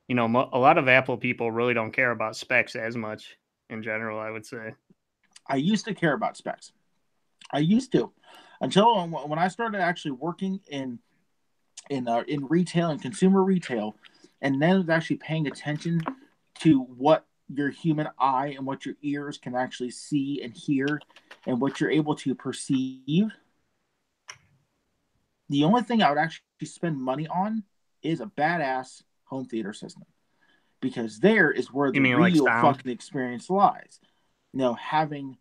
you know, a lot of Apple people really don't care about specs as much in general, I would say. I used to care about specs. I used to, until when I started actually working in retail and consumer retail, and then was actually paying attention to what your human eye and what your ears can actually see and hear and what you're able to perceive. The only thing I would actually spend money on is a badass home theater system, because there is where the real fucking experience lies. You know, having,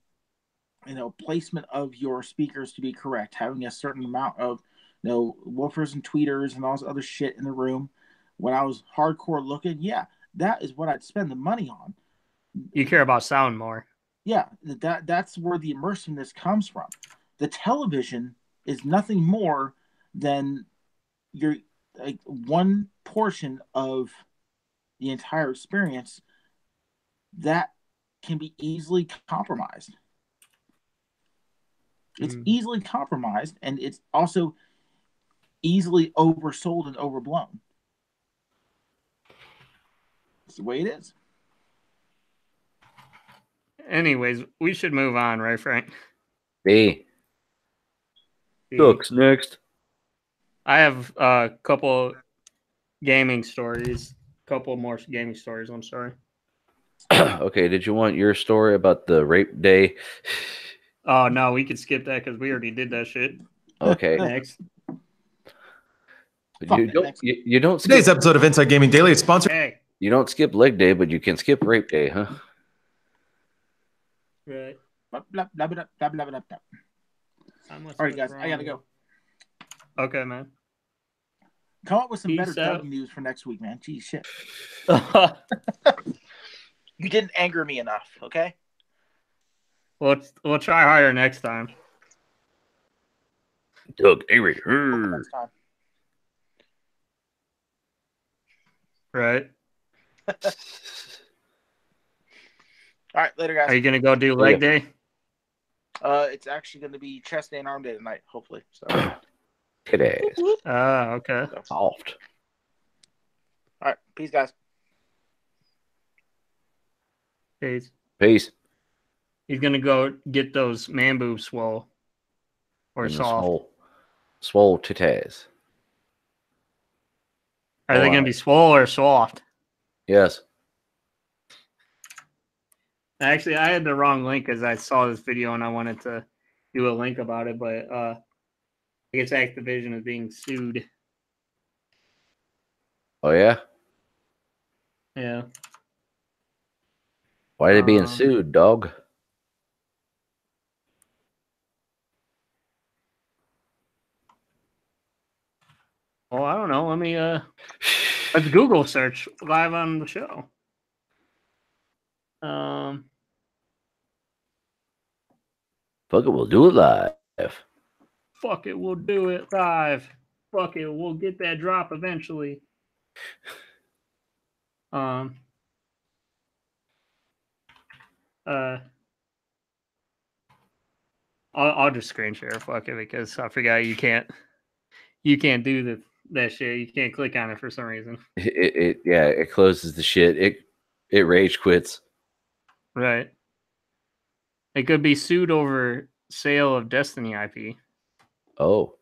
you know, placement of your speakers to be correct, having a certain amount of, you know, woofers and tweeters and all this other shit in the room. When I was hardcore looking, yeah, that is what I'd spend the money on. You care about sound more. Yeah, that's where the immersiveness comes from. The television is nothing more than your like one portion of the entire experience that can be easily compromised. It's easily compromised, and it's also easily oversold and overblown. It's the way it is. Anyways, we should move on, right, Frank? B. Ducks next. I have a couple gaming stories. Couple more gaming stories. I'm sorry. Okay, did you want your story about the rape day? Oh no, we could skip that because we already did that shit. Okay. Next. You don't skip Today's episode of Inside Gaming Daily is sponsored. Hey. You don't skip leg day, but you can skip rape day, huh? Right. Blah, blah, blah, blah, blah, blah, blah. All right, guys, I gotta go. Okay, man. Come up with some better Peace out. dub news for next week, man. Geez, shit. You didn't anger me enough, okay? We'll try harder next time. Doug Avery. Next time. Right. All right, later, guys. Are you gonna go do leg day? It's actually going to be chest day and arm day tonight, hopefully. So. Today. Okay. Soft. All right, peace, guys. Peace. Peace. He's gonna go get those man boobs swole or And the soft. Swole titties. Are they gonna be swole or soft? Yes. Actually, I had the wrong link because I saw this video and I wanted to do a link about it, but I guess Activision is being sued. Oh yeah. Yeah. Why are they being sued, dog? Well, I don't know. Let me let's Google search live on the show. Fuck it, we'll do it live. Fuck it, we'll do it live. Fuck it, we'll get that drop eventually. I'll just screen share. Fuck it, because I forgot you can't do that shit. You can't click on it for some reason. It closes the shit. It rage quits. Right. It could be sued over sale of Destiny IP. Oh.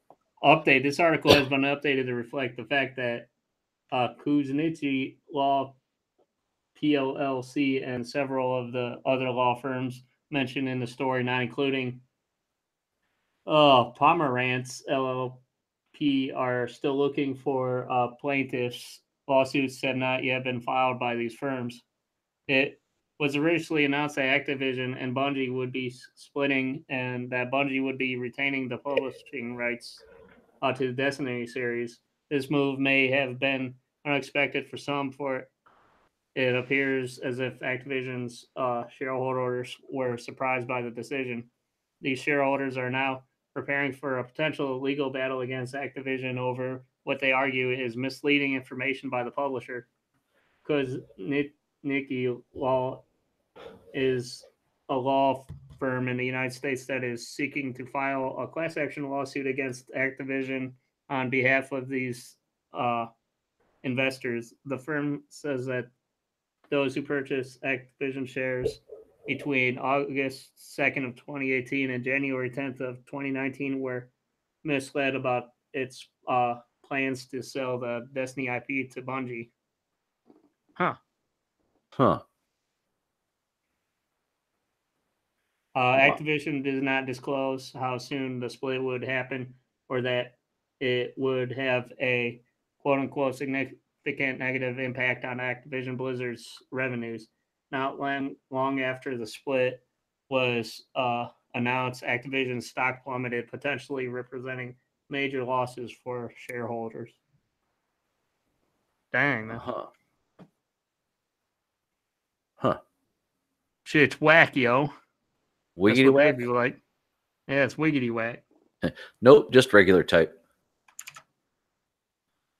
Update. This article has been updated to reflect the fact that Kuznetsy Law PLLC and several of the other law firms mentioned in the story, not including Pomerantz LLP, are still looking for plaintiffs. Lawsuits have not yet been filed by these firms. It was originally announced that Activision and Bungie would be splitting and that Bungie would be retaining the publishing rights to the Destiny series. This move may have been unexpected for some, for it appears as if Activision's shareholders were surprised by the decision. These shareholders are now preparing for a potential legal battle against Activision over what they argue is misleading information by the publisher. Because Nikki Law is a law firm in the United States that is seeking to file a class action lawsuit against Activision on behalf of these investors. The firm says that those who purchase Activision shares between August 2nd of 2018 and January 10th of 2019 were misled about its plans to sell the Destiny IP to Bungie. Huh. Activision does not disclose how soon the split would happen or that it would have a quote-unquote significant negative impact on Activision Blizzard's revenues. Not long after the split was announced, Activision's stock plummeted, potentially representing major losses for shareholders. Dang, man. Shit's whack, yo. That's Wiggity what whack? they'd be like. Yeah, it's wiggity whack. Nope, just regular type.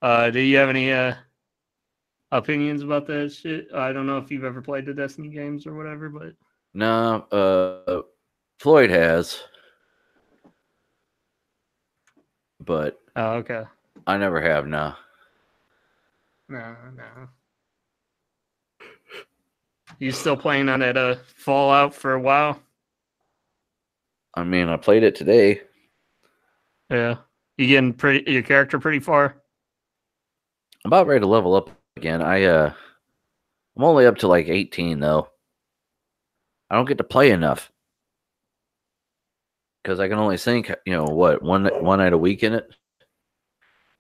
Do you have any opinions about that shit? I don't know if you've ever played the Destiny games or whatever, but No, Floyd has. But okay. I never have, no. No. You still playing on that Fallout for a while? I mean, I played it today. Yeah. You getting your character pretty far? I'm about ready to level up again. I'm only up to like 18 though. I don't get to play enough. Because I can only sync, one night a week in it.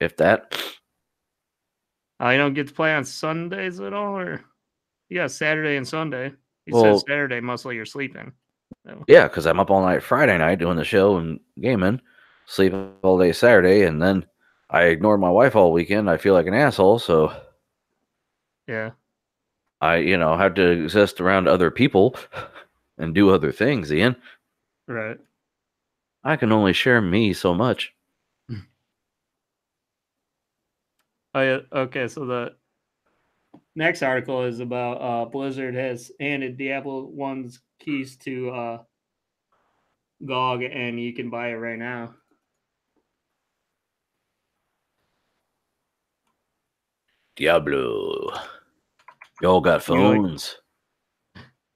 If that. You don't get to play on Sundays at all, or you got Saturday and Sunday? You Well, said Saturday mostly you're sleeping. So. Yeah, because I'm up all night Friday night doing the show and gaming, sleep all day Saturday, and then I ignore my wife all weekend. I feel like an asshole, so yeah, I have to exist around other people and do other things. Ian, right? I can only share me so much. Oh yeah, okay. So the next article is about Blizzard has handed Diablo 1's keys to GOG, and you can buy it right now. Diablo. Y'all got phones.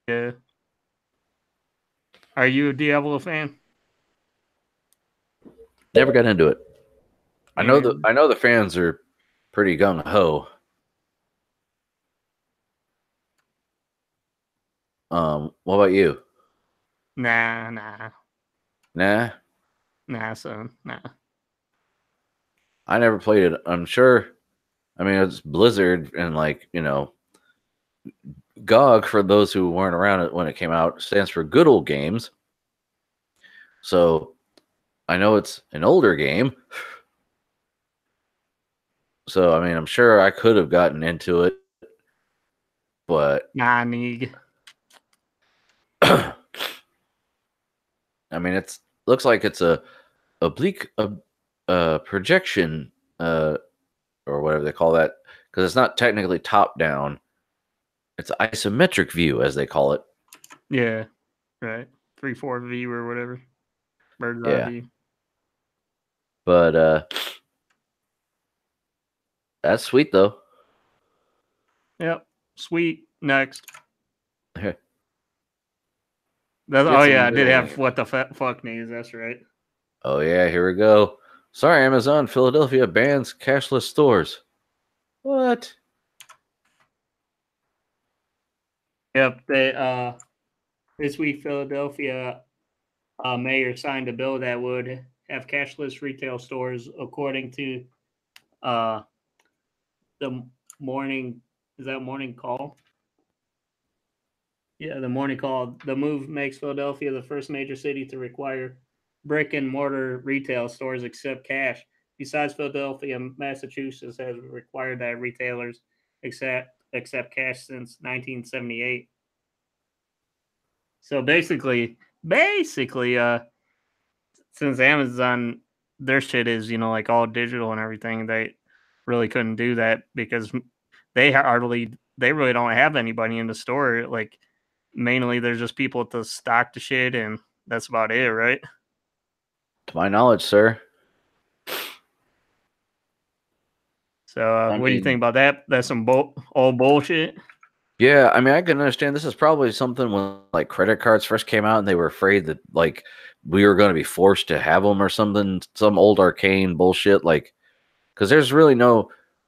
Yeah. Are you a Diablo fan? Never got into it. I know the fans are pretty gung ho. What about you? Nah, son. Nah. I never played it. I'm sure. I mean, it's Blizzard, and GOG, for those who weren't around it when it came out, stands for Good Old Games. So I know it's an older game. So I mean, I'm sure I could have gotten into it, but nah, Neeg. I mean, looks like it's a oblique projection, or whatever they call that, because it's not technically top down. It's isometric view, as they call it. Yeah, right. 3/4 view or whatever. Bird's eye view. But that's sweet though. Yep, sweet. Next. I did have what the fuck news. That's right. Oh yeah, here we go. Sorry, Amazon Philadelphia bans cashless stores. What? Yep, they this week Philadelphia mayor signed a bill that would have cashless retail stores, according to the morning. Is that Morning Call? Yeah, the Morning Call. The move makes Philadelphia the first major city to require brick and mortar retail stores accept cash. Besides Philadelphia, Massachusetts has required that retailers accept cash since 1978. So basically, since Amazon, their shit is like all digital and everything, they really couldn't do that because they really don't have anybody in the store. Like, mainly there's just people to stock the shit, and that's about it, right? To my knowledge, sir. So, what do you think about that? That's some old bullshit. Yeah, I mean, I can understand. This is probably something when like credit cards first came out, and they were afraid that like we were going to be forced to have them or something, some old arcane bullshit. Like, because there's really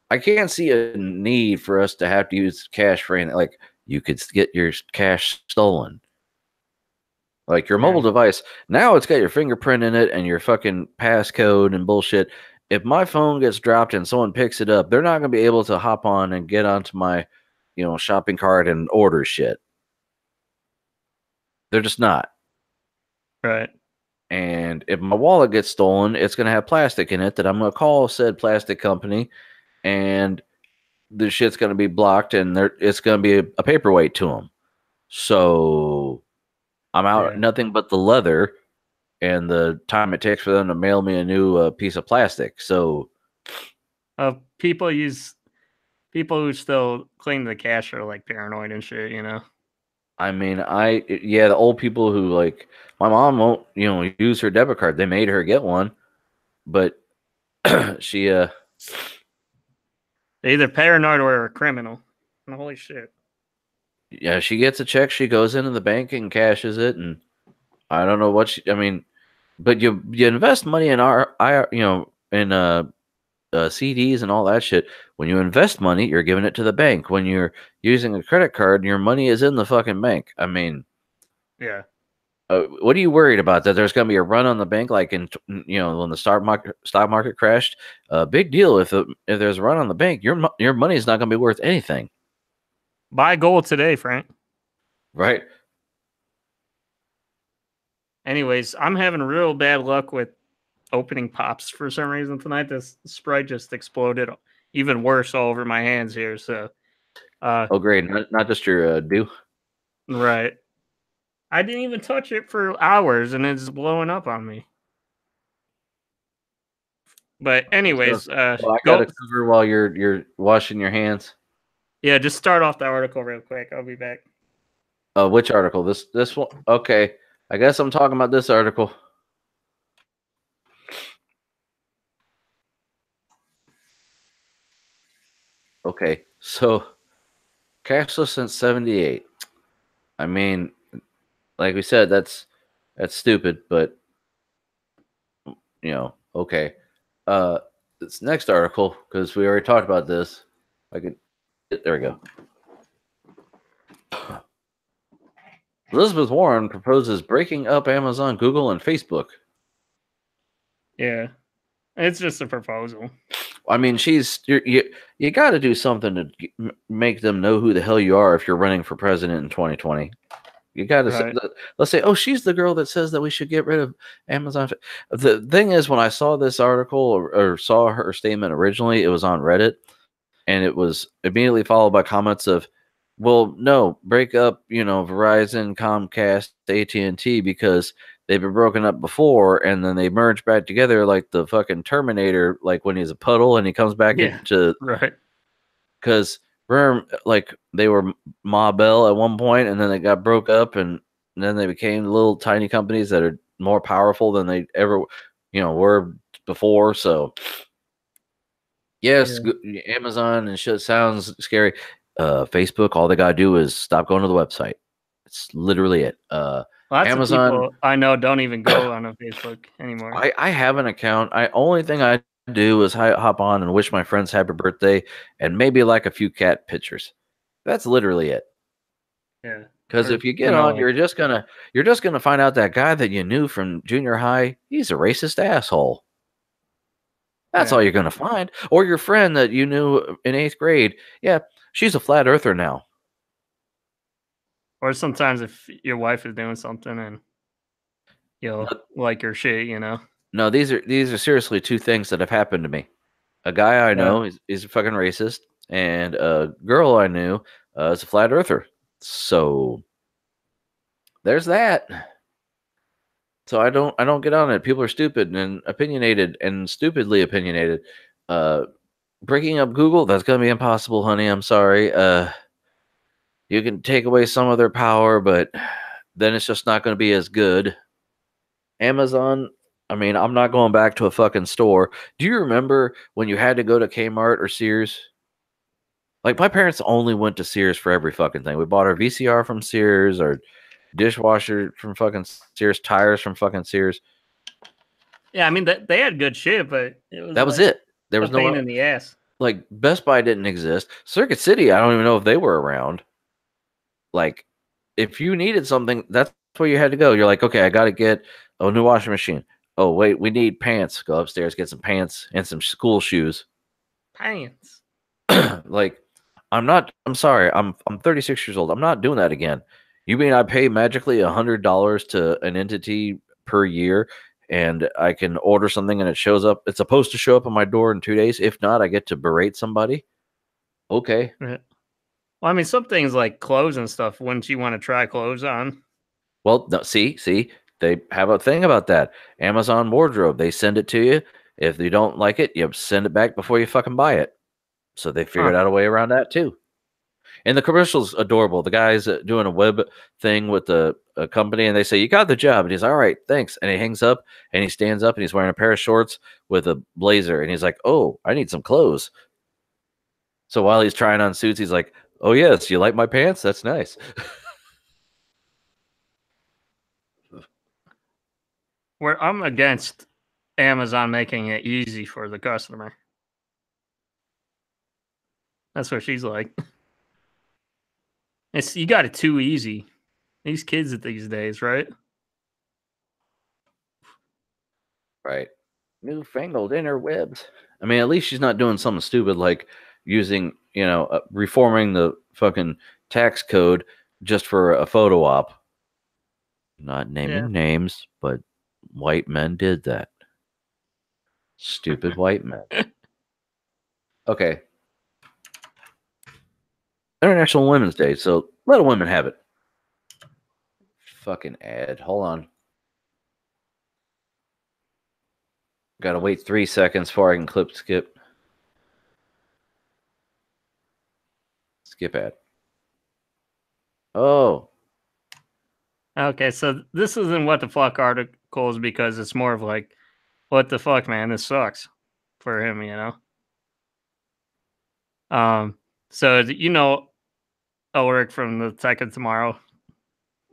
I can't see a need for us to have to use cash for anything. Like, you could get your cash stolen. Like your mobile device, now it's got your fingerprint in it and your fucking passcode and bullshit. If my phone gets dropped and someone picks it up, they're not going to be able to hop on and get onto my, shopping cart and order shit. They're just not. Right. And if my wallet gets stolen, it's going to have plastic in it that I'm going to call said plastic company, and the shit's going to be blocked, and it's going to be a paperweight to them. So I'm out nothing but the leather and the time it takes for them to mail me a new piece of plastic. So people who still clean the cash are like paranoid and shit, you know. I mean, the old people who like my mom won't, use her debit card. They made her get one, but she They're either paranoid or a criminal. Holy shit. Yeah, she gets a check, she goes into the bank and cashes it, and I don't know what but you invest money in CDs and all that shit. When you invest money, you're giving it to the bank. When you're using a credit card, your money is in the fucking bank. I mean, yeah. What are you worried about? That there's going to be a run on the bank, like when the stock market crashed? Big deal. If there's a run on the bank, your money is not going to be worth anything. Buy gold today, Frank. Right. Anyways, I'm having real bad luck with opening pops for some reason tonight. This Sprite just exploded even worse all over my hands here. So, oh great, not just your dew. Right. I didn't even touch it for hours, and it's blowing up on me. But anyways, I got a cover while you're washing your hands. Yeah, just start off the article real quick. I'll be back. Which article? This one? Okay, I guess I'm talking about this article. Okay, so cashless since '78. I mean, like we said, that's stupid, but okay. This next article, because we already talked about this. There we go. Elizabeth Warren proposes breaking up Amazon, Google, and Facebook. Yeah, it's just a proposal. I mean, you got to do something to make them know who the hell you are if you're running for president in 2020. You got to let's say, oh, she's the girl that says that we should get rid of Amazon. The thing is, when I saw this article or saw her statement originally, it was on Reddit, and it was immediately followed by comments of, well, no, break up, Verizon, Comcast, AT&T, because they've been broken up before, and then they merge back together like the fucking Terminator, like when he's a puddle and he comes back into right. Because like they were Ma Bell at one point, and then they got broke up, and then they became little tiny companies that are more powerful than they ever, were before. So, yes, Amazon and shit sounds scary. Facebook, all they gotta do is stop going to the website. It's literally it. Lots Amazon, of people I know don't even go on a Facebook anymore. I have an account. Only thing I do is hop on and wish my friends happy birthday and maybe like a few cat pictures. That's literally it. Yeah. Because if you get on, you're just gonna find out that guy that you knew from junior high, he's a racist asshole. That's all you're gonna find. Or your friend that you knew in 8th grade. Yeah, she's a flat earther now. Or sometimes if your wife is doing something and like her shit, No, these are seriously two things that have happened to me. A guy I know is a fucking racist, and a girl I knew is a flat earther. So there's that. So I don't get on it. People are stupid and opinionated and stupidly opinionated. Breaking up Google, that's gonna be impossible, honey. I'm sorry. You can take away some of their power, but then it's just not gonna be as good. Amazon, I mean, I'm not going back to a fucking store. Do you remember when you had to go to Kmart or Sears? Like, my parents only went to Sears for every fucking thing. We bought our VCR from Sears, our dishwasher from fucking Sears, tires from fucking Sears. Yeah, I mean, they had good shit, but that was it. There was no pain in the ass. Like, Best Buy didn't exist. Circuit City, I don't even know if they were around. Like, if you needed something, that's where you had to go. You're like, okay, I got to get a new washing machine. Oh, wait, we need pants. Go upstairs, get some pants and some school shoes. Pants. Like, I'm sorry. I'm 36 years old. I'm not doing that again. You mean I pay magically $100 to an entity per year and I can order something and it shows up? It's supposed to show up on my door in 2 days. If not, I get to berate somebody. Okay. Right. Well, I mean, some things like clothes and stuff. Wouldn't you want to try clothes on? Well, no, see, they have a thing about that. Amazon wardrobe, they send it to you. If you don't like it, you send it back before you fucking buy it. So they figured Huh. out a way around that too. And the commercial's adorable. The guy's doing a web thing with a company, and they say, "You got the job." And he's, "All right, thanks." And he hangs up, and he stands up, and he's wearing a pair of shorts with a blazer, and he's like, "Oh, I need some clothes." So while he's trying on suits, he's like, "Oh yes, you like my pants? That's nice." Where I'm against Amazon making it easy for the customer. That's what she's like. It's you got it too easy. These kids at these days, right? Right. Newfangled interwebs. I mean, at least she's not doing something stupid like using, reforming the fucking tax code just for a photo op. Not naming names, but white men did that. Stupid white men. Okay. International Women's Day, so let a woman have it. Fucking ad. Hold on. Gotta wait 3 seconds before I can skip. Skip ad. Oh. Okay, so this isn't what the fuck articles because it's more of like, what the fuck, man, this sucks for him, So Ulrich from the Tech of Tomorrow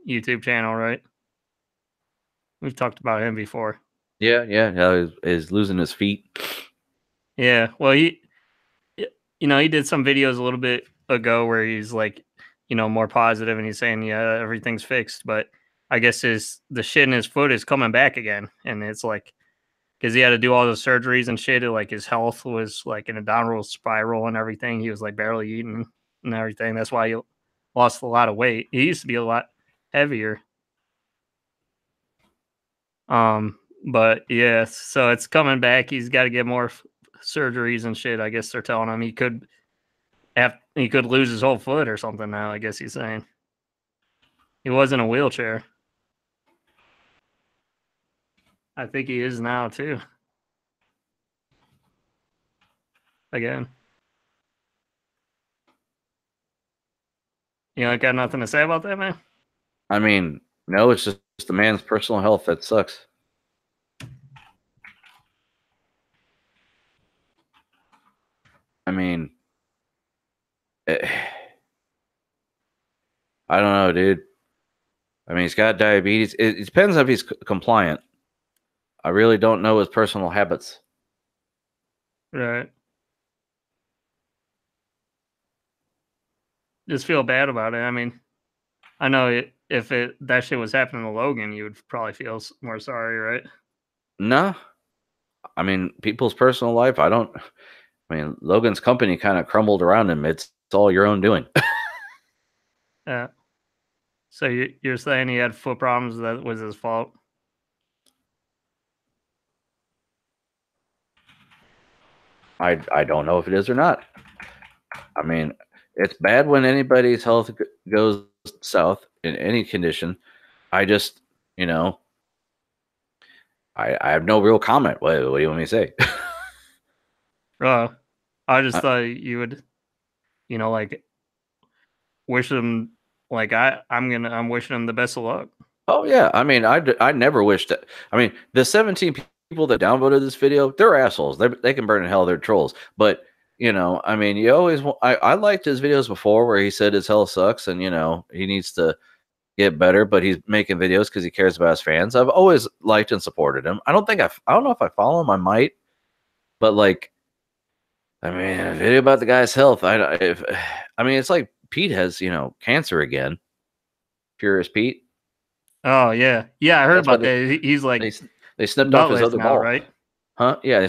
YouTube channel, right? We've talked about him before. Yeah. He's losing his feet. Yeah, well, he did some videos a little bit ago where he's like, more positive and he's saying, yeah, everything's fixed. But I guess the shit in his foot is coming back again. And it's like, because he had to do all the surgeries and shit. Like his health was like in a downward spiral and everything. He was like barely eating and everything. That's why he lost a lot of weight. He used to be a lot heavier. But yeah, so it's coming back. He's got to get more surgeries and shit. I guess they're telling him he could lose his whole foot or something now. I guess he's saying he was in a wheelchair. I think he is now too. Again, got nothing to say about that, man. I mean, no, it's just the man's personal health that sucks. I mean, I don't know, dude. I mean, he's got diabetes. It depends if he's compliant. I really don't know his personal habits. Right. Just feel bad about it. I mean, I know if that shit was happening to Logan, you would probably feel more sorry, right? No. I mean, people's personal life, I mean, Logan's company kind of crumbled around him. It's all your own doing. Yeah. So you're saying he had foot problems, that was his fault? I don't know if it is or not. I mean, it's bad when anybody's health goes south in any condition. I just, I have no real comment. What do you want me to say? I just thought you would, like, wish him, like, I'm wishing him the best of luck. Oh yeah, I mean, I never wished that. I mean, the 17 people that downvoted this video, they're assholes. They can burn in hell. They're trolls. But I mean, you always. I liked his videos before where he said his health sucks and he needs to get better. But he's making videos because he cares about his fans. I've always liked and supported him. I don't know if I follow him. I might, but like, I mean, a video about the guy's health. I mean, it's like Pete has cancer again. Furious Pete. Oh yeah, I heard about that. He's like they snipped off his other ball, right? Huh? Yeah, he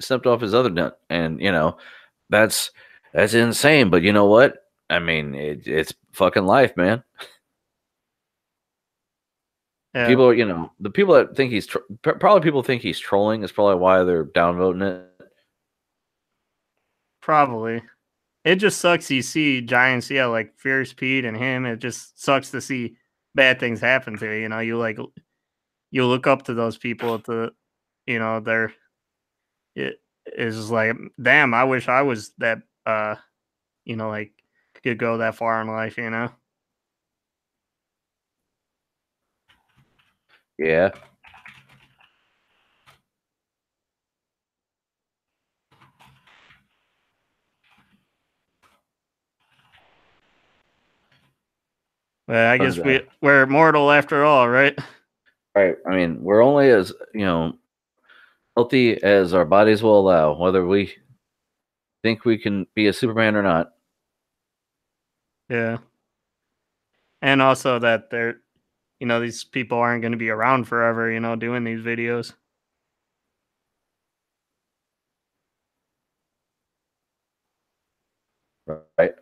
snipped off his other nut, and that's insane. But you know what? I mean, it's fucking life, man. Yeah. People, the people that think he's probably people think he's trolling is probably why they're downvoting it. Probably. it just sucks. You see giants, yeah, like Fierce Pete and him. It just sucks to see bad things happen to you. You know, you look up to those people. They're it is just like, damn. I wish I was that. Like could go that far in life. Yeah. But I guess we're mortal after all, right? Right. I mean, we're only as healthy as our bodies will allow, whether we think we can be a Superman or not. Yeah. And also that these people aren't going to be around forever, doing these videos. Right.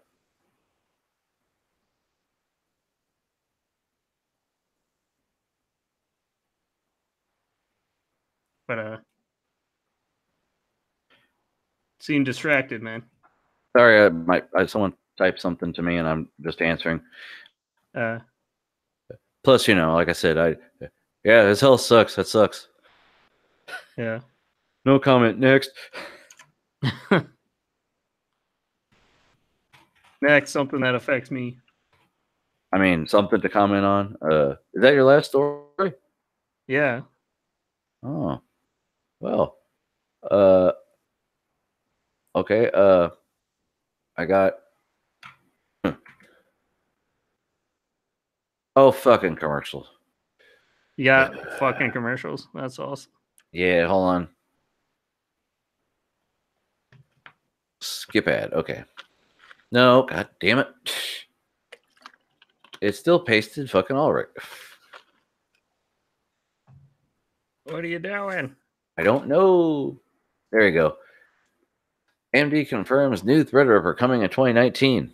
But seem distracted, man. Sorry, someone typed something to me and I'm just answering. Plus, like I said, his health sucks. That sucks. Yeah. No comment. Next. Next, something that affects me. I mean, something to comment on. Is that your last story? Yeah. Oh. Well. Okay. I got. Oh, fucking commercials. You got fucking commercials. That's awesome. Yeah, hold on. Skip ad. Okay. No, god damn it. It's still pasted fucking all right. What are you doing? I don't know. There you go. AMD confirms new Threadripper coming in 2019.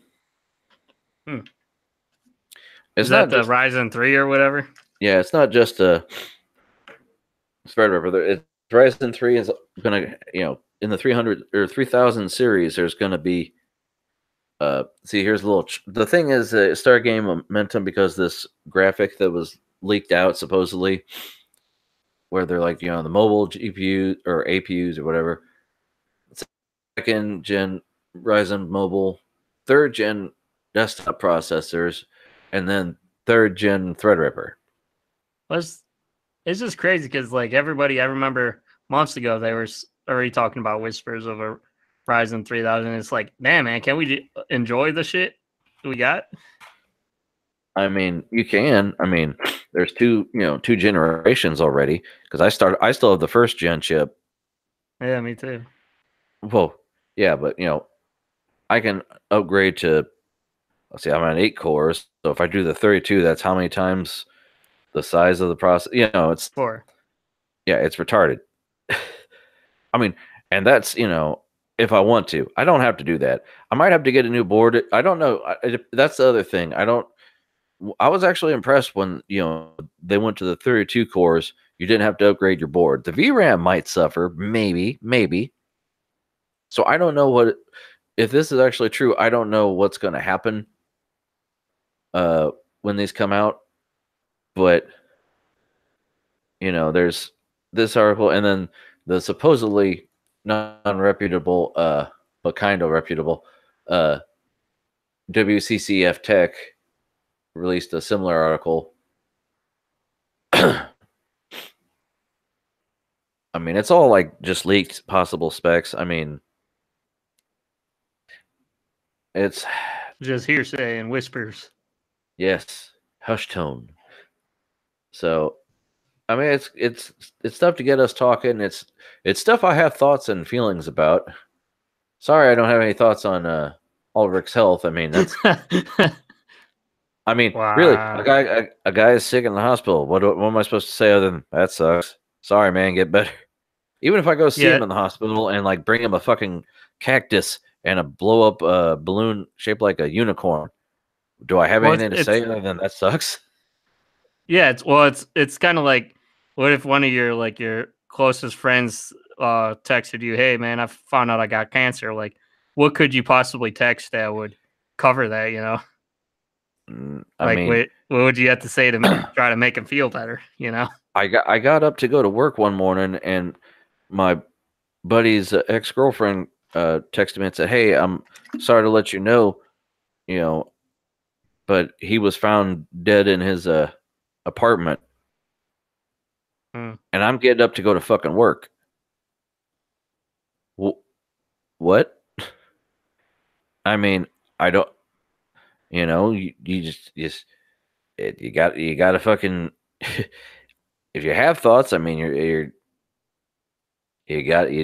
Is that the Ryzen 3 or whatever? Yeah, it's not just a Threadripper. Ryzen 3 is going to, in the 300 or 3000 series, there's going to be. See, here's a little. The thing is, it started gaining momentum because this graphic that was leaked out supposedly, where they're like, the mobile GPU or APUs or whatever. Second gen Ryzen mobile, third gen desktop processors, and then third gen Threadripper. It's just crazy because like everybody, I remember months ago they were already talking about whispers of a Ryzen 3000. It's like, damn man, can we enjoy the shit we got? I mean, you can. I mean, there's two generations already because I still have the first gen chip. Yeah, me too. Well, yeah, but I can upgrade to. Let's see, I'm at 8 cores. So if I do the 32, that's how many times the size of the process. It's 4. Yeah, it's retarded. I mean, and that's if I want to. I don't have to do that. I might have to get a new board. I don't know. That's the other thing. I was actually impressed when they went to the 32 cores. You didn't have to upgrade your board. The VRAM might suffer, maybe. So I don't know if this is actually true. I don't know what's going to happen when these come out. But there's this article, and then the supposedly non-reputable, but kind of reputable, WCCF Tech released a similar article. I mean, it's all like just leaked possible specs. I mean, it's just hearsay and whispers. Yes, hush tone. So, I mean, it's stuff to get us talking. It's stuff I have thoughts and feelings about. Sorry, I don't have any thoughts on Ulrich's health. I mean, that's. I mean, wow. Really, a guy is sick in the hospital. What am I supposed to say other than that sucks? Sorry, man, get better. Even if I go see him in the hospital and like bring him a fucking cactus and a blow up balloon shaped like a unicorn, do I have anything to say other than that sucks? Yeah, it's kind of like, what if one of your closest friends texted you, "Hey man, I found out I got cancer." Like, what could you possibly text that would cover that? You know, I mean, what would you have to say to try to make him feel better? You know, I got up to go to work one morning, and my buddy's ex-girlfriend texted me and said, "Hey, I'm sorry to let you know, but he was found dead in his apartment." Mm. And I'm getting up to go to fucking work. What? I mean, I don't. You just you got to fucking. If you have thoughts, I mean, you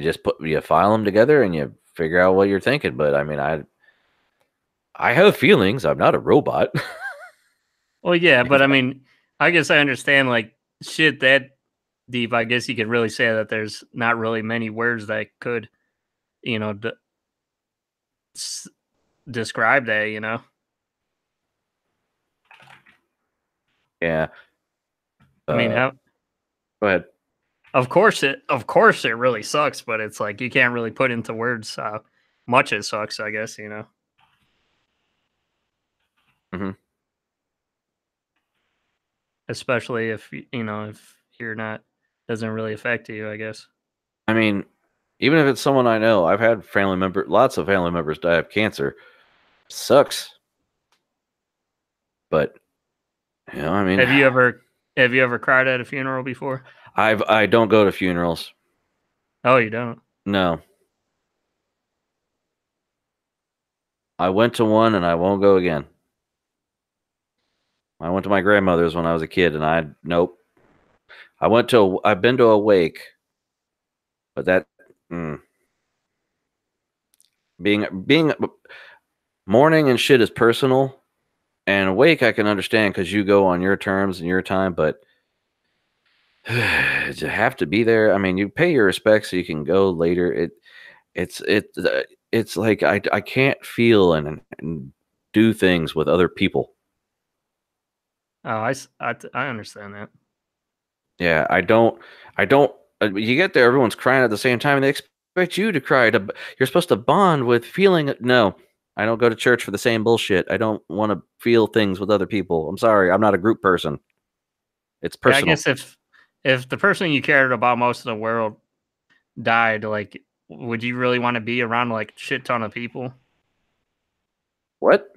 just file them together and you figure out what you're thinking. But I mean, I have feelings. I'm not a robot. Well, yeah, but I mean, I guess I understand like shit that deep. I guess you could really say that there's not really many words that could, you know, describe that. You know. Yeah. I mean, how? Go ahead. Of course it really sucks, but it's like you can't really put into words how much it sucks. I guess you know. Mm-hmm. Especially if if you're not doesn't really affect you. I guess. I mean, even if it's someone I know, I've had lots of family members die of cancer. Sucks. But I mean, have you ever cried at a funeral before? I don't go to funerals. Oh, you don't? No. I went to one and I won't go again. I went to my grandmother's when I was a kid, and nope. I've been to a wake, but that being mourning and shit is personal, and a wake I can understand because you go on your terms and your time, but to have to be there. I mean, you pay your respects so you can go later. It's like I can't feel and do things with other people. Oh, I understand that. Yeah, I don't. You get there, everyone's crying at the same time, and they expect you to cry. You're supposed to bond with feeling. No, I don't go to church for the same bullshit. I don't want to feel things with other people. I'm sorry, I'm not a group person. It's personal. Yeah, I guess if the person you cared about most of the world died, like, would you really want to be around like shit ton of people? What?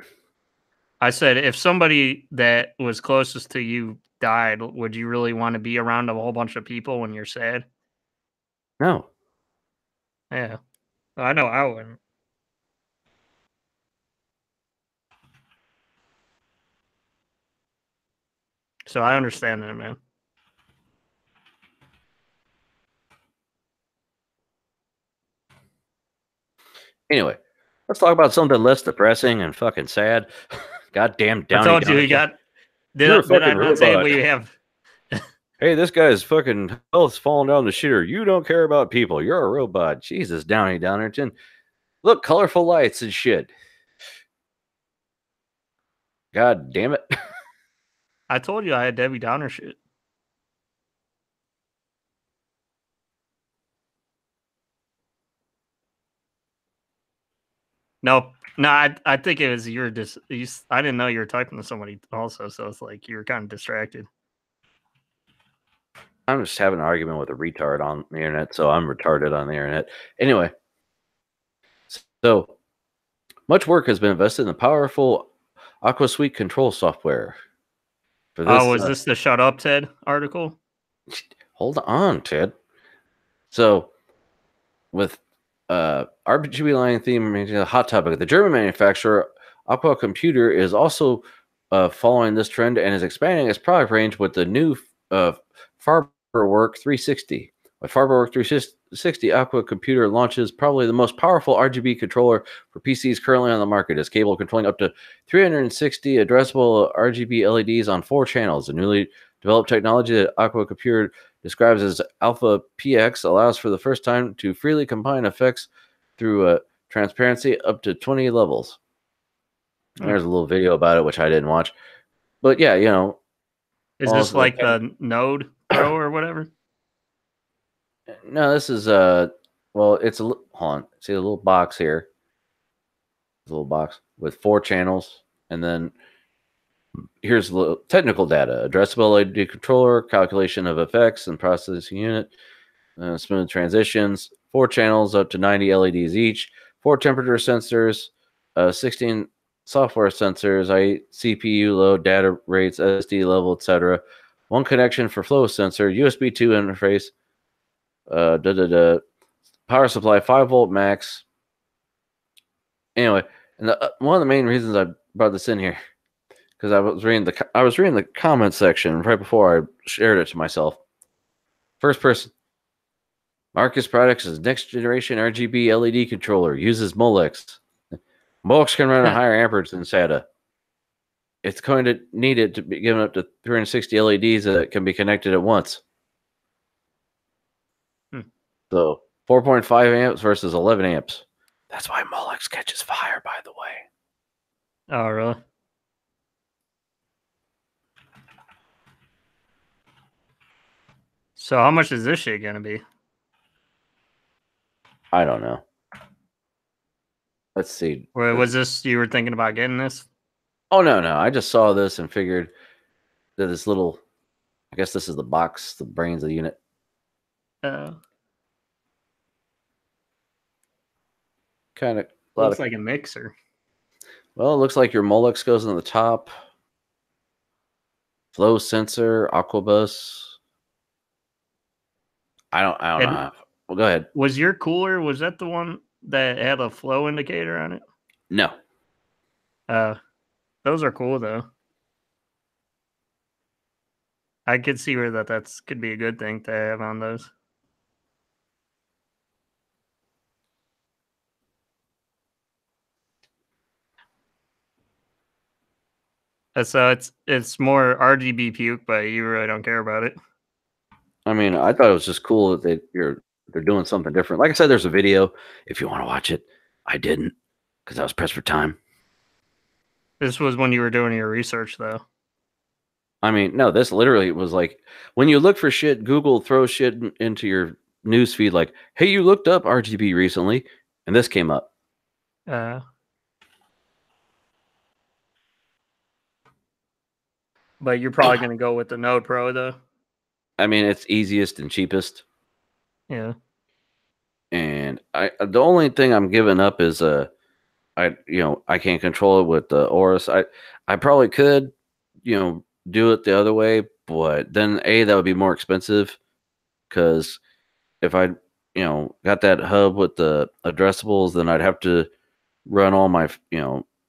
I said, if somebody that was closest to you died, would you really want to be around a whole bunch of people when you're sad? No. Yeah, I know I wouldn't. So I understand that, man. Anyway, let's talk about something less depressing and fucking sad. Goddamn Downey. I told you he got. Did I not say what you have? Hey, this guy's fucking health's falling down the shitter. You don't care about people. You're a robot. Jesus, Downey Downerton. Look, colorful lights and shit. God damn it. I told you I had Debbie Downer shit. No, I think it was I didn't know you were typing to somebody also, so it's like you were kind of distracted. I'm just having an argument with a retard on the internet, so I'm retarded on the internet. Anyway, so much work has been invested in the powerful Aqua Suite control software. For this, was this the Shut Up, Ted article? Hold on, Ted. So, with RGB line theme, a hot topic. The German manufacturer Aqua Computer is also following this trend and is expanding its product range with the new FarberWork 360. With FarberWork 360, Aqua Computer launches probably the most powerful RGB controller for PCs currently on the market. It's capable of controlling up to 360 addressable RGB LEDs on 4 channels. The newly developed technology that Aqua Computer describes as Alpha PX allows for the first time to freely combine effects through transparency up to 20 levels. There's a little video about it, which I didn't watch. But yeah, Is this like the Node Pro or whatever? No, this is well, it's hold on. See a little box here. little box with 4 channels, and then here's the technical data: addressable LED controller, calculation of effects and processing unit, smooth transitions, 4 channels up to 90 LEDs each, 4 temperature sensors, 16 software sensors, CPU load, data rates, SD level, etc. 1 connection for flow sensor, USB 2 interface, power supply, 5-volt max. Anyway, and one of the main reasons I brought this in here, because I was reading the comment section right before I shared it to myself. First person. Marcus Products is next generation RGB LED controller. Uses Molex. Molex can run a higher amperage than SATA. It's going to need it to be given up to 360 LEDs that can be connected at once. So 4.5 amps versus 11 amps. That's why Molex catches fire, by the way. Oh, really? So how much is this shit gonna be? I don't know. Let's see. Or was this you were thinking about getting this? Oh, no. I just saw this and figured that this little, I guess this is the box, the brains of the unit. Kind of looks like a mixer. Well, it looks like your Molex goes on the top. Flow sensor, Aquabus. I don't know. Well, go ahead. Was your cooler, was that the one that had a flow indicator on it? No. Those are cool though. I could see where that's could be a good thing to have on those. So it's more RGB puke, but you really don't care about it. I mean, I thought it was just cool that they're doing something different. Like I said, there's a video if you want to watch it. I didn't because I was pressed for time. This was when you were doing your research, though. I mean, no, this literally was like when you look for shit, Google throws shit into your news feed like, hey, you looked up RGB recently, and this came up. But you're probably going to go with the Node Pro, though. I mean, it's easiest and cheapest. Yeah. And the only thing I'm giving up is I can't control it with the Aorus. I probably could, do it the other way, but then that would be more expensive because if I got that hub with the addressables, then I'd have to run all my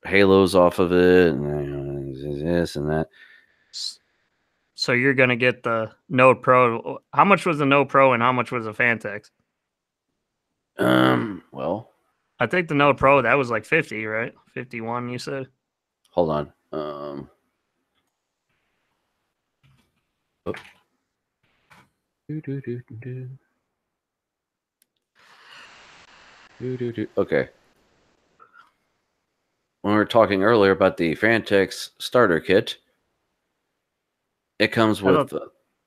halos off of it and this and that. So you're gonna get the Node Pro. How much was the Node Pro and how much was the Fantex? Well, I think the Node Pro that was like 50, right? 51, you said. Hold on. Okay. When we were talking earlier about the Fantex starter kit, it comes with.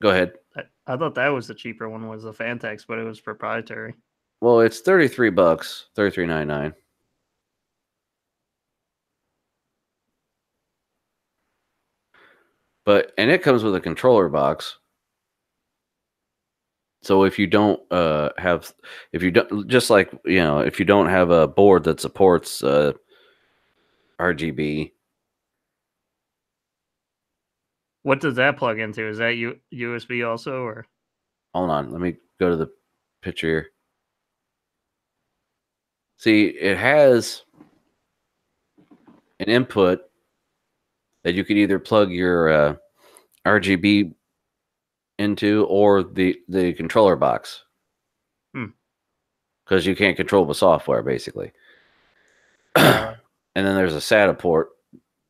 Go ahead. I thought that was the cheaper one, was the Fantex, but it was proprietary. Well, it's $33, $33.99. And it comes with a controller box. So if you don't if you don't have a board that supports RGB. What does that plug into? Is that USB also, or? Hold on, let me go to the picture here. See, it has an input that you could either plug your RGB into or the controller box. Because you can't control the software, basically. And then there's a SATA port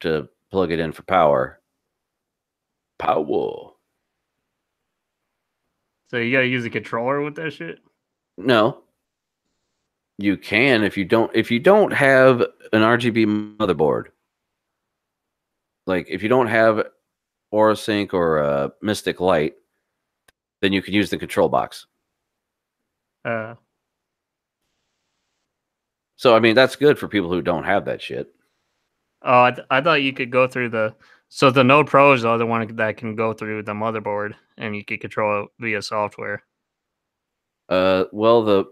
to plug it in for power. So you gotta use a controller with that shit? No. You can if you don't have an RGB motherboard. Like if you don't have AuraSync or Mystic Light, then you can use the control box. So I mean, that's good for people who don't have that shit. Oh, I thought you could go through the. So the Node Pro is the other one that can go through the motherboard, and you can control it via software. Well,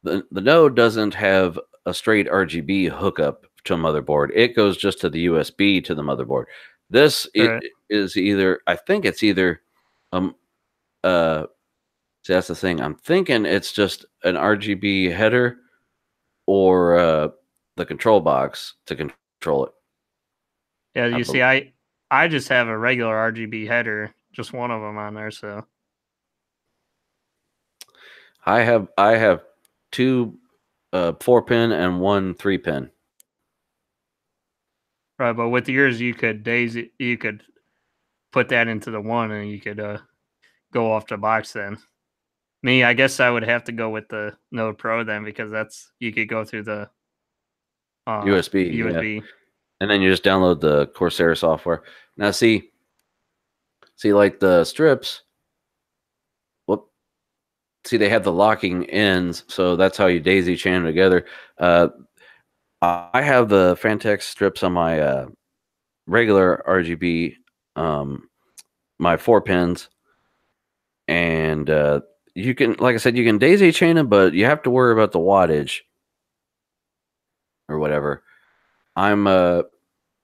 the Node doesn't have a straight RGB hookup to a motherboard. It goes just to the USB to the motherboard. This is either, I think it's either, see, that's the thing. I'm thinking it's just an RGB header or the control box to control it. Yeah, you see, I just have a regular RGB header, just one of them on there. So I have two 4-pin and one 3-pin. Right, but with yours, you could put that into the one, and you could go off the box. Then me, I guess I would have to go with the Node Pro then, because you could go through the USB, USB. Yeah. And then you just download the Corsair software. Now, see, like the strips. See, they have the locking ends, so that's how you daisy chain them together. I have the Fantex strips on my regular RGB, my 4 pins, and you can, like I said, you can daisy chain them, but you have to worry about the wattage or whatever. I'm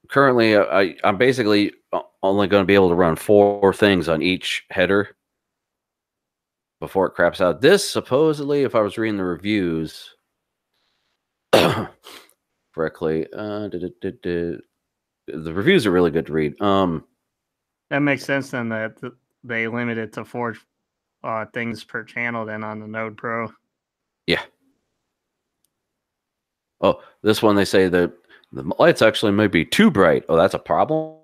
currently I'm basically only going to be able to run 4 things on each header before it craps out. This supposedly, if I was reading the reviews correctly, the reviews are really good to read. That makes sense then, that they limit it to 4 things per channel then on the Node Pro. Yeah. Oh, this one they say that the lights actually may be too bright. Oh, that's a problem.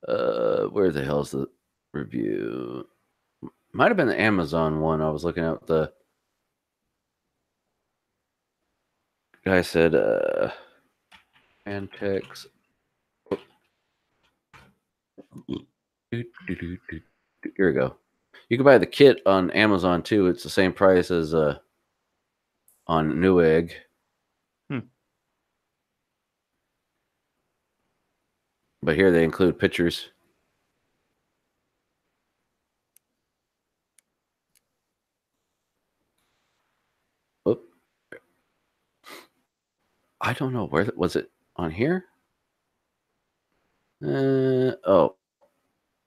Where the hell's the review? Might have been the Amazon one. I was looking at the guy said Fantex. Here we go. You can buy the kit on Amazon too. It's the same price as on Newegg. But here they include pictures. Oh, I don't know, where was it on here? Oh,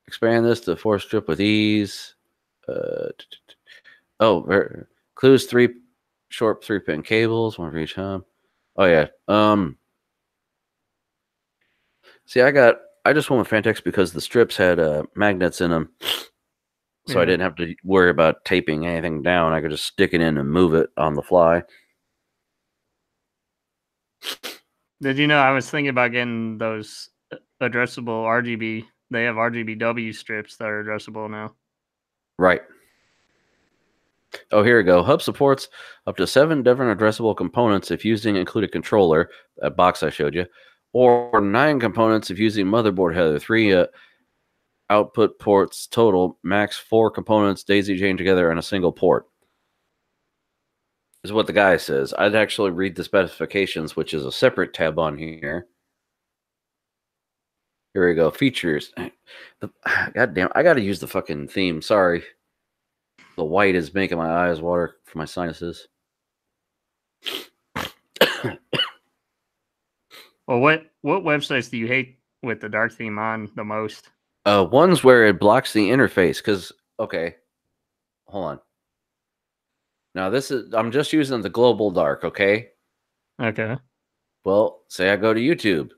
expand this to 4 strip with ease. Includes 3 short 3-pin cables, one for each hub. Oh yeah. See, I just went with Fantex because the strips had magnets in them, so I didn't have to worry about taping anything down. I could just stick it in and move it on the fly. Did you know I was thinking about getting those addressable RGB? They have RGBW strips that are addressable now. Right. Oh, here we go. Hub supports up to 7 different addressable components if using included controller, that box I showed you, or 9 components if using motherboard header. 3 output ports total, max 4 components daisy chained together in a single port. Is what the guy says. I'd actually read the specifications, which is a separate tab on here. Here we go. Features. God damn, I gotta use the fucking theme. Sorry. The white is making my eyes water for my sinuses. Well, what websites do you hate with the dark theme on the most? One's where it blocks the interface. Because, okay, hold on. Now I'm just using the global dark, okay? Okay. Well, say I go to YouTube,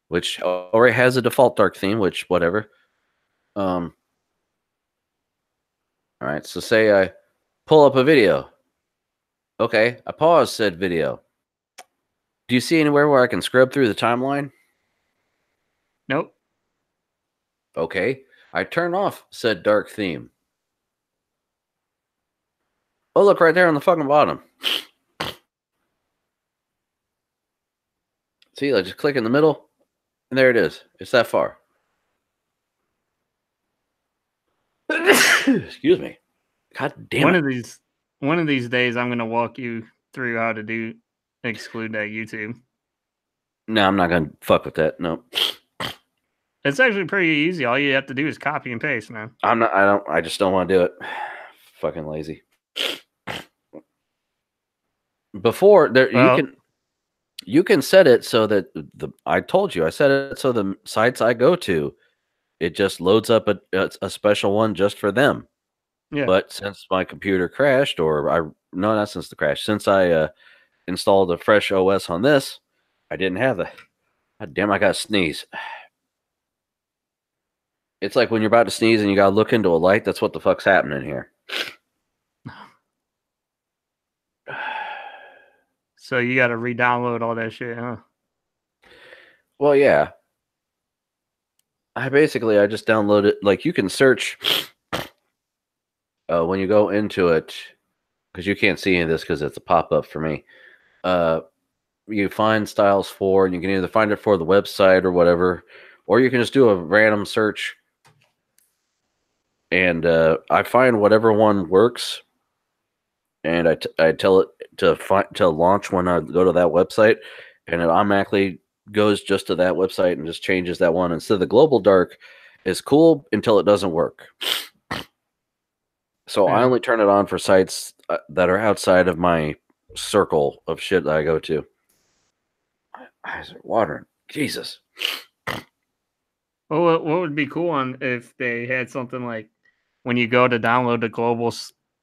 which already has a default dark theme, which whatever. All right, so say I pull up a video. Okay, I pause said video. Do you see anywhere where I can scrub through the timeline? Nope. Okay, I turn off said dark theme. Oh, look right there on the fucking bottom. See, I just click in the middle, and there it is. It's that far. Excuse me. God damn it. One of these one of these days I'm gonna walk you through how to exclude that YouTube. No, I'm not gonna fuck with that. No. It's actually pretty easy. All you have to do is copy and paste, man. I'm not. I don't. I just don't want to do it. Fucking lazy. Before there, you can set it so that I told you I set it so the sites I go to, it just loads up a special one just for them. Yeah. But since my computer crashed, not since the crash, since I installed a fresh OS on this, I didn't have that. God damn, I got to sneeze. It's like when you're about to sneeze and you got to look into a light. That's what the fuck's happening here. So you got to re-download all that shit, huh? Well, yeah. I just downloaded. Like you can search when you go into it, because you can't see any of this because it's a pop-up for me. You find Styles 4, and you can either find it for the website or whatever, or you can just do a random search. And I find whatever one works, and I tell it to launch when I go to that website, and it automatically goes just to that website and just changes that one. Instead of the global dark is cool until it doesn't work. So I only turn it on for sites that are outside of my circle of shit that I go to. My eyes are watering. Jesus. Well, what would be cool if they had something like when you go to download the global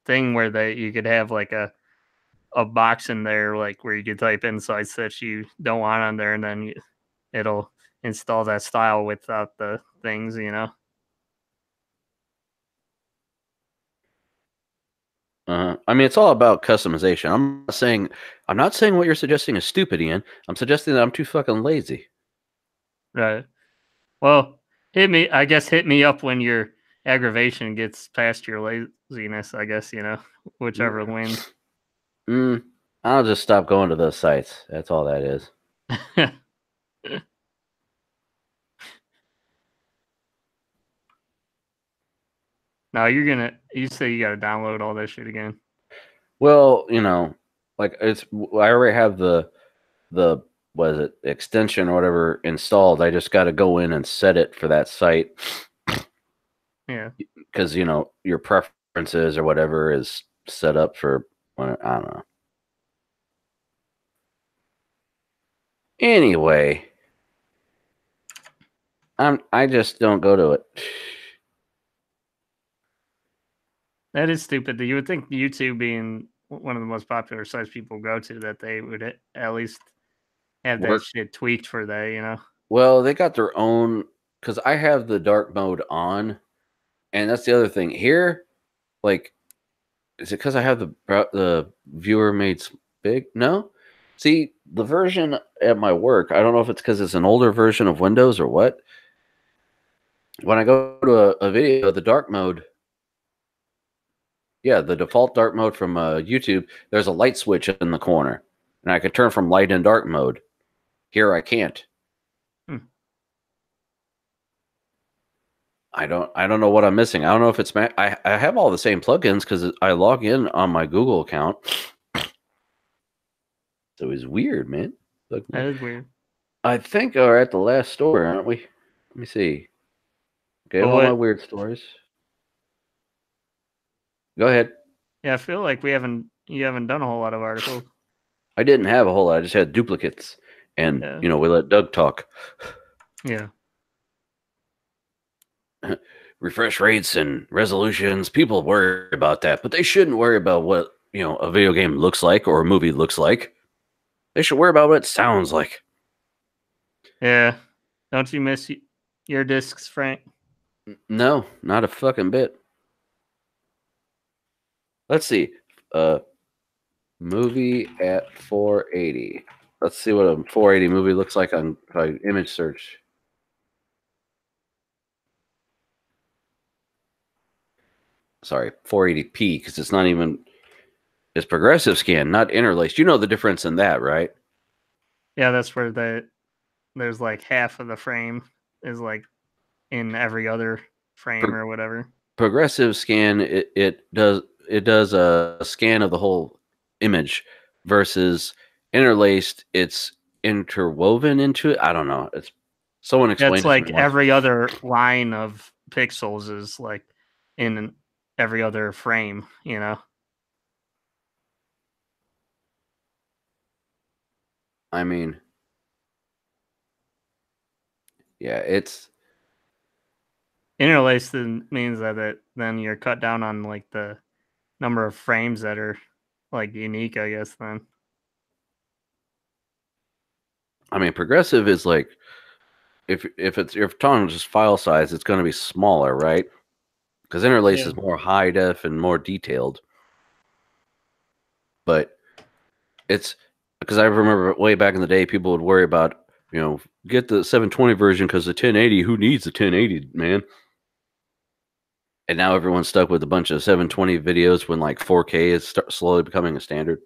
thing where you could have like a box in there, like where you could type in sites that you don't want on there, and then it'll install that style without the things, you know. I mean, it's all about customization. I'm not saying what you're suggesting is stupid, Ian. I'm suggesting that I'm too fucking lazy. Right. Well, hit me up when your aggravation gets past your laziness, I guess, you know, whichever wins. I'll just stop going to those sites. That's all that is. Now you say you gotta download all that shit again. Well, you know, like I already have the what is it, extension or whatever installed. I just got to go in and set it for that site. Yeah. Because, you know, your preferences or whatever is set up for, I don't know. Anyway, I just don't go to it. That is stupid. You would think YouTube being one of the most popular sites people go to, that they would at least have that shit tweaked for that, you know? Well, they got their own, because I have the dark mode on, and that's the other thing. Here, like, is it because I have the viewer made big? No? See, the version at my work, I don't know if it's because it's an older version of Windows or what. When I go to a video, the dark mode, yeah, the default dark mode from YouTube, there's a light switch in the corner, and I can turn from light and dark mode. Here I can't. I don't know what I'm missing. I don't know if it's I have all the same plugins because I log in on my Google account. So it's weird, man. That is weird. I think we're at the last story, aren't we? Let me see. Okay, all my weird stories. Go ahead. Yeah, I feel like you haven't done a whole lot of articles. I didn't have a whole lot. I just had duplicates, and you know, we let Doug talk. Yeah. Refresh rates and resolutions. People worry about that, but they shouldn't worry about what, you know, a video game looks like or a movie looks like. They should worry about what it sounds like. Yeah. Don't you miss your discs, Frank? No, not a fucking bit. Let's see. Movie at 480. Let's see what a 480 movie looks like on image search. Sorry, 480p, because it's not even, it's progressive scan, not interlaced. You know the difference in that, right? Yeah, that's where there's like half of the frame is like in every other frame or whatever. Progressive scan, it does, it does a scan of the whole image versus interlaced. It's interwoven into it. I don't know. It's someone explained It's it to like me once. every other line of pixels is like in every other frame, you know. I mean, yeah, it's Interlaced then means that then you're cut down on like the number of frames that are like unique, I guess then. I mean, progressive is like if you're talking just file size, it's going to be smaller, right? Because interlace Yeah. is more high def and more detailed. But it's because I remember way back in the day, people would worry about, get the 720 version because the 1080. Who needs the 1080, man? And now everyone's stuck with a bunch of 720 videos when like 4K is slowly becoming a standard.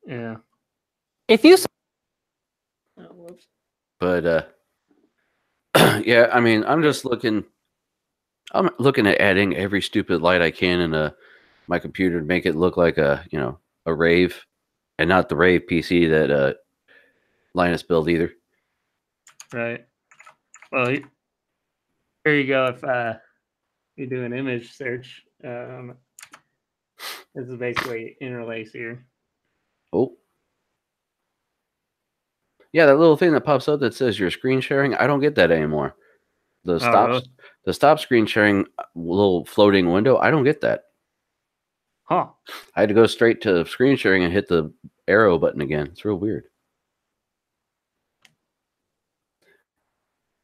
Yeah. If you But yeah, I mean, I'm looking at adding every stupid light I can in my computer to make it look like a rave, and not the rave PC that Linus built either. Right. Well, here you go. If you do an image search, this is basically interlace here. Oh. Yeah, that little thing that pops up that says you're screen sharing, I don't get that anymore. The stop screen sharing little floating window, I don't get that. Huh. I had to go straight to screen sharing and hit the arrow button again. It's real weird.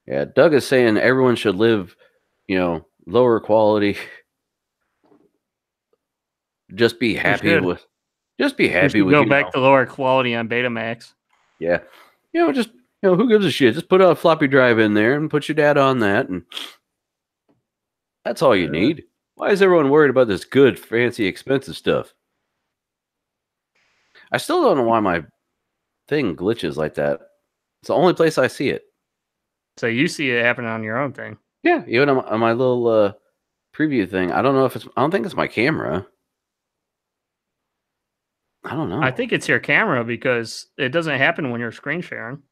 Yeah, Doug is saying everyone should live, lower quality. Just be happy with. Just be happy with. Go back to lower quality on Betamax. Yeah, just who gives a shit? Just put a floppy drive in there and put your data on that, and that's all you need. Why is everyone worried about this good, fancy, expensive stuff? I still don't know why my thing glitches like that. It's the only place I see it. So you see it happening on your own thing? Yeah, even on my little preview thing. I don't know if I don't think it's my camera. I don't know. I think it's your camera because it doesn't happen when you're screen sharing.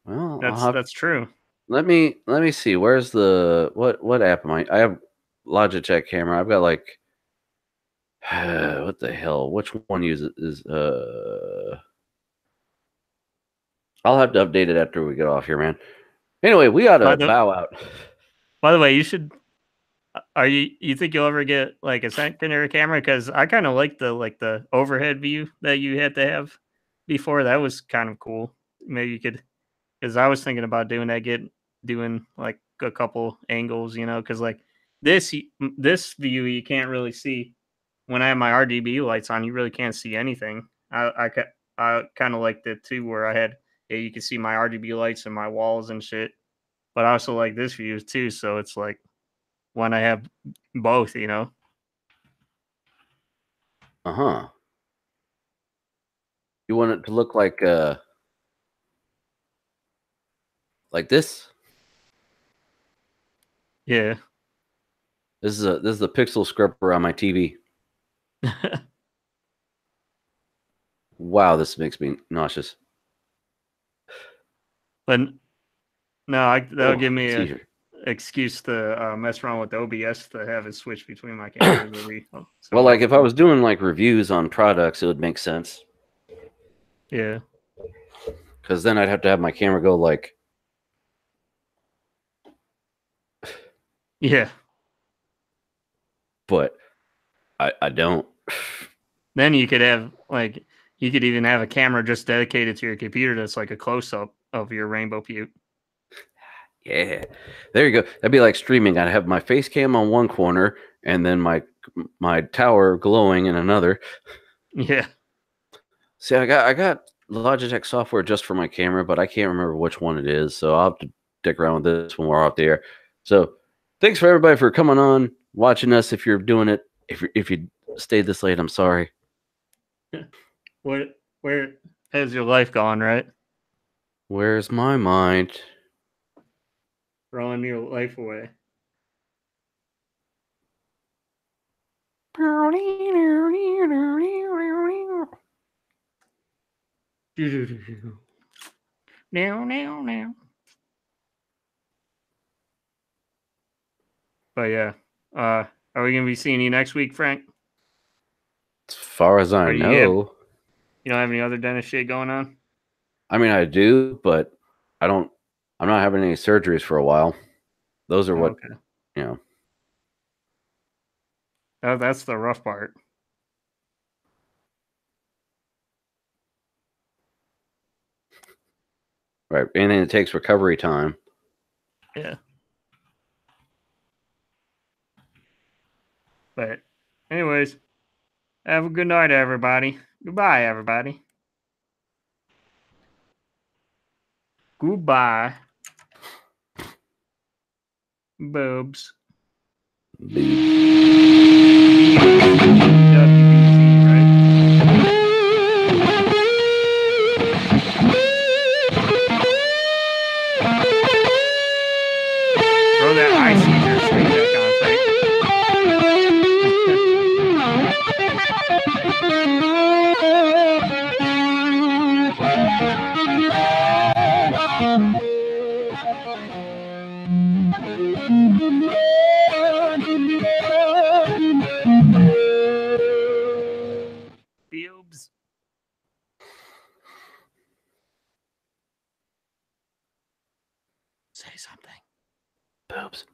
Well, that's true. Let me see. Where's the what app am I? I have Logitech camera. I've got like what the hell? Which one is I'll have to update it after we get off here, man. Anyway, we ought to bow out. By the way, you should. You think you'll ever get like a secondary camera? Because I kind of like the overhead view that you had to have before. That was kind of cool. Maybe you could, because I was thinking about doing that, doing like a couple angles, because like this view you can't really see. When I have my RGB lights on, you really can't see anything. I kind of liked it too, where I had you could see my RGB lights and my walls and shit. But I also like this view too, so it's like when I have both, Uh-huh. You want it to look like this? Yeah. This is the pixel scrubber on my TV. Wow, this makes me nauseous. But no, that'll give me an excuse to mess around with OBS to have it switch between my cameras. Well, like if I was doing like reviews on products, it would make sense. Yeah. Because then I'd have to have my camera go like. Yeah. But I don't. Then you could have you could even have a camera just dedicated to your computer that's like a close-up of your rainbow puke. Yeah, there you go. That'd be like streaming. I'd have my face cam on one corner and then my tower glowing in another. Yeah. See, I got Logitech software just for my camera, but I can't remember which one it is. So I'll have to dick around with this when we're off the air. So thanks for everybody for coming on, watching us. If you're doing it, if you stayed this late, I'm sorry. Where has your life gone, right? Where's my mind? throwing your life away. Now. But yeah, are we gonna be seeing you next week, Frank? As far as I Or know, you don't have any other dentist shit going on? I mean, I do, but I don't. I'm not having any surgeries for a while. Those are what Okay. you know. That's the rough part. Right. Anything that takes recovery time. Yeah. But anyways, have a good night, everybody. Goodbye, everybody. Goodbye. Boobs. Throw that eye seizure string back on, Frank. Boobs. Say something. Boobs.